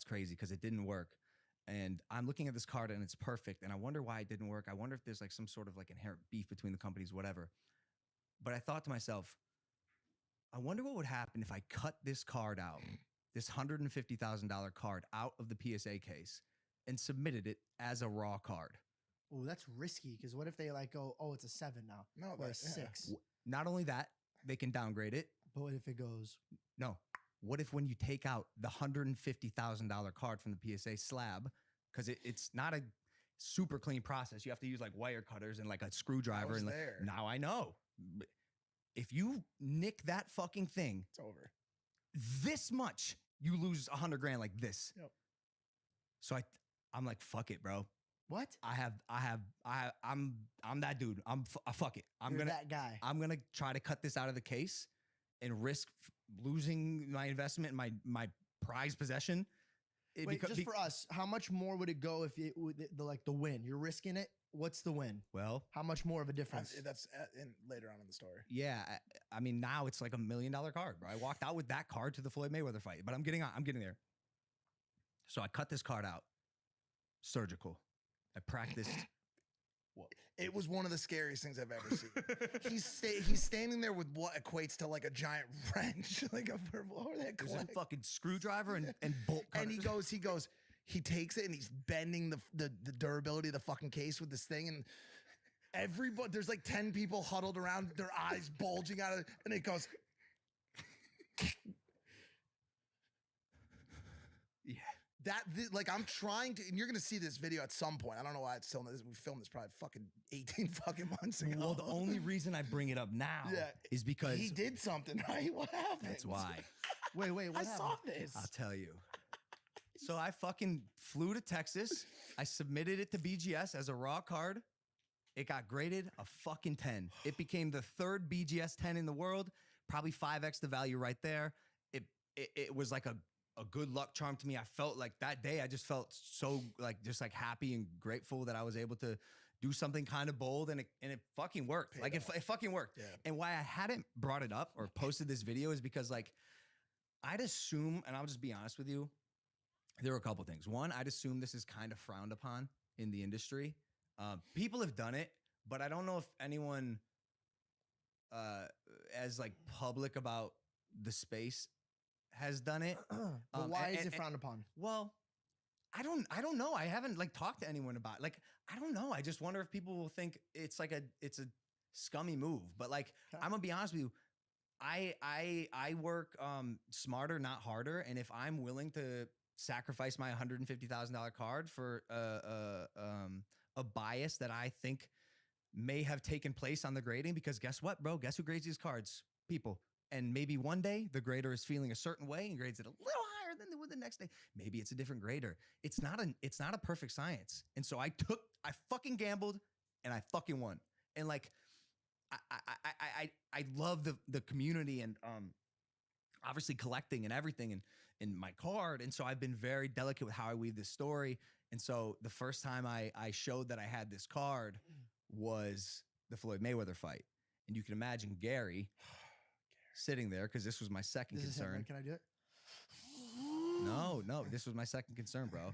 S18: crazy because it didn't work. And I'm looking at this card and it's perfect. And I wonder why it didn't work. I wonder if there's like some sort of like inherent beef between the companies, whatever. But I thought to myself, I wonder what would happen if I cut this card out, this $150,000 card out of the PSA case and submitted it as a raw card.
S21: Oh, that's risky because what if they like go, oh, it's a 7 now,
S19: No,
S21: or a
S19: that- yeah.
S21: 6?
S18: Not only that, they can downgrade it.
S21: But what if it goes?
S18: No. What if when you take out the $150,000 card from the PSA slab, because it's not a super clean process. You have to use like wire cutters and like a screwdriver.
S19: was
S18: And like,
S19: there.
S18: now I know. If you nick that fucking thing,
S19: It's over.
S18: this much, you lose $100 grand like this.
S19: Yep.
S18: So I'm like, fuck it, bro.
S21: What?
S18: I'm that dude. Fuck it.
S21: You're that guy.
S18: I'm gonna try to cut this out of the case and risk losing my investment, my prized possession.
S21: Wait, just for us, how much more would it go if it would the win? You're risking it. What's the win?
S18: Well,
S21: how much more of a difference?
S19: That's later on in the story.
S18: Yeah, I mean now it's like $1 million card, bro. I walked out with that card to the Floyd Mayweather fight, but I'm getting there. So I cut this card out. Surgical. I practiced.
S19: It was one of the scariest things I've ever seen. He's standing there with what equates to like a giant wrench, like a
S18: There's a fucking screwdriver and bolt cutter.
S19: And he takes it and he's bending the durability of the fucking case with this thing, and everybody, there's like 10 people huddled around, their eyes bulging out of it, and it goes.
S18: Yeah.
S19: Like I'm trying to, and you're gonna see this video at some point. I don't know why it's still. We filmed this probably fucking 18 fucking months ago.
S18: Well, the only reason I bring it up now is because
S19: he did something, right? What happened?
S18: That's why.
S21: Wait, what
S19: I
S21: happened?
S19: saw this.
S18: I'll tell you. So I fucking flew to Texas. I submitted it to BGS as a raw card. It got graded a fucking 10. It became the third BGS 10 in the world, probably 5x the value right there. It was like a good luck charm to me. I felt like that day, I just felt so just happy and grateful that I was able to do something kind of bold, and it fucking worked. It fucking worked.
S19: Yeah.
S18: And why I hadn't brought it up or posted this video is because like I'd assume, and I'll just be honest with you, there were a couple things. One, I'd assume this is kind of frowned upon in the industry. People have done it, but I don't know if anyone as like public about the space has done it.
S21: But why is it frowned upon?
S18: Well, I don't know. I haven't like talked to anyone about it. Like, I don't know. I just wonder if people will think it's a scummy move. But like, I'm gonna be honest with you. I work smarter, not harder. And if I'm willing to sacrifice my $150,000 card for a bias that I think may have taken place on the grading, because guess what, bro? Guess who grades these cards? People. And maybe one day the grader is feeling a certain way and grades it a little higher than they would the next day. Maybe it's a different grader. It's not a perfect science. And so I fucking gambled and I fucking won. And like, I love the community and obviously collecting and everything and in my card. And so I've been very delicate with how I weave this story. And so the first time I showed that I had this card was the Floyd Mayweather fight. And you can imagine Gary sitting there, because this was my second concern.
S21: Can I do it?
S18: No, this was my second concern, bro.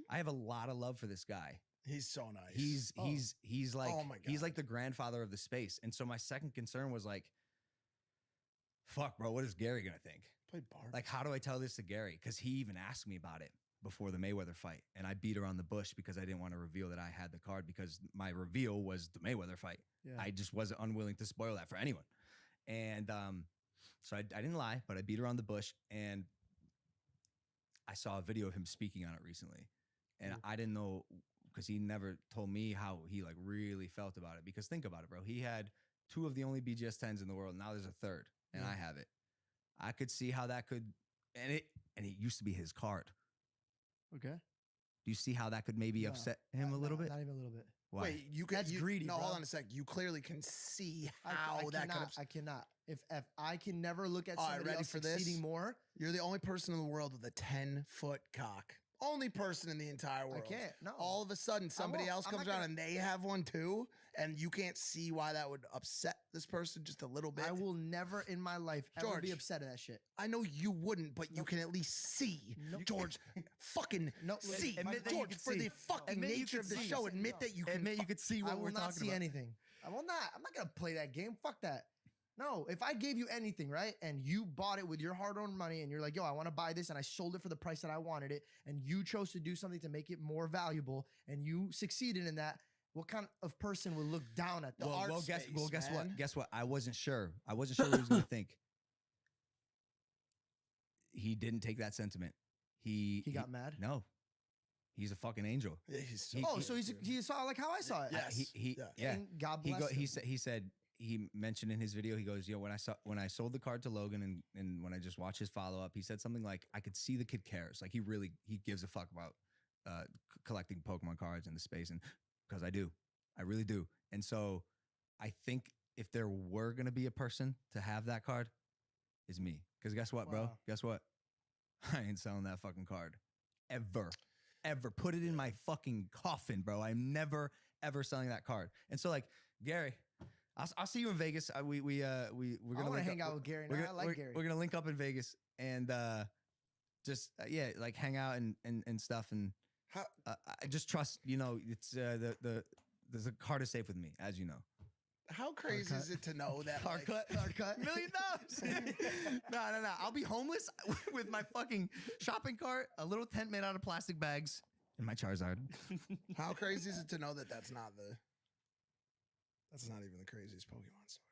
S18: I have a lot of love for this guy.
S19: He's so nice.
S18: He's like,
S19: oh my God.
S18: He's like the grandfather of the space. And so my second concern was like, fuck, bro, what is Gary gonna think?
S19: Play Barbie.
S18: Like, how do I tell this to Gary? Because he even asked me about it before the Mayweather fight, and I beat around the bush because I didn't want to reveal that I had the card, because my reveal was the Mayweather fight.
S21: Yeah.
S18: I just wasn't unwilling to spoil that for anyone. And so I didn't lie, but I beat around the bush, and I saw a video of him speaking on it recently, and I didn't know, because he never told me how he like really felt about it. Because think about it, bro. He had two of the only BGS 10s in the world. Now there's a third, and I have it. I could see how that could, and it used to be his card.
S21: Okay.
S18: Do you see how that could maybe upset him a little bit?
S21: Not even a little bit.
S18: Why?
S8: Wait, you can.
S21: That's greedy,
S8: No,
S21: bro.
S8: hold on a sec. You clearly can see
S21: I
S8: how that could.
S21: cannot. I cannot. If I can never look at
S8: All right,
S21: somebody
S8: ready
S21: else
S8: for this?
S21: succeeding more.
S8: You're the only person in the world with a 10-foot cock. Only person in the entire world.
S21: I can't. No.
S8: All of a sudden, somebody
S21: won't.
S8: else
S21: I'm
S8: comes
S21: not
S8: around
S21: gonna-
S8: and they have one too, and you can't see why that would upset this person just a little bit.
S21: I will never in my life ever be
S8: George.
S21: upset at that shit.
S8: I know you wouldn't, but you can at least see.
S21: Nope.
S8: George, fucking see.
S18: Admit that you
S8: George,
S18: can
S8: for
S18: see.
S8: the fucking
S18: Admit you
S8: nature
S18: can
S8: of the
S18: see.
S8: show, admit that you can.
S18: Admit you could see what
S21: I will
S18: we're
S21: not
S18: talking
S21: see
S18: about.
S21: anything. I will not. I'm not gonna play that game. Fuck that. No, if I gave you anything, right, and you bought it with your hard-earned money, and you're like, yo, I want to buy this, and I sold it for the price that I wanted it, and you chose to do something to make it more valuable, and you succeeded in that, what kind of person would look down at that?
S18: Guess
S8: man.
S18: what? Guess what? I wasn't sure. I wasn't sure what he was going to think. He didn't take that sentiment. He
S21: got mad?
S18: No. He's a fucking angel.
S8: Yeah, he's so
S21: So he saw like how I saw it.
S8: Yes.
S18: Yeah.
S21: And God bless him.
S18: He said he mentioned in his video, he goes, when I sold the card to Logan and when I just watched his follow-up, he said something like, I could see the kid cares. Like he gives a fuck about collecting Pokemon cards in the space. And because I do. I really do. And so I think if there were going to be a person to have that card, it's me. Because guess what, bro?
S21: Wow.
S18: Guess what? I ain't selling that fucking card. Ever. Put it in my fucking coffin, bro. I'm never, ever selling that card. And so like, Gary, I'll see you in Vegas. We're gonna
S21: wanna hang out with Gary now. I like Gary.
S18: We're gonna link up in Vegas and just like hang out and stuff. And I just trust, it's the card is safe with me, as you know.
S8: How crazy is it to know that?
S18: Hard cut. $1 million. No. I'll be homeless with my fucking shopping cart, a little tent made out of plastic bags, and my Charizard.
S8: How crazy is it to know that that's not even the craziest Pokemon story?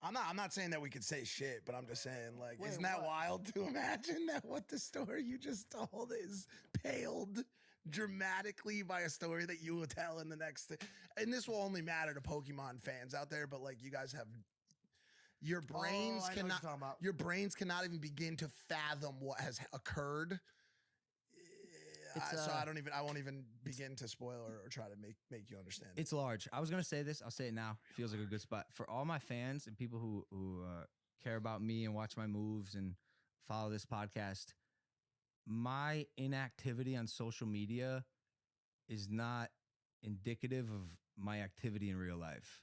S8: I'm not saying that we could say shit, but I'm just saying, like,
S21: Wait,
S8: isn't that
S21: what?
S8: wild to imagine that what the story you just told is paled dramatically by a story that you will tell in the next and this will only matter to Pokemon fans out there, but like you guys have your brains
S21: I know what you're talking about.
S8: your brains cannot even begin to fathom what has occurred. So I won't even begin to spoil or try to make you understand.
S18: It's large. I was gonna say this. I'll say it now. Feels like a good spot for all my fans and people who care about me and watch my moves and follow this podcast. My inactivity on social media is not indicative of my activity in real life.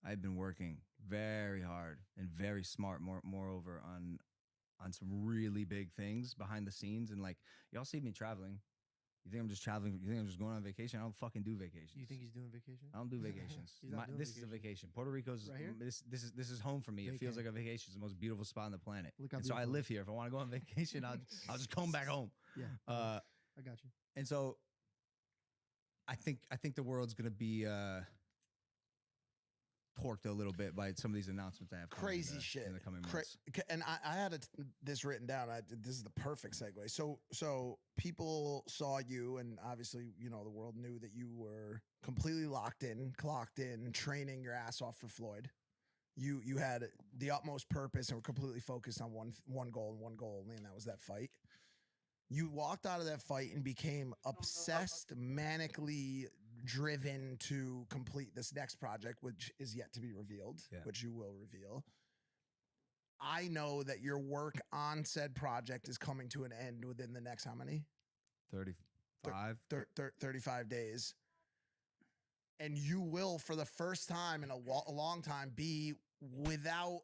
S18: I've been working very hard and very smart, moreover, on some really big things behind the scenes. And like, y'all see me traveling. You think I'm just traveling? You think I'm just going on vacation? I don't fucking do vacations.
S21: You think he's doing vacation?
S18: I don't do vacations.
S21: He's not doing
S18: This is a vacation. Puerto Rico's
S21: Right here?
S18: This is home for me. It feels like a vacation. It's the most beautiful spot on the planet.
S21: Look how
S18: And so I
S21: beautiful.
S18: live here. If I want to go on vacation, I'll just come back home.
S21: Yeah.
S18: Uh,
S21: I got you.
S18: and so I think the world's gonna be torqued a little bit by some of these announcements I have coming
S8: Crazy
S18: in the,
S8: shit
S18: in the coming months.
S8: And I had this written down. This is the perfect segue. So people saw you, and obviously, the world knew that you were completely locked in, clocked in, training your ass off for Floyd. You had the utmost purpose and were completely focused on one goal and one goal only, and that was that fight. You walked out of that fight and became obsessed, manically driven to complete this next project, which is yet to be revealed, which you will reveal. I know that your work on said project is coming to an end within the next how many?
S18: 35?
S8: 35 days. And you will, for the first time in a long time, be without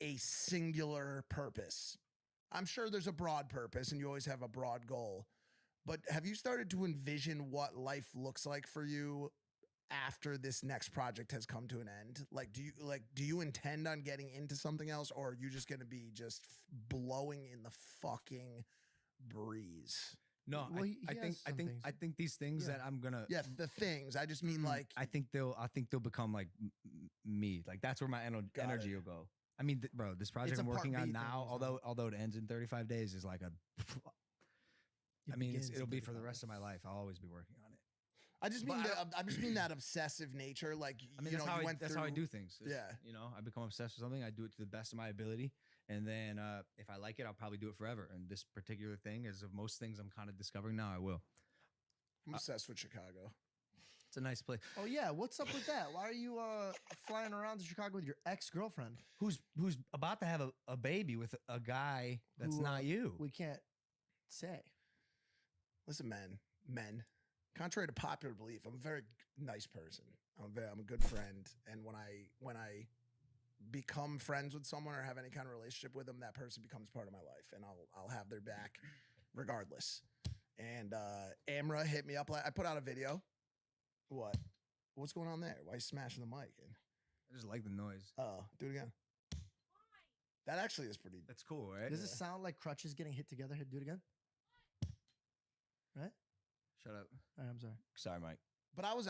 S8: a singular purpose. I'm sure there's a broad purpose and you always have a broad goal. But have you started to envision what life looks like for you after this next project has come to an end? Do you intend on getting into something else, or are you just going to be just blowing in the fucking breeze?
S18: No,
S21: Well,
S18: I think these things that I'm gonna
S8: the things. I just mean like
S18: I think they'll become like me. Like that's where my energy will go. I mean, bro, this project
S21: It's a
S18: I'm working
S21: part
S18: on
S21: B
S18: now,
S21: thing,
S18: although it ends in 35 days, is like a.
S21: It
S18: I mean,
S21: begins
S18: it'll
S21: in
S18: be for the
S21: 35.
S18: rest of my life. I'll always be working on it.
S8: I just
S18: But
S8: mean
S18: I
S8: I just mean that obsessive nature. Like
S18: I mean,
S8: you
S18: that's
S8: know,
S18: how
S8: you
S18: I,
S8: went
S18: that's
S8: through.
S18: how I do things. Is,
S8: Yeah.
S18: You know, I become obsessed with something. I do it to the best of my ability, and then if I like it, I'll probably do it forever. And this particular thing, as of most things I'm kind of discovering now, I will.
S8: I'm obsessed with Chicago.
S18: It's a nice place.
S21: Oh yeah, what's up with that? Why are you flying around to Chicago with your ex-girlfriend?
S18: Who's about to have a baby with a guy that's
S21: Who,
S18: not you?
S21: We can't say.
S8: Listen, men. Contrary to popular belief, I'm a very nice person. I'm a good friend, and when I become friends with someone or have any kind of relationship with them, that person becomes part of my life, and I'll have their back regardless. And Amra hit me up. I put out a video. What? What's going on there? Why are you smashing the mic?
S18: I just like the noise.
S8: Oh, do it again. That actually is pretty.
S18: That's cool, right?
S21: Does it sound like crutches getting hit together? Do it again. Right?
S18: Shut up.
S21: All right, I'm sorry.
S18: Sorry, Mike.
S8: But I was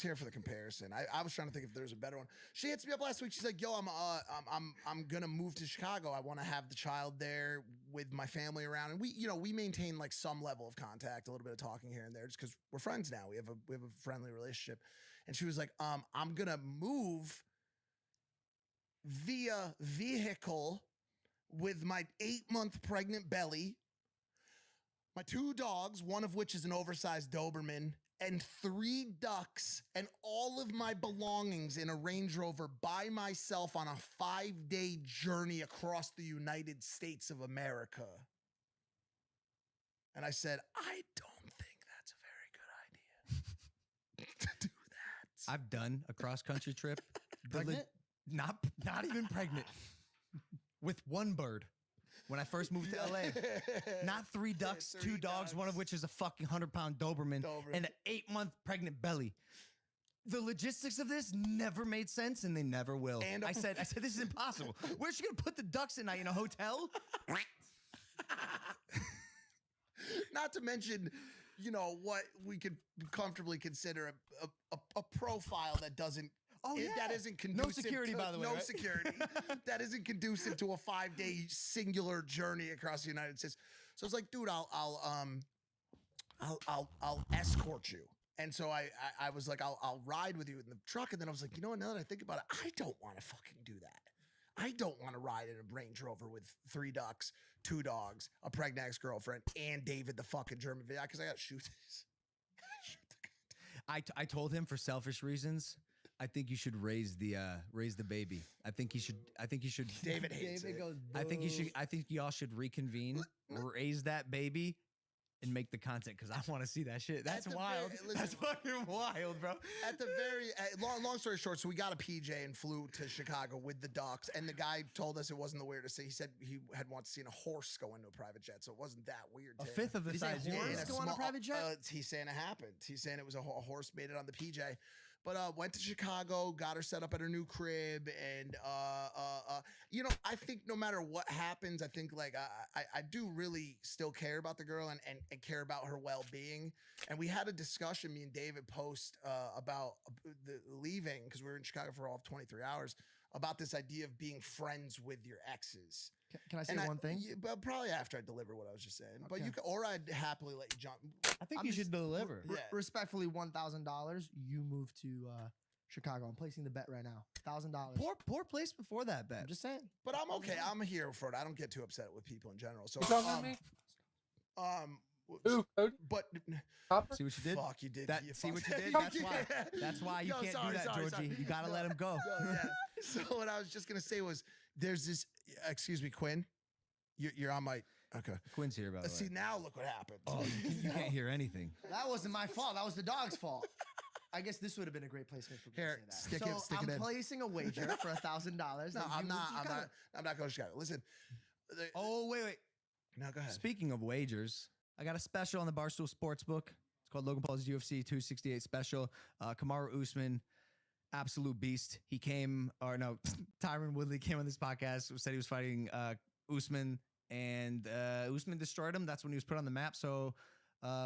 S8: here for the comparison. I was trying to think if there's a better one. She hits me up last week. She's like, "Yo, I'm gonna move to Chicago. I want to have the child there with my family around." And we maintain like some level of contact, a little bit of talking here and there, just because we're friends now. We have a friendly relationship. And she was like, "I'm gonna move via vehicle with my 8-month pregnant belly, my 2 dogs, one of which is an oversized Doberman, and 3 ducks, and all of my belongings in a Range Rover by myself on a 5-day journey across the United States of America." And I said, "I don't think that's a very good idea to do that."
S18: I've done a cross-country trip.
S21: Pregnant?
S18: Not even pregnant. With 1 bird. When I first moved to LA, not 3 ducks, 2 dogs, one of which is a fucking 100-pound Doberman, and an 8-month pregnant belly. The logistics of this never made sense, and they never will.
S8: And
S18: I said, this is impossible. Where's she gonna put the ducks at night? In a hotel?
S8: Not to mention, what we could comfortably consider a profile that doesn't.
S18: Oh, yeah.
S8: That isn't conducive.
S18: No security, by the way.
S8: No
S18: right?
S8: security. That isn't conducive to a 5-day singular journey across the United States. So I was like, dude, I'll escort you. And so I was like, I'll ride with you in the truck. And then I was like, you know what? Now that I think about it, I don't want to fucking do that. I don't want to ride in a Range Rover with 3 ducks, 2 dogs, a pregnant ex-girlfriend, and David the fucking German video because I got to shoot this.
S18: I told him for selfish reasons. I think you should raise the baby. I think you should.
S8: David hates it.
S21: Goes,
S18: I think y'all should reconvene, raise that baby, and make the content because I want to see that shit. That's wild. That's fucking wild, bro.
S8: At the long story short, so we got a PJ and flew to Chicago with the ducks, and the guy told us it wasn't the weirdest thing. He said he had once seen a horse go into a private jet, so it wasn't that weird.
S18: A fifth of the size
S21: of yours go on a private jet.
S8: He's saying it happened. He's saying it was a horse made it on the PJ. But went to Chicago, got her set up at her new crib, and I think no matter what happens, I think like I do really still care about the girl and care about her well-being. And we had a discussion, me and David post about the leaving because we were in Chicago for all of 23 hours about this idea of being friends with your exes.
S21: Can I say one thing?
S8: But probably after I deliver what I was just saying. But
S21: Okay.
S8: you can, or I'd happily let you jump.
S18: I think you should deliver.
S8: Yeah.
S21: Respectfully, $1,000. You move to Chicago. I'm placing the bet right now. $1,000.
S18: Poor place before that bet.
S21: I'm just saying.
S8: But I'm okay. I'm here for it. I don't get too upset with people in general. So
S2: You talking about me? Ooh, Cody?
S8: But
S2: Hopper?
S18: See what you did?
S8: fuck, you did.
S18: That,
S8: you
S18: see what you
S8: fucked-
S18: did? That's why you
S8: No,
S18: can't
S8: sorry,
S18: do that,
S8: sorry,
S18: Georgie.
S8: sorry.
S18: You gotta let him go.
S8: No, yeah. So what I was just gonna say was, there's this. Excuse me, Quinn. You're on my. Okay.
S18: Quinn's here, by the
S8: See
S18: way.
S8: now, look what happened.
S18: Oh, you can't hear anything.
S21: That wasn't my fault. That was the dog's fault. I guess this would have been a great placement for me
S8: Here,
S21: to say that.
S8: stick it in.
S21: I'm placing a wager for $1,000.
S8: No, I'm not going to Chicago. Listen.
S18: Oh, wait.
S8: No, go ahead.
S18: Speaking of wagers, I got a special on the Barstool Sportsbook. It's called Logan Paul's UFC 268 special. Kamaru Usman, absolute beast. He came, or no, Tyron Woodley came on this podcast, said he was fighting Usman, and Usman destroyed him. That's when he was put on the map. So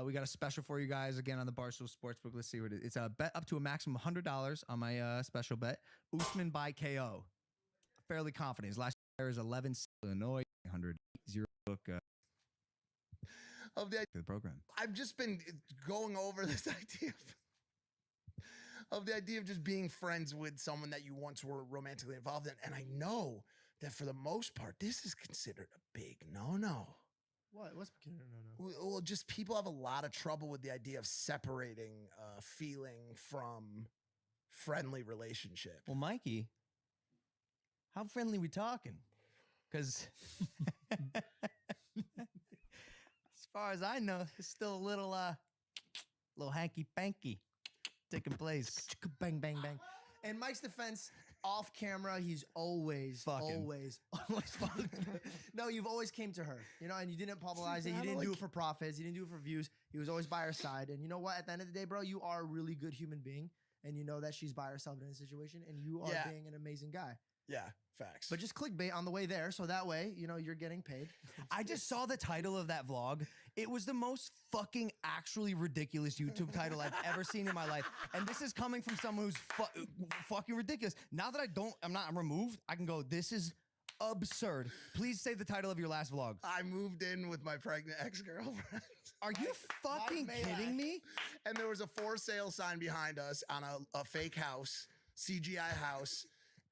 S18: we got a special for you guys again on the Barstool Sportsbook. Let's see what it is. It's a bet up to a maximum of $100 on my special bet. Usman by KO. Fairly confident. His last year is 11 Illinois 100 book
S8: Of the
S18: for the program.
S8: I've just been going over this idea
S19: of the idea of just being friends with someone that you once were romantically involved in. And I know that for the most part, this is considered a big no-no.
S21: What? What's no?
S19: Well, just people have a lot of trouble with the idea of separating feeling from friendly relationship.
S18: Well, Mikey, how friendly we talking? Because as far as I know, it's still a little hanky-panky taking place.
S21: Bang, bang, bang. In Mike's defense, off camera, he's always fucking. No, you've always came to her, you know, and you didn't publicize it. You didn't do it for profits. You didn't do it for views. He was always by her side. And you know what? At the end of the day, bro, you are a really good human being. And you know that she's by herself in a situation, and you are being an amazing guy.
S19: Yeah, facts.
S21: But just clickbait on the way there, so that way, you know, you're getting paid.
S18: I just saw the title of that vlog. It was the most fucking actually ridiculous YouTube title I've ever seen in my life. And this is coming from someone who's fucking ridiculous. Now that I'm removed, I can go, this is absurd. Please say the title of your last vlog.
S19: I moved in with my pregnant ex-girlfriend.
S18: Are you fucking kidding me?
S19: And there was a for sale sign behind us on a fake house, CGI house.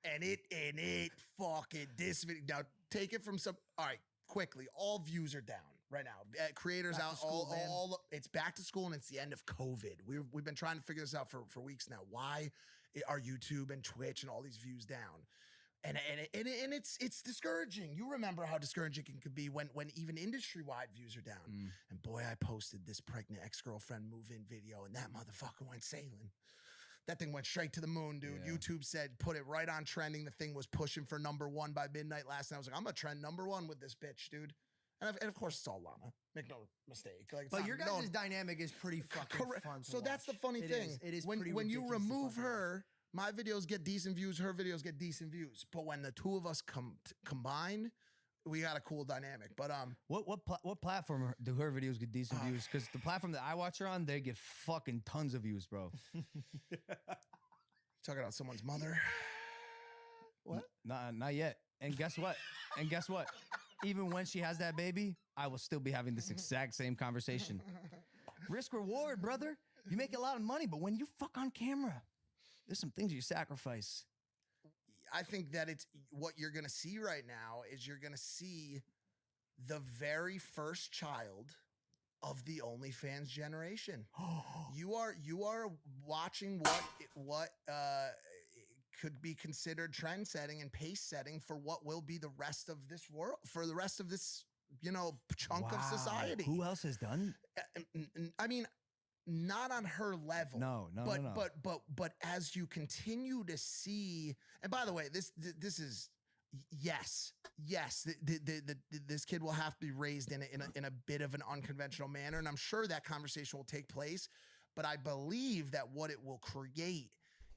S19: And it fucking, this video, now take it from some, all right, quickly, all views are down right now. Creators
S21: Back
S19: out,
S21: to school,
S19: it's back to school and it's the end of COVID. We've been trying to figure this out for weeks now. Why are YouTube and Twitch and all these views down? And it's discouraging. You remember how discouraging it could be when even industry-wide views are down. And boy, I posted this pregnant ex-girlfriend move-in video and that motherfucker went sailing. That thing went straight to the moon, dude.
S18: Yeah.
S19: YouTube said, put it right on trending. The thing was pushing for #1 by midnight last night. I was like, I'm going to trend #1 with this bitch, dude. And of course, it's all llama. Make no mistake. Like,
S21: But your guys' dynamic is pretty fucking fun to
S19: So that's the
S21: watch.
S19: funny thing.
S21: It is
S19: when
S21: pretty
S19: you
S21: ridiculous to
S19: remove
S21: fucking
S19: her, my videos get decent views, her videos get decent views. But when the two of us combine, we got a cool dynamic. But
S18: what platform do her videos get decent views? Because the platform that I watch her on, they get fucking tons of views, bro.
S19: Talking about someone's mother.
S21: What?
S18: Not yet. And guess what? Even when she has that baby, I will still be having this exact same conversation. Risk reward, brother. You make a lot of money, but when you fuck on camera, there's some things you sacrifice.
S19: I think that it's what you're going to see right now is you're going to see the very first child of the OnlyFans generation. You are watching what could be considered trend setting and pace setting for what will be the rest of this world, for the rest of this, you know, chunk of society.
S18: Who else has done?
S19: I mean, not on her level.
S18: No.
S19: But as you continue to see, and by the way, this is yes. This kid will have to be raised in a bit of an unconventional manner, and I'm sure that conversation will take place. But I believe that what it will create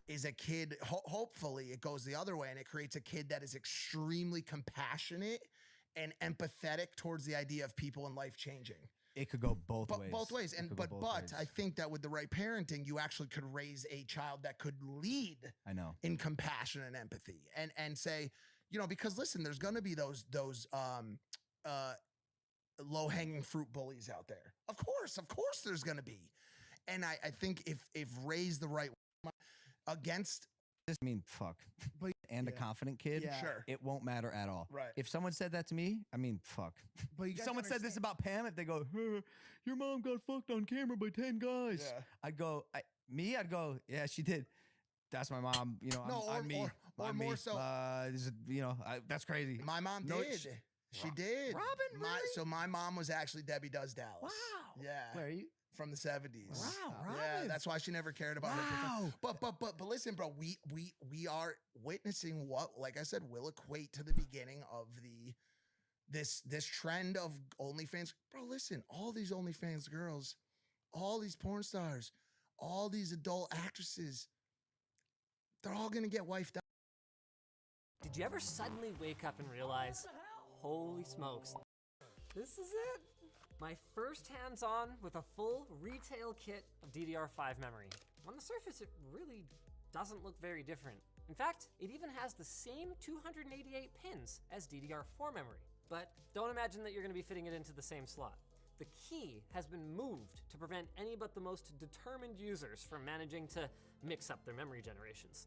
S19: is a kid. Hopefully, it goes the other way, and it creates a kid that is extremely compassionate and empathetic towards the idea of people in life changing.
S18: It could go both ways.
S19: Both ways. And but I think that with the right parenting, you actually could raise a child that could lead in compassion and empathy and say, you know, because listen, there's gonna be those low-hanging fruit bullies out there. Of course there's gonna be. And I think if raised the right way against
S18: I mean, fuck. And a confident kid,
S19: Sure.
S18: it won't matter at all.
S19: Right.
S18: If someone said that to me, I mean, fuck.
S21: But you
S18: If
S21: guys
S18: someone said this about Pam, if they go, your mom got fucked on camera by 10 guys.
S19: Yeah.
S18: I'd go, yeah, she did. That's my mom. You know,
S19: No,
S18: I'm me.
S19: or
S18: I'm
S19: more
S18: me.
S19: so-
S18: This is, you know, that's crazy.
S19: My mom
S18: No,
S19: did. She did.
S21: Robin, really?
S19: So my mom was actually Debbie Does Dallas.
S21: Wow.
S19: Yeah.
S21: Where are you?
S19: From the 70s.
S21: Wow,
S19: Yeah,
S21: Robin.
S19: that's why she never cared about her. But listen, bro, we are witnessing what, like I said, will equate to the beginning of this trend of OnlyFans. Bro, listen, all these OnlyFans girls, all these porn stars, all these adult actresses, they're all gonna get wifed out.
S4: Did you ever suddenly wake up and realize, holy smokes, this is it? My first hands-on with a full retail kit of DDR5 memory. On the surface, it really doesn't look very different. In fact, it even has the same 288 pins as DDR4 memory. But don't imagine that you're gonna be fitting it into the same slot. the key has been moved to prevent any but the most determined users from managing to mix up their memory generations.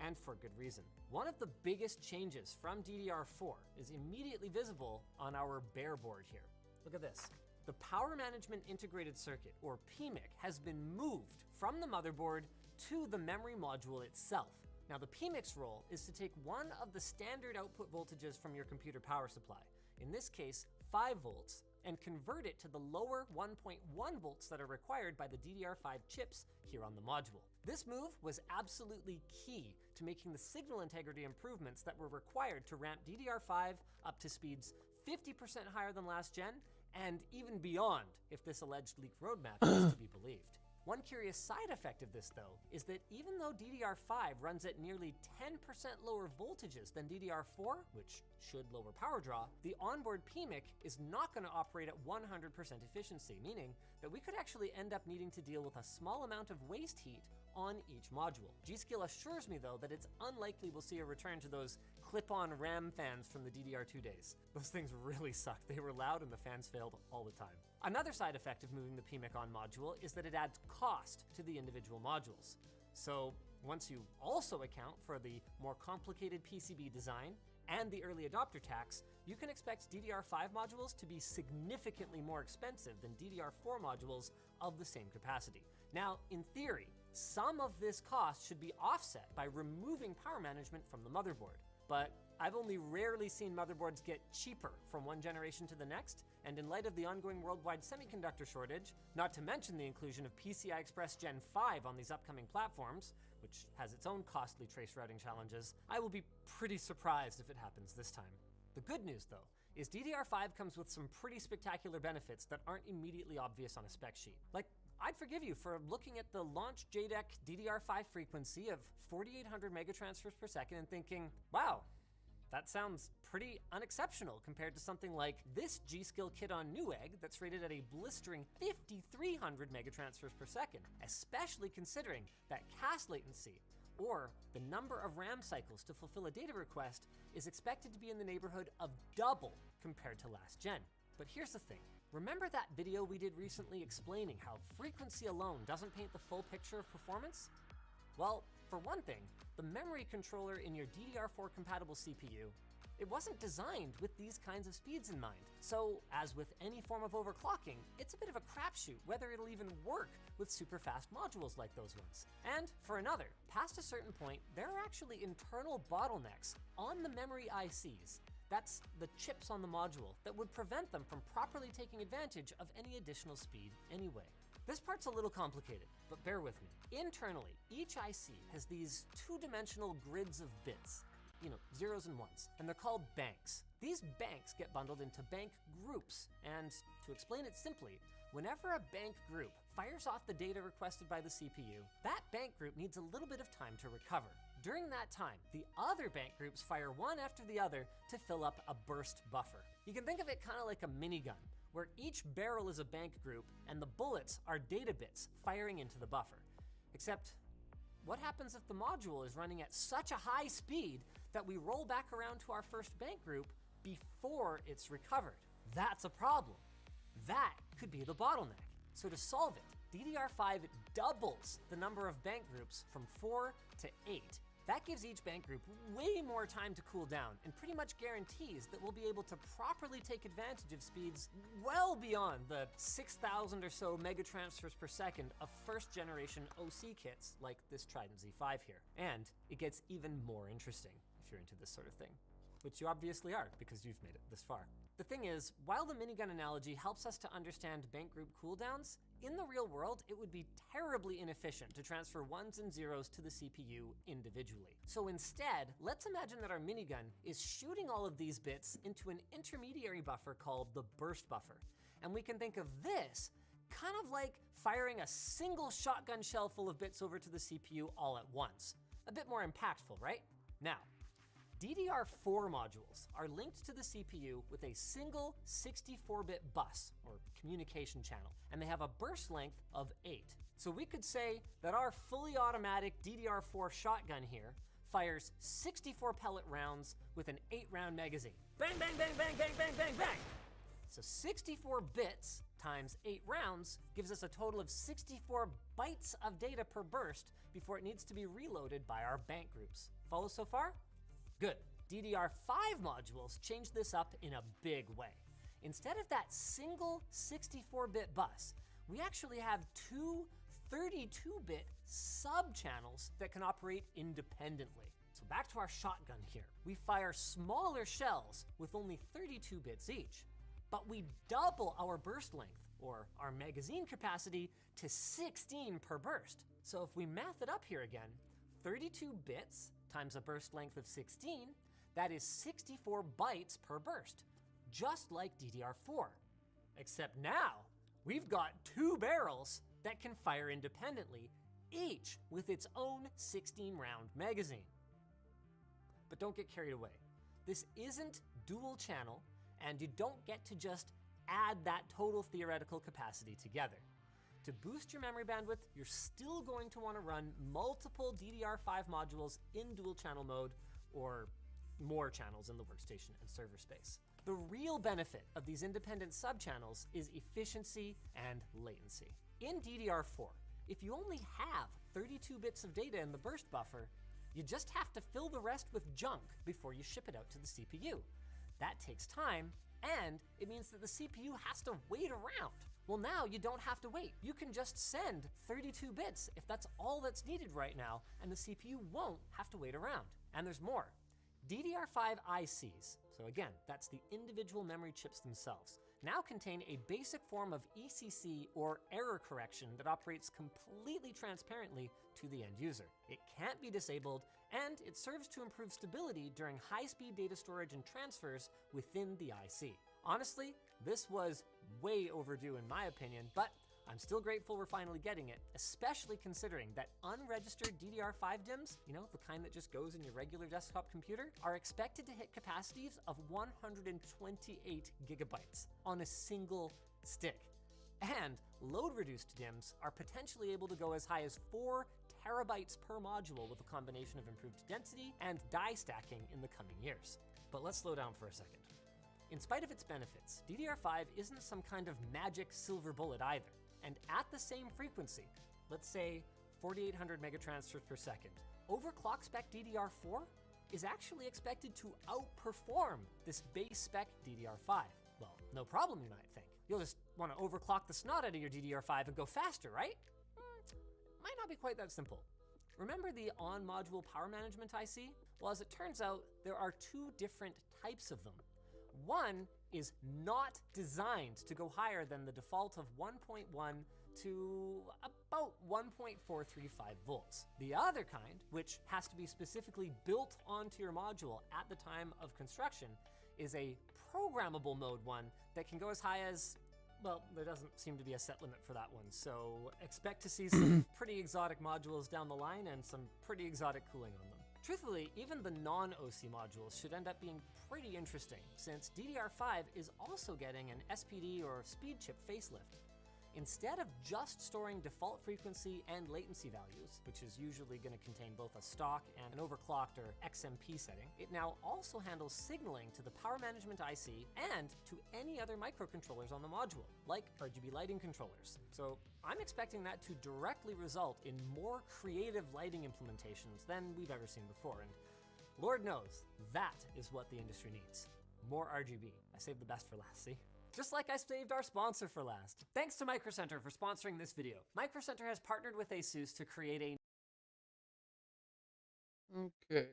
S4: And for good reason. One of the biggest changes from DDR4 is immediately visible on our bare board here. Look at this. The Power Management Integrated Circuit, or PMIC, has been moved from the motherboard to the memory module itself. Now, the PMIC's role is to take one of the standard output voltages from your computer power supply, in this case 5 volts, and convert it to the lower 1.1 volts that are required by the DDR5 chips here on the module. This move was absolutely key to making the signal integrity improvements that were required to ramp DDR5 up to speeds 50% higher than last gen, and even beyond if this alleged leaked roadmap is to be believed. One curious side effect of this, though, is that even though DDR5 runs at nearly 10% lower voltages than DDR4, which should lower power draw, the onboard PMIC is not going to operate at 100% efficiency, meaning that we could actually end up needing to deal with a small amount of waste heat on each module. G.Skill assures me, though, that it's unlikely we'll see a return to those clip-on RAM fans from the DDR2 days. Those things really sucked. They were loud and the fans failed all the time. Another side effect of moving the PMIC on module is that it adds cost to the individual modules. So once you also account for the more complicated PCB design and the early adopter tax, you can expect DDR5 modules to be significantly more expensive than DDR4 modules of the same capacity. Now, in theory, some of this cost should be offset by removing power management from the motherboard. But I've only rarely seen motherboards get cheaper from one generation to the next, and in light of the ongoing worldwide semiconductor shortage, not to mention the inclusion of PCI Express Gen 5 on these upcoming platforms, which has its own costly trace routing challenges, I will be pretty surprised if it happens this time. The good news, though, is DDR5 comes with some pretty spectacular benefits that aren't immediately obvious on a spec sheet. Like, I'd forgive you for looking at the launch JDEC DDR5 frequency of 4,800 megatransfers per second and thinking, wow, that sounds pretty unexceptional compared to something like this G.Skill kit on Newegg that's rated at a blistering 5,300 megatransfers per second, especially considering that cast latency, or the number of RAM cycles to fulfill a data request, is expected to be in the neighborhood of double compared to last gen. But here's the thing. Remember that video we did recently explaining how frequency alone doesn't paint the full picture of performance? Well, for one thing, the memory controller in your DDR4 compatible CPU, it wasn't designed with these kinds of speeds in mind. So, as with any form of overclocking, it's a bit of a crapshoot whether it'll even work with super fast modules like those ones. And for another, past a certain point, there are actually internal bottlenecks on the memory ICs. That's the chips on the module that would prevent them from properly taking advantage of any additional speed anyway. This part's a little complicated, but bear with me. Internally, each IC has these two-dimensional grids of bits, zeros and ones, and they're called banks. These banks get bundled into bank groups, and to explain it simply, whenever a bank group fires off the data requested by the CPU, that bank group needs a little bit of time to recover. During that time, the other bank groups fire one after the other to fill up a burst buffer. You can think of it kind of like a minigun, where each barrel is a bank group and the bullets are data bits firing into the buffer. Except, what happens if the module is running at such a high speed that we roll back around to our first bank group before it's recovered? That's a problem. That could be the bottleneck. So to solve it, DDR5 doubles the number of bank groups from 4 to 8. That gives each bank group way more time to cool down and pretty much guarantees that we'll be able to properly take advantage of speeds well beyond the 6,000 or so megatransfers per second of first generation OC kits like this Trident Z5 here. And it gets even more interesting if you're into this sort of thing, which you obviously are because you've made it this far. The thing is, while the minigun analogy helps us to understand bank group cooldowns, in the real world, it would be terribly inefficient to transfer ones and zeros to the CPU individually. So instead, let's imagine that our minigun is shooting all of these bits into an intermediary buffer called the burst buffer. And we can think of this kind of like firing a single shotgun shell full of bits over to the CPU all at once. A bit more impactful, right? Now, DDR4 modules are linked to the CPU with a single 64-bit bus, or communication channel, and they have a burst length of 8. So we could say that our fully automatic DDR4 shotgun here fires 64 pellet rounds with an 8-round magazine. Bang, bang, bang, bang, bang, bang, bang, bang! So 64 bits times 8 rounds gives us a total of 64 bytes of data per burst before it needs to be reloaded by our bank groups. Follow so far? Good. DDR5 modules change this up in a big way. Instead of that single 64-bit bus, we actually have two 32-bit sub-channels that can operate independently. So back to our shotgun here. We fire smaller shells with only 32 bits each, but we double our burst length, or our magazine capacity, to 16 per burst. So if we math it up here again, 32 bits times a burst length of 16, that is 64 bytes per burst, just like DDR4. Except now, we've got two barrels that can fire independently, each with its own 16-round magazine. But don't get carried away. This isn't dual channel, and you don't get to just add that total theoretical capacity together. To boost your memory bandwidth, you're still going to want to run multiple DDR5 modules in dual channel mode, or more channels in the workstation and server space. The real benefit of these independent subchannels is efficiency and latency. In DDR4, if you only have 32 bits of data in the burst buffer, you just have to fill the rest with junk before you ship it out to the CPU. That takes time, and it means that the CPU has to wait around. Well, now you don't have to wait. You can just send 32 bits if that's all that's needed right now, and the CPU won't have to wait around. And there's more. DDR5 ICs, so again, that's the individual memory chips themselves, now contain a basic form of ECC, or error correction, that operates completely transparently to the end user. It can't be disabled, and it serves to improve stability during high-speed data storage and transfers within the IC. Honestly, this was way overdue in my opinion, but I'm still grateful we're finally getting it, especially considering that unregistered DDR5 DIMMs, you know, the kind that just goes in your regular desktop computer, are expected to hit capacities of 128 gigabytes on a single stick. And load-reduced DIMMs are potentially able to go as high as 4 terabytes per module with a combination of improved density and die stacking in the coming years. But let's slow down for a second. In spite of its benefits, DDR5 isn't some kind of magic silver bullet either. And at the same frequency, let's say 4,800 megatransfers per second, overclock spec DDR4 is actually expected to outperform this base spec DDR5. Well, no problem, you might think. You'll just want to overclock the snot out of your DDR5 and go faster, right? Might not be quite that simple. Remember the on-module power management IC? Well, as it turns out, there are two different types of them. One is not designed to go higher than the default of 1.1 to about 1.435 volts. The other kind, which has to be specifically built onto your module at the time of construction, is a programmable mode one that can go as high as, well, there doesn't seem to be a set limit for that one, so expect to see some pretty exotic modules down the line and some pretty exotic cooling on them. Truthfully, even the non-OC modules should end up being pretty interesting, since DDR5 is also getting an SPD or speed chip facelift. Instead of just storing default frequency and latency values, which is usually going to contain both a stock and an overclocked or XMP setting, it now also handles signaling to the power management IC and to any other microcontrollers on the module, like RGB lighting controllers. So I'm expecting that to directly result in more creative lighting implementations than we've ever seen before, and Lord knows, that is what the industry needs. More RGB. I saved the best for last, see? Just like I saved our sponsor for last. Thanks to Micro Center for sponsoring this video. Micro Center has partnered with ASUS to create a...
S2: Okay.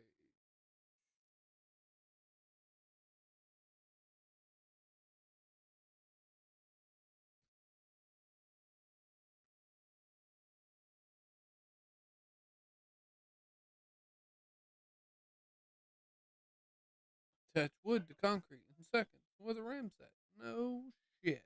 S2: Attach wood to concrete in seconds with a ram set. No shit.